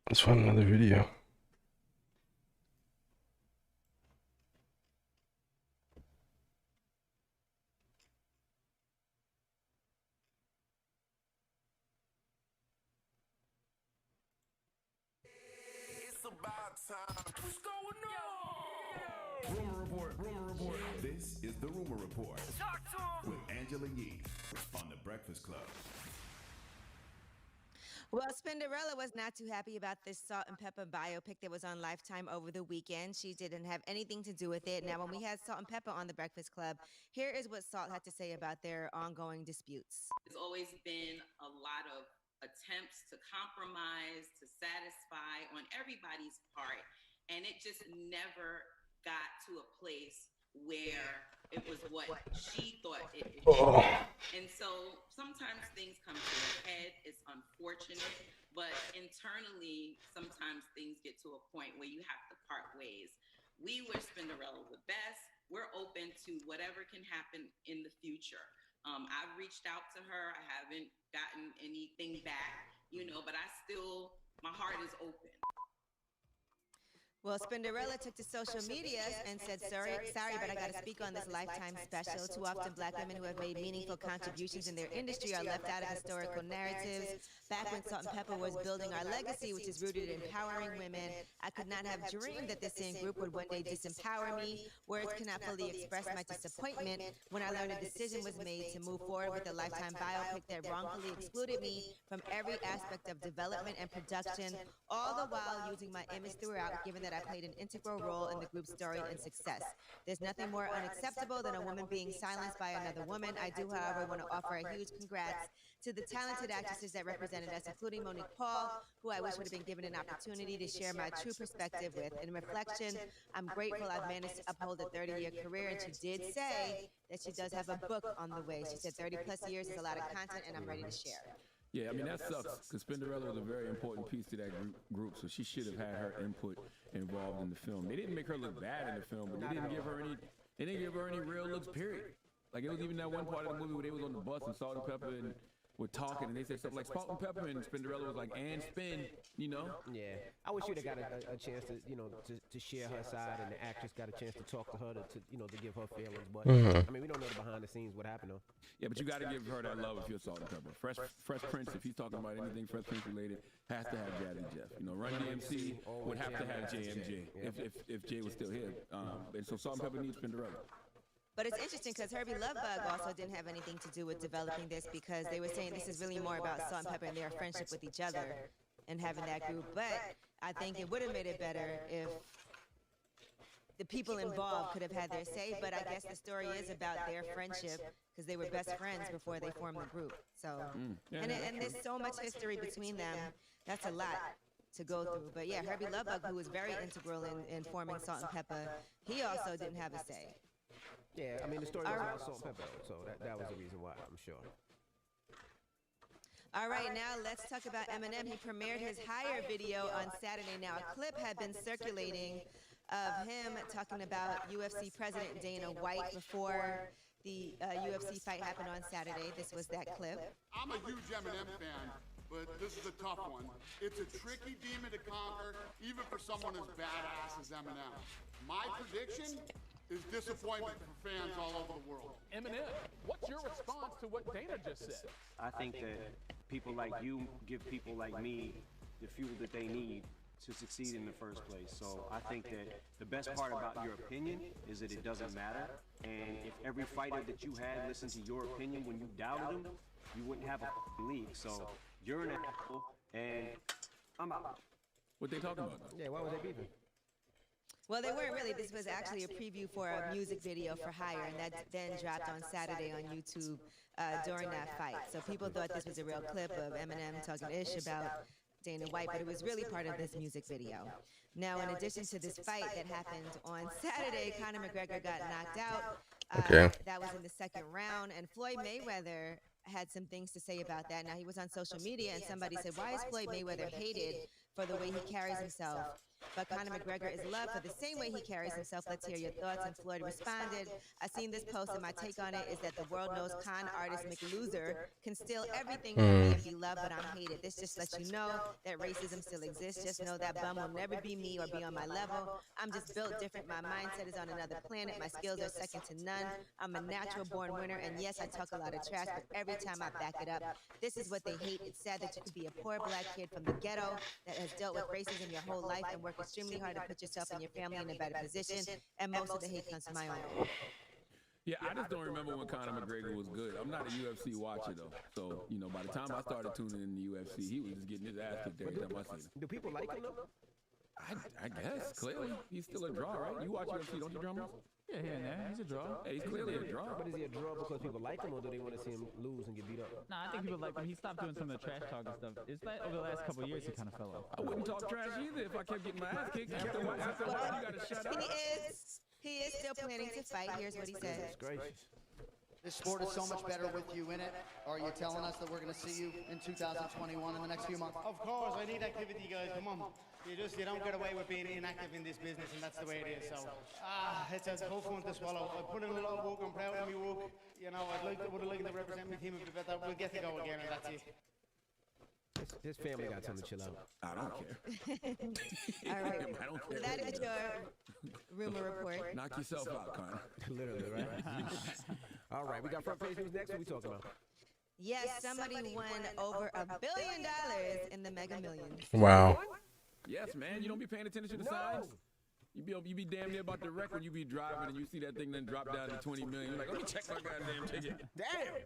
Let's find another video. What's going on? Rumor report, rumor report. This is the Rumor Report Talk to him. with Angela Yee on The Breakfast Club. Well, Spinderella was not too happy about this Salt and Pepper biopic that was on Lifetime over the weekend. She didn't have anything to do with it. Now, when we had Salt and Pepper on The Breakfast Club, here is what Salt had to say about their ongoing disputes. There's always been a lot of attempts to compromise, to satisfy on everybody's part. And it just never got to a place where it was what she thought it should be. And so sometimes things come to a head. It's unfortunate, but internally, sometimes things get to a point where you have to part ways. We wish Spinderella the best. We're open to whatever can happen in the future. I've reached out to her. I haven't gotten anything back, but my heart is open. Well, Spinderella took to social media and said, sorry, but I got to speak on this Lifetime special. Too often, Black women who have made meaningful contributions in their industry are left out of historical narratives. Back when Salt and Pepper was building our legacy, which is rooted in empowering women, I could not have dreamed that this same group would one day disempower me. Words cannot fully express my disappointment when I learned a decision was made to move forward with a Lifetime biopic that wrongfully excluded me from every aspect of development and production, all the while using my image throughout, given that I played an integral role in the group's story and success. There's nothing more unacceptable than a woman being silenced by another woman. I do, however, want to offer a huge congrats to the talented actresses that represented us, including Monique Paul, who I wish would have been given an opportunity to share my true perspective with. In reflection, I'm grateful I've managed to uphold a 30-year career, and she did say that she does have a book on the way. She said 30 plus years is a lot of content, and I'm ready to share. Yeah, I mean, that sucks, because Spinderella was a very important piece to that group, so she should have had her input involved in the film. They didn't make her look bad in the film, but they didn't give her any real looks, period. Like, it was even that one part of the movie where they was on the bus and Salt and Pepper and were talking, and they said something like Salt and Pepper, and Spinderella was like, and spin, Yeah, I wish you'd have got a chance to, to share her side, and the actress got a chance to talk to her to give her feelings. But I mean, we don't know the behind the scenes what happened though. Yeah, but you got to give her that love if you're Salt and Pepper. Fresh Prince, if he's talking about anything Fresh Prince related, has to have Jazzy Jeff. Run DMC would have to have JMJ if Jay was still here. And so Salt and Pepper needs Spinderella. But it's interesting because Herbie Lovebug also didn't have anything to do with developing this, because they were saying this is really more about Salt and Pepper and their friendship with each other and having that group. But I think it would have made it better if the people involved could have had their say. But I guess the story is about their friendship, because they were best friends before they formed the group. So, and there's so much history between them. That's a lot to go through. But yeah, Herbie Lovebug, who was very integral in forming Salt and Pepper, he also didn't have a say. Yeah, I mean, the story was about Salt and Pepper, so that was the reason why, I'm sure. All right, now let's talk about Eminem. He premiered his Higher video on Saturday. Now, a clip had been circulating of him talking about UFC President Dana White before the UFC fight happened on Saturday. This was that clip. I'm a huge Eminem fan, but this is a tough one. It's a tricky demon to conquer, even for someone as badass as Eminem. My prediction is disappointment for fans all over the world. Eminem, what's your response to what Dana just said? I think that people like you give people like me the fuel that they need to succeed in the first place. So I think that the best part about your opinion is that it doesn't matter. And if every fighter that you had listened to your opinion when you doubted him, you wouldn't have a league. So you're an asshole, and I'm out. What they talking about? Yeah, why was they beefing? Well, they weren't really. This was actually a preview for a music video for Higher, and that then dropped on Saturday on YouTube during that fight. So people thought this was a real clip of Eminem talking ish about Dana White, but it was really part of this music video. Now, in addition to this fight that happened on Saturday, Conor McGregor got knocked out. That was in the second round, and Floyd Mayweather had some things to say about that. Now, he was on social media, and somebody said, why is Floyd Mayweather hated for the way he carries himself? But Conor McGregor is loved for the same way he carries himself. Let's hear your thoughts. And Floyd responded, I seen this post, and my take on it is that the world knows con artist McLoser can steal everything from me and be loved, but I'm hated. This just lets you know that racism still exists. Just know that bum will never be me or be on my level. I'm just built different. My mindset is on another planet. My skills are second to none. I'm a natural born winner, and yes, I talk a lot of trash, but every time I back it up. This is what they hate. It's sad that you could be a poor black kid from the ghetto that has dealt with racism your whole life and work work extremely hard to put yourself and your family in a better position, and most of the hate comes from my own end. Yeah, I just don't remember when Conor McGregor was good. I'm not a UFC watcher though, so you know, by the time I started tuning in the UFC, he was just getting his ass kicked every time I seen him. Do people like him though? I guess clearly he's still a draw, right? You watch UFC, don't you, Drummers? Yeah, he's a draw. Hey, he's clearly a draw. But is he a draw because people like him, or do they want to see him lose and get beat up? Nah, I think people like him. He stopped doing some of the trash talk and stuff. It's like over the last couple of years, he kind of fell off. I wouldn't talk trash either if I kept getting my ass kicked. After a while, you gotta shut up. He is still planning to fight. Here's what he said. This sport is so much better with you in it. Are you telling us that we're going to see you in 2021 in the next few months? Of course, I need activity, guys. Come on. You don't get away with being inactive in this business, and that's the way it is. So, it's a tough one to swallow. I put in a lot of work. I'm proud of my work. You know, would have liked to represent my team a bit better. We'll get to go again, and that's it. His family got time to chill out. I don't care. All right. I don't care. That is your rumor report. Knock yourself out, Conor. Literally, right? All right, we got front page news next. What we talking about? Yes, somebody won over $1 billion in the Mega Millions. Wow. Yes, man. You don't be paying attention to the signs. You be damn near about to wreck when you be driving and you see that thing then drop down to 20 million. You're like, let me check my goddamn ticket. Damn.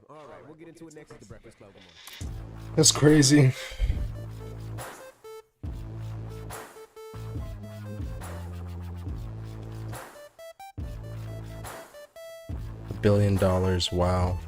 All right, we'll get into it next at the Breakfast Club. Come on. That's crazy. $1 billion. Wow.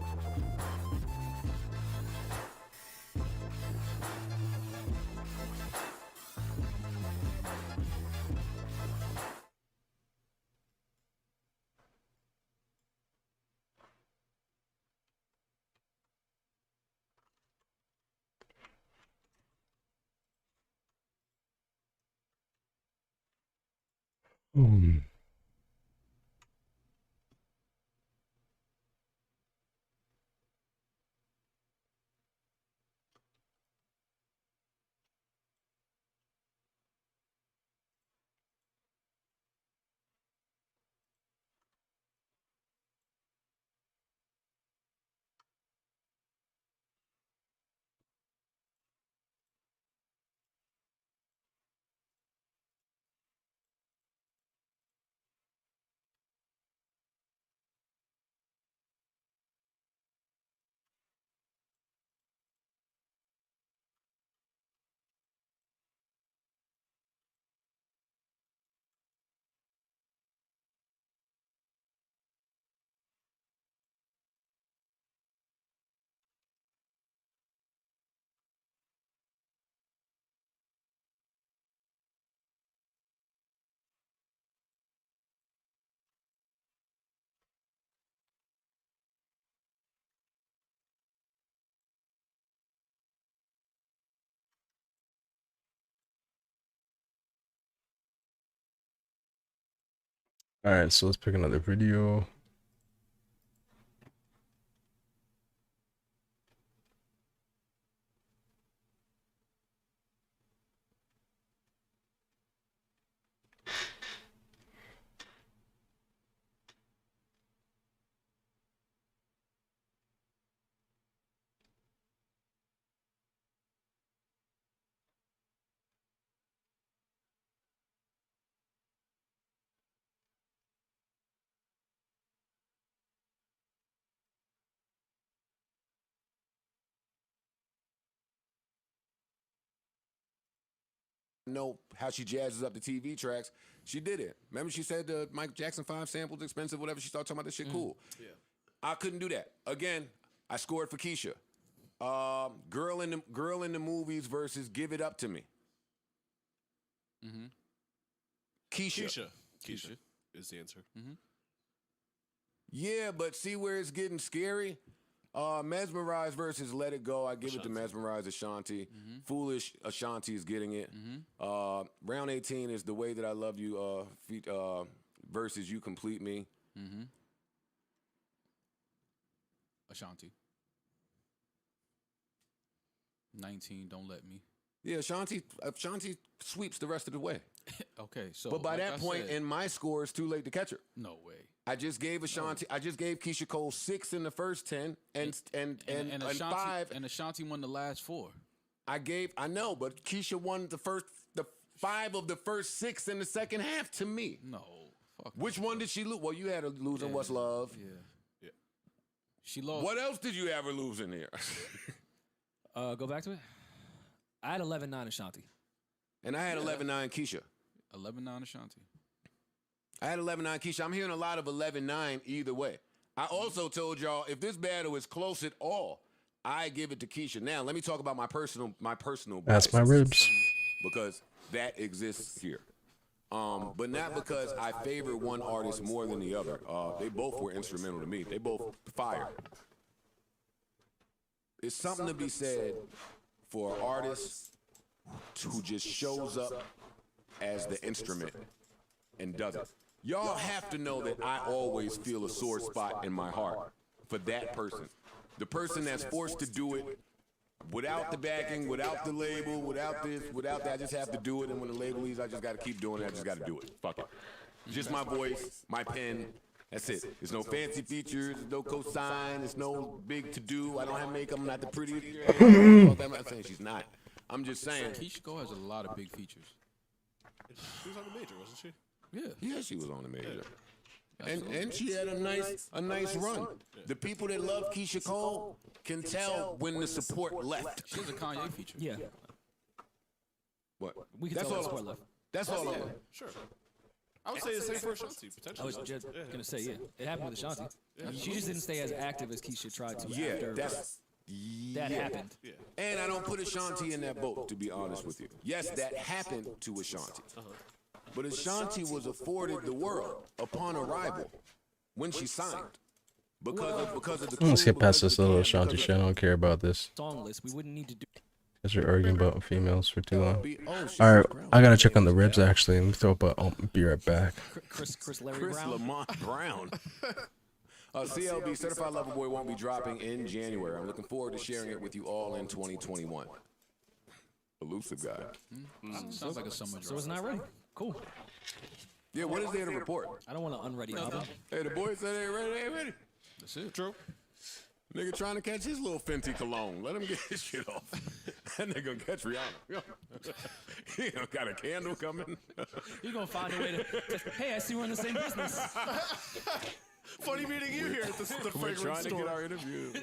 All right, so let's pick another video. Know how she jazzes up the TV tracks. She did it. Remember she said the Michael Jackson 5 samples expensive, whatever. She started talking about this shit cool. Yeah. I couldn't do that. Again, I scored for Keisha. Girl in the movies versus Give It Up to Me. Mm-hmm. Keisha is the answer. Mm-hmm. Yeah, but see where it's getting scary? Mesmerize versus Let It Go. I give it to Mesmerize Ashanti. Mm-hmm. Foolish Ashanti is getting it. Mm-hmm. Round 18 is The Way That I Love You versus You Complete Me. Mm-hmm. Ashanti. 19, Don't Let Me. Yeah, Ashanti sweeps the rest of the way. Okay, so but by like that I point said, in my score, it's too late to catch her. No way. I just gave Ashanti. I just gave Keisha Cole 6 in the first 10 and Ashanti, 5. And Ashanti won the last 4. I know, but Keisha won the 5 of the first 6 in the second half to me. No. Fuck Which one did she lose? Well, you had her losing What's Love. Yeah. She lost. What else did you have her losing here? Go back to it. I had 11-9 Ashanti. And I had 11-9 Keisha. 11-9 Ashanti. I had 11-9 Keisha. I'm hearing a lot of 11-9 either way. I also told y'all if this battle is close at all, I give it to Keisha. Now let me talk about my personal. That's my ribs. Because that exists here. But not because I favor one artist more than the other. They both were instrumental to me. They both fire. It's something to be said for an artist who just shows up as the instrument and does it. Y'all have to know that I always feel a sore spot in my heart for that person. The person that's forced to do it without the backing, without the label, without this, without that. I just have to do it. And when the label leaves, I just got to keep doing it. I just got to do it. Fuck it. Just my voice, my pen. That's it. There's no fancy features. There's no cosign. There's no big to-do. I don't have makeup. I'm not the prettiest. I'm not saying she's not. I'm just saying. Keisha Cole has a lot of big features. She was on the major, wasn't she? Yeah, she was on the major. And she had a nice run. The people that love Keisha Cole can tell when the support left. She has a Kanye feature. Yeah. What? We can tell the support left. That's all. Sure. I would say the same for Ashanti, potentially. I was just gonna say, yeah, it happened with Ashanti. She just didn't stay as active as Keisha tried to. Yeah, after that happened. Yeah. And I don't put Ashanti in that boat, to be honest with you. Yes, that happened to Ashanti. But Ashanti was afforded the world upon arrival when she signed. Because of the Let's get past this little Ashanti shit. I don't care about this. Song list, we wouldn't need to do. Because you're arguing about females for too long. Alright, I gotta check on the ribs actually. Let me throw up a be right back. Chris Lamont Brown. CLB, Certified Lover Boy, won't be dropping in January. I'm looking forward to sharing it with you all in 2021. Elusive guy. Sounds like a summer drop. So it's not ready. Cool. Yeah, what is there to report? I don't want an unready album. Hey, the boys said they ain't ready. That's it. True. Nigga trying to catch his little Fenty cologne. Let him get his shit off. That nigga gonna catch Rihanna. He got a candle coming. You're gonna find a way to hey, I see we're in the same business. Funny meeting you here at the fragrance trying store. to get our interview.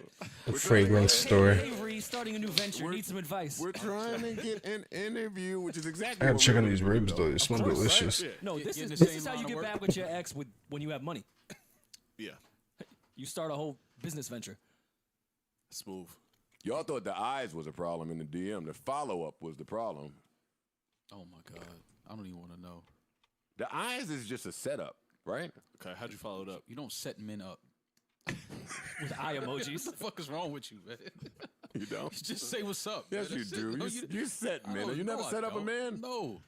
The fragrance store. Avery, starting a new venture. Need some advice. We're trying to get an interview, which is exactly. I gotta what check we're on gonna these do, ribs though. though. They smell delicious. No, this Getting the is same how you line of get work. back with your ex when you have money. Yeah. You start a whole business venture. Smooth. Y'all thought the eyes was a problem in the DM. The follow-up was the problem. Oh my God. I don't even want to know. The eyes is just a setup, right? Okay, how'd you follow it up? You don't set men up. With eye emojis. What the fuck is wrong with you, man? You don't? Just say what's up. Yes, man. you That's it. do. No, You set men. No, You never no, I set up a don't. man? No.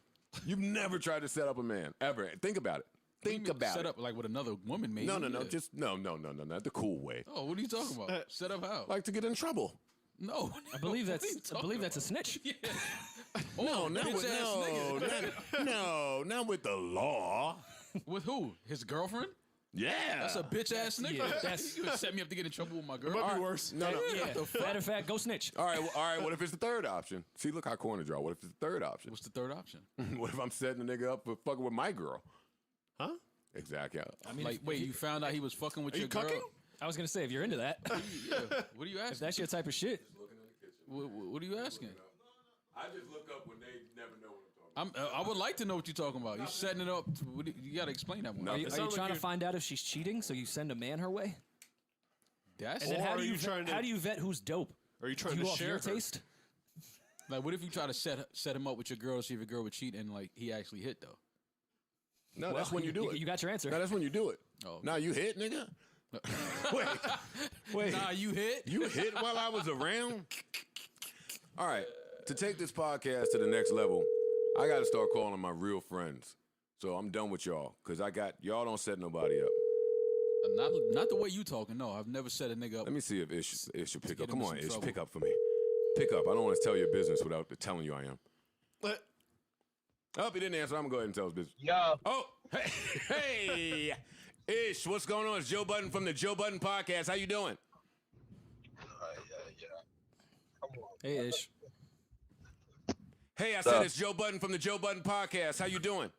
You've never tried to set up a man, ever. Think about it. Think about set it. up like with another woman, maybe. No, Yeah. just no, not the cool way. Oh, what are you talking about? Set up how? Like to get in trouble. No. I believe What are you that's talking a snitch. Yeah. No, not with not with the law. With who? His girlfriend? Yeah. That's a bitch ass nigga. Yeah, that's- You would set me up to get in trouble with my girl. Might be All right. worse. No. Yeah. What the fuck? Matter of fact, go snitch. All right. What if it's the third option? See, look how corner draw. What if it's the third option? What's the third option? What if I'm setting the nigga up for fucking with my girl? Huh? Exactly. I mean, Like, wait, you found out he was fucking with Are your you girl? cucking? I was gonna say if you're into that, Yeah. What are you if asking? that's your type of shit. What are you asking? I just look up when they never know what I'm talking I would like to know what you're talking about. You setting it up. You got to explain that one. No. Are you sounds like trying to you're- find out if she's cheating, so you send a man her way? That's And then Or how are do you you trying to- how do you vet who's dope? Are you trying you to off share your her? taste? like, what if you try to set him up with your girl to see if your girl would cheat and like he actually hit though? No, that's when you do it. You got your answer. No, that's when you do it. Oh, okay. Now you hit, nigga. Wait. Nah, you hit. You hit while I was around? All right. To take this podcast to the next level, I got to start calling my real friends. So I'm done with y'all because y'all don't set nobody up. Not the way you talking. No, I've never set a nigga up. Let me see if Ish will pick up. get him Come in on, some Ish, trouble. pick up for me. Pick up. I don't want to tell your business without telling you I am. What? Oh, he didn't answer. I'm going to go ahead and tell his business. Yo. Oh, hey. Ish, what's going on? It's Joe Budden from the Joe Budden Podcast. How you doing? Yeah. Come on. Hey Ish. Hey, I said it's Joe Budden from the Joe Budden Podcast. How you doing?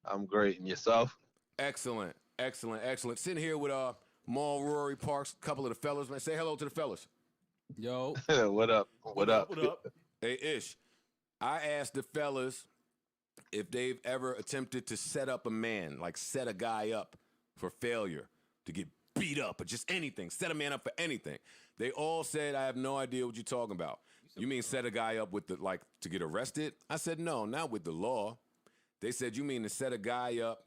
I'm great. And yourself? Excellent. Sitting here with Maul, Rory, Parks, a couple of the fellas. Man, say hello to the fellas. Yo. What up? What up? Hey, Ish. I asked the fellas if they've ever attempted to set up a man, like set a guy up for failure, to get beat up or just anything, set a man up for anything. They all said, I have no idea what you're talking about. You mean set a guy up with the, like, to get arrested? I said, no, not with the law. They said, you mean to set a guy up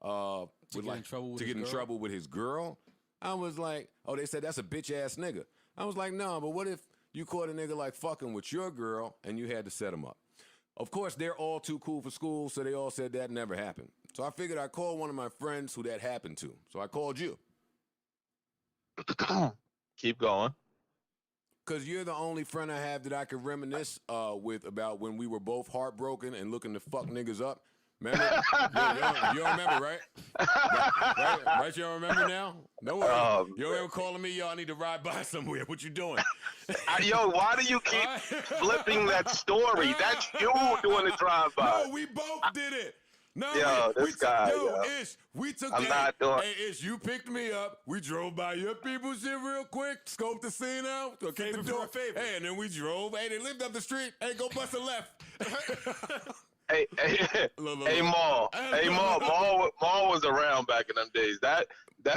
to get in trouble with his girl? I was like, oh, they said that's a bitch ass nigga. I was like, no, but what if you caught a nigga like fucking with your girl and you had to set him up? Of course, they're all too cool for school, so they all said that never happened. So I figured I'd call one of my friends who that happened to. So I called you. Keep going. Because you're the only friend I have that I can reminisce with about when we were both heartbroken and looking to fuck niggas up. Remember? you don't remember, right? Right? You don't remember now? No worry. You don't remember calling me, yo, I need to ride by somewhere. What you doing? Yo, why do you keep flipping that story? That's you doing the drive-by. No, we both did it. No, yo, this guy. Ish, we took I'm not doing. Hey, Ish, you picked me up. We drove by your people's shit real quick, scoped the scene out, kicked the door. Hey, and then we drove. Hey, they lived up the street. Hey, go bust a left. Hey, Maul. Hey, Maul. Maul was around back in them days. That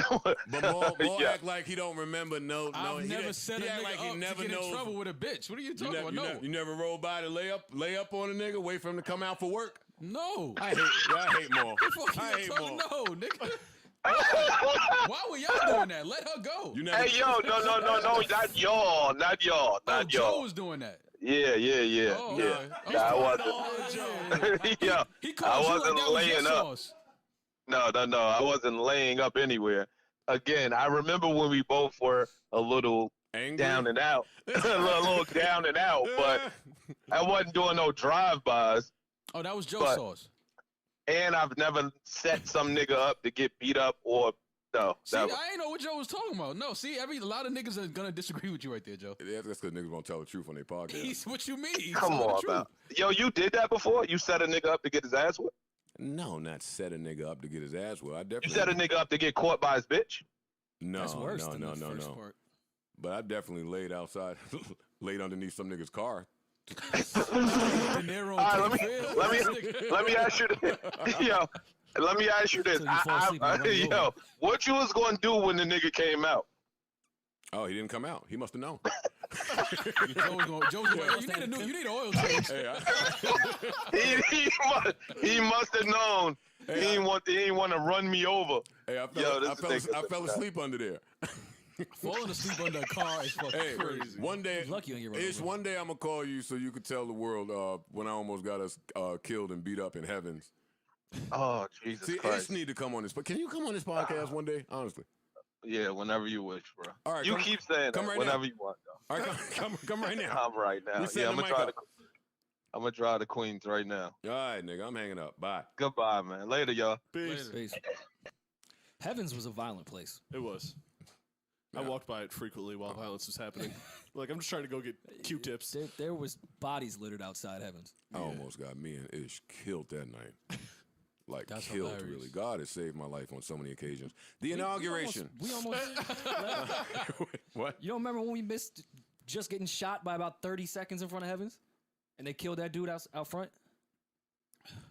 was. But Maul act like he don't remember. No, I've never said a nigga like he never to get knows. in trouble with a bitch. What are you talking about? No. You never rolled by to lay up on a nigga, wait for him to come out for work. No. I hate Maul. I hate Maul. No, nigga. Why were y'all doing that? Let her go. Hey, yo, no, not y'all. Joe was doing that. Yeah. Oh, yeah. okay. I wasn't. Yeah, I wasn't laying up. No, I wasn't laying up anywhere. Again, I remember when we both were a little angry? Down and out, a little down and out, but I wasn't doing no drive-bys. Oh, that was Joe's sauce. And I've never set some nigga up to get beat up or no. See, I ain't know what Joe was talking about. No, see, a lot of niggas are gonna disagree with you right there, Joe. Yeah, that's because niggas won't tell the truth on their podcast. What you mean? Come on, man. Yo, you did that before? You set a nigga up to get his ass whipped? No, not set a nigga up to get his ass whipped. I definitely. You set a nigga up to get caught by his bitch? No, that's worse no. Part. But I definitely laid outside, laid underneath some nigga's car. Let me ask you this. Yo, let me ask you this. Yo, what you was gonna do when the nigga came out? Oh, he didn't come out. He must have known. You need an oil change. He must have known. He didn't want to run me over. Hey, I fell asleep under there. Falling asleep under a car is fucking crazy. One day, lucky on your one day I'm gonna call you so you could tell the world when I almost got us killed and beat up in Heavens. Oh, Jesus Christ! Ish need to come on this. But can you come on this podcast one day? Honestly. Yeah, whenever you wish, bro. All right, you keep saying that. Right whenever now. you want, though. All right, come right now. Come right now. Yeah, I'm gonna drive the Queens right now. All right, nigga, I'm hanging up. Bye. Goodbye, man. Later, y'all. Peace. Heavens was a violent place. It was. I walked by it frequently while violence was happening. Like, I'm just trying to go get Q-tips. There was bodies littered outside Heavens. I almost got me and Ish killed that night. Like, That's killed, hilarious. really. God has saved my life on so many occasions. The inauguration. We almost What? You don't remember when we missed just getting shot by about 30 seconds in front of Heavens? And they killed that dude out front?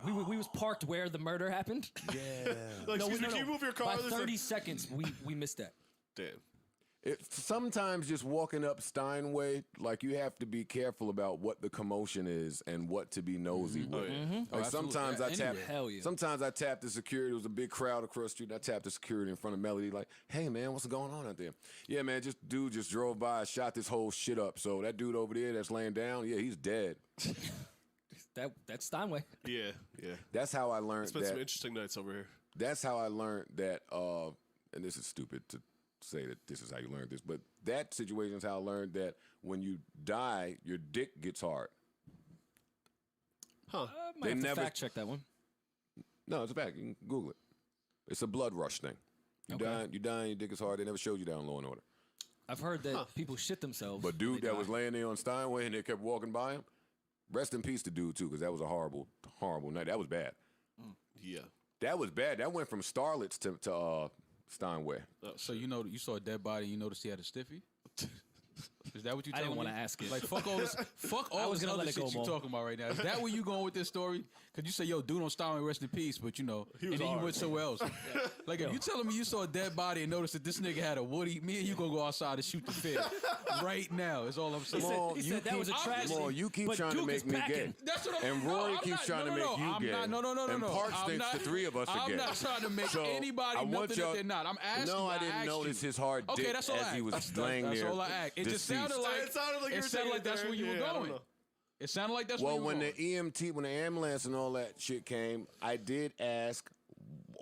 We was parked where the murder happened. Yeah. Like, excuse me, can you move your car? By 30 seconds, we missed that. Damn. Sometimes just walking up Steinway, like you have to be careful about what the commotion is and what to be nosy with. Like sometimes I tap the security. It was a big crowd across the street. I tapped the security in front of Melody, like, "Hey man, what's going on out there?" Yeah, man, dude just drove by, shot this whole shit up. So that dude over there that's laying down, yeah, he's dead. That's Steinway. Yeah. That's how I learned. It's been some interesting nights over here. That's how I learned that. And this is stupid to say that this is how you learned this, but that situation is how I learned that when you die, your dick gets hard. Huh. Might have to fact check that one. No, it's a fact. You can Google it. It's a blood rush thing. You die, your dick is hard. They never showed you that on Law and Order. I've heard that people shit themselves. But dude that was laying there on Steinway and they kept walking by him, Rest in peace to dude too, because that was a horrible, horrible night. That was bad. Yeah. That was bad. That went from Starlets to Steinway. So you saw a dead body and you noticed he had a stiffy? Is that what you I telling didn't me? want to ask it. Like, fuck all this, I was gonna other let it shit go, you Mo. talking about right now. Is that where you going with this story? Because you say, yo, dude on Steinway, rest in peace, but you know, He and was then you hard. went somewhere else. Like, if you telling me you saw a dead body and noticed that this nigga had a woody, me and you gonna go outside and shoot the fit right now. Is all I'm saying. He said that was a tragedy. Well, you keep but trying Duke to is make me packing. gay. That's what And Rory keeps trying to make you gay. No. And Parks I'm thinks not- the three of us are gay. I'm not trying to make So, anybody I want nothing y'all- that they're not. I'm asking. No, I you, didn't asked notice you. his hard dick Okay, that's all as I he was asked. laying That's there. all I asked. It just sounded deceased. like It sounded like you were taking it that's there. where you were Yeah, I don't going. know. It sounded like that's Well, where you were when going. when the ambulance and all that shit came, I did ask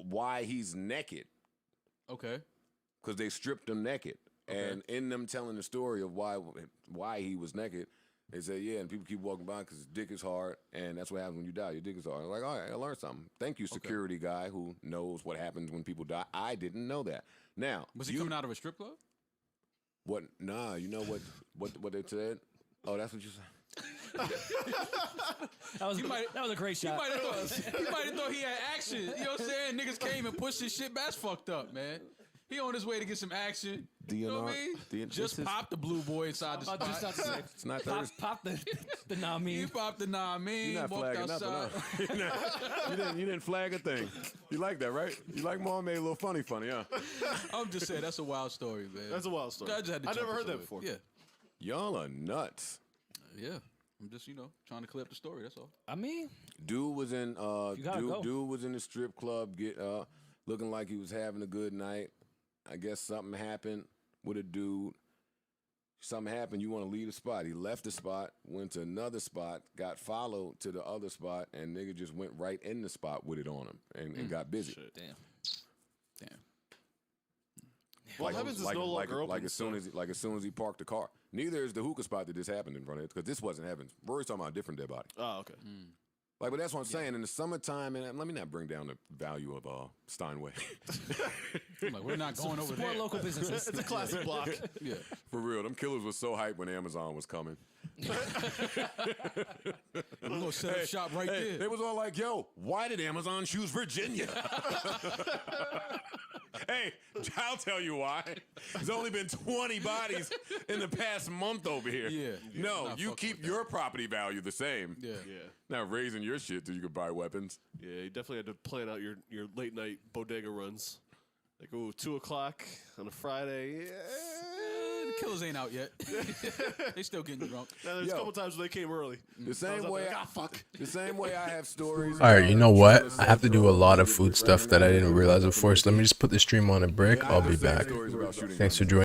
why he's naked. Okay. Because they stripped him naked. And in them telling the story of why he was naked, they say, yeah, and people keep walking by because his dick is hard, and that's what happens when you die. Your dick is hard. I'm like, all right, I learned something. Thank you, security guy who knows what happens when people die. I didn't know that. Now, Was he coming out of a strip club? What? Nah, you know what they said? Oh, that's what you said? That was a great He shot. might have thought he had action. You know what I'm saying? Niggas came and pushed his shit back. That's fucked up, man. He on his way to get some action. You know what I mean? Just pop the blue boy inside the spot. It's not Pop, Thursday. pop the nah You mean. popped the nah mean. You're not walked flagging outside. nothing, huh? You didn't flag a thing. You like that, right? You like Mom made a little funny, huh? I'm just saying, that's a wild story, man. That's a wild story. I just had to I jump never heard into that it. before. Yeah. Y'all are nuts. Yeah. I'm just, trying to clear up the story, that's all. I mean, Dude was in gotta go. dude was in the strip club, looking like he was having a good night. I guess something happened with a dude. Something happened. You want to leave the spot. He left the spot, went to another spot, got followed to the other spot, and nigga just went right in the spot with it on him and got busy. Damn. Well, Heavens is no longer open. As soon as he parked the car. Neither is the hookah spot that this happened in front of it, because this wasn't Heavens. Rory's talking about a different dead body. Oh, okay. But that's what I'm saying. In the summertime, and let me not bring down the value of Steinway. Like, we're not going over Support there. local businesses. It's a classic block. Yeah. For real, them killers was so hyped when Amazon was coming. We're going to set up shop right there. They was all like, yo, why did Amazon choose Virginia? Hey, I'll tell you why. There's only been 20 bodies in the past month over here. Yeah. No, Not you fucking keep with your property value the same. Yeah. Not raising your shit so you could buy weapons. Yeah, you definitely had to plan out your late night bodega runs. Like, 2 o'clock on a Friday. The killers ain't out yet. They still getting drunk. Now, there's a couple times where they came early. The same way, the same way I have stories. All right, you know what? I have to do a lot of food stuff that I didn't realize before. So let me just put the stream on a break. I'll be back. Thanks for joining.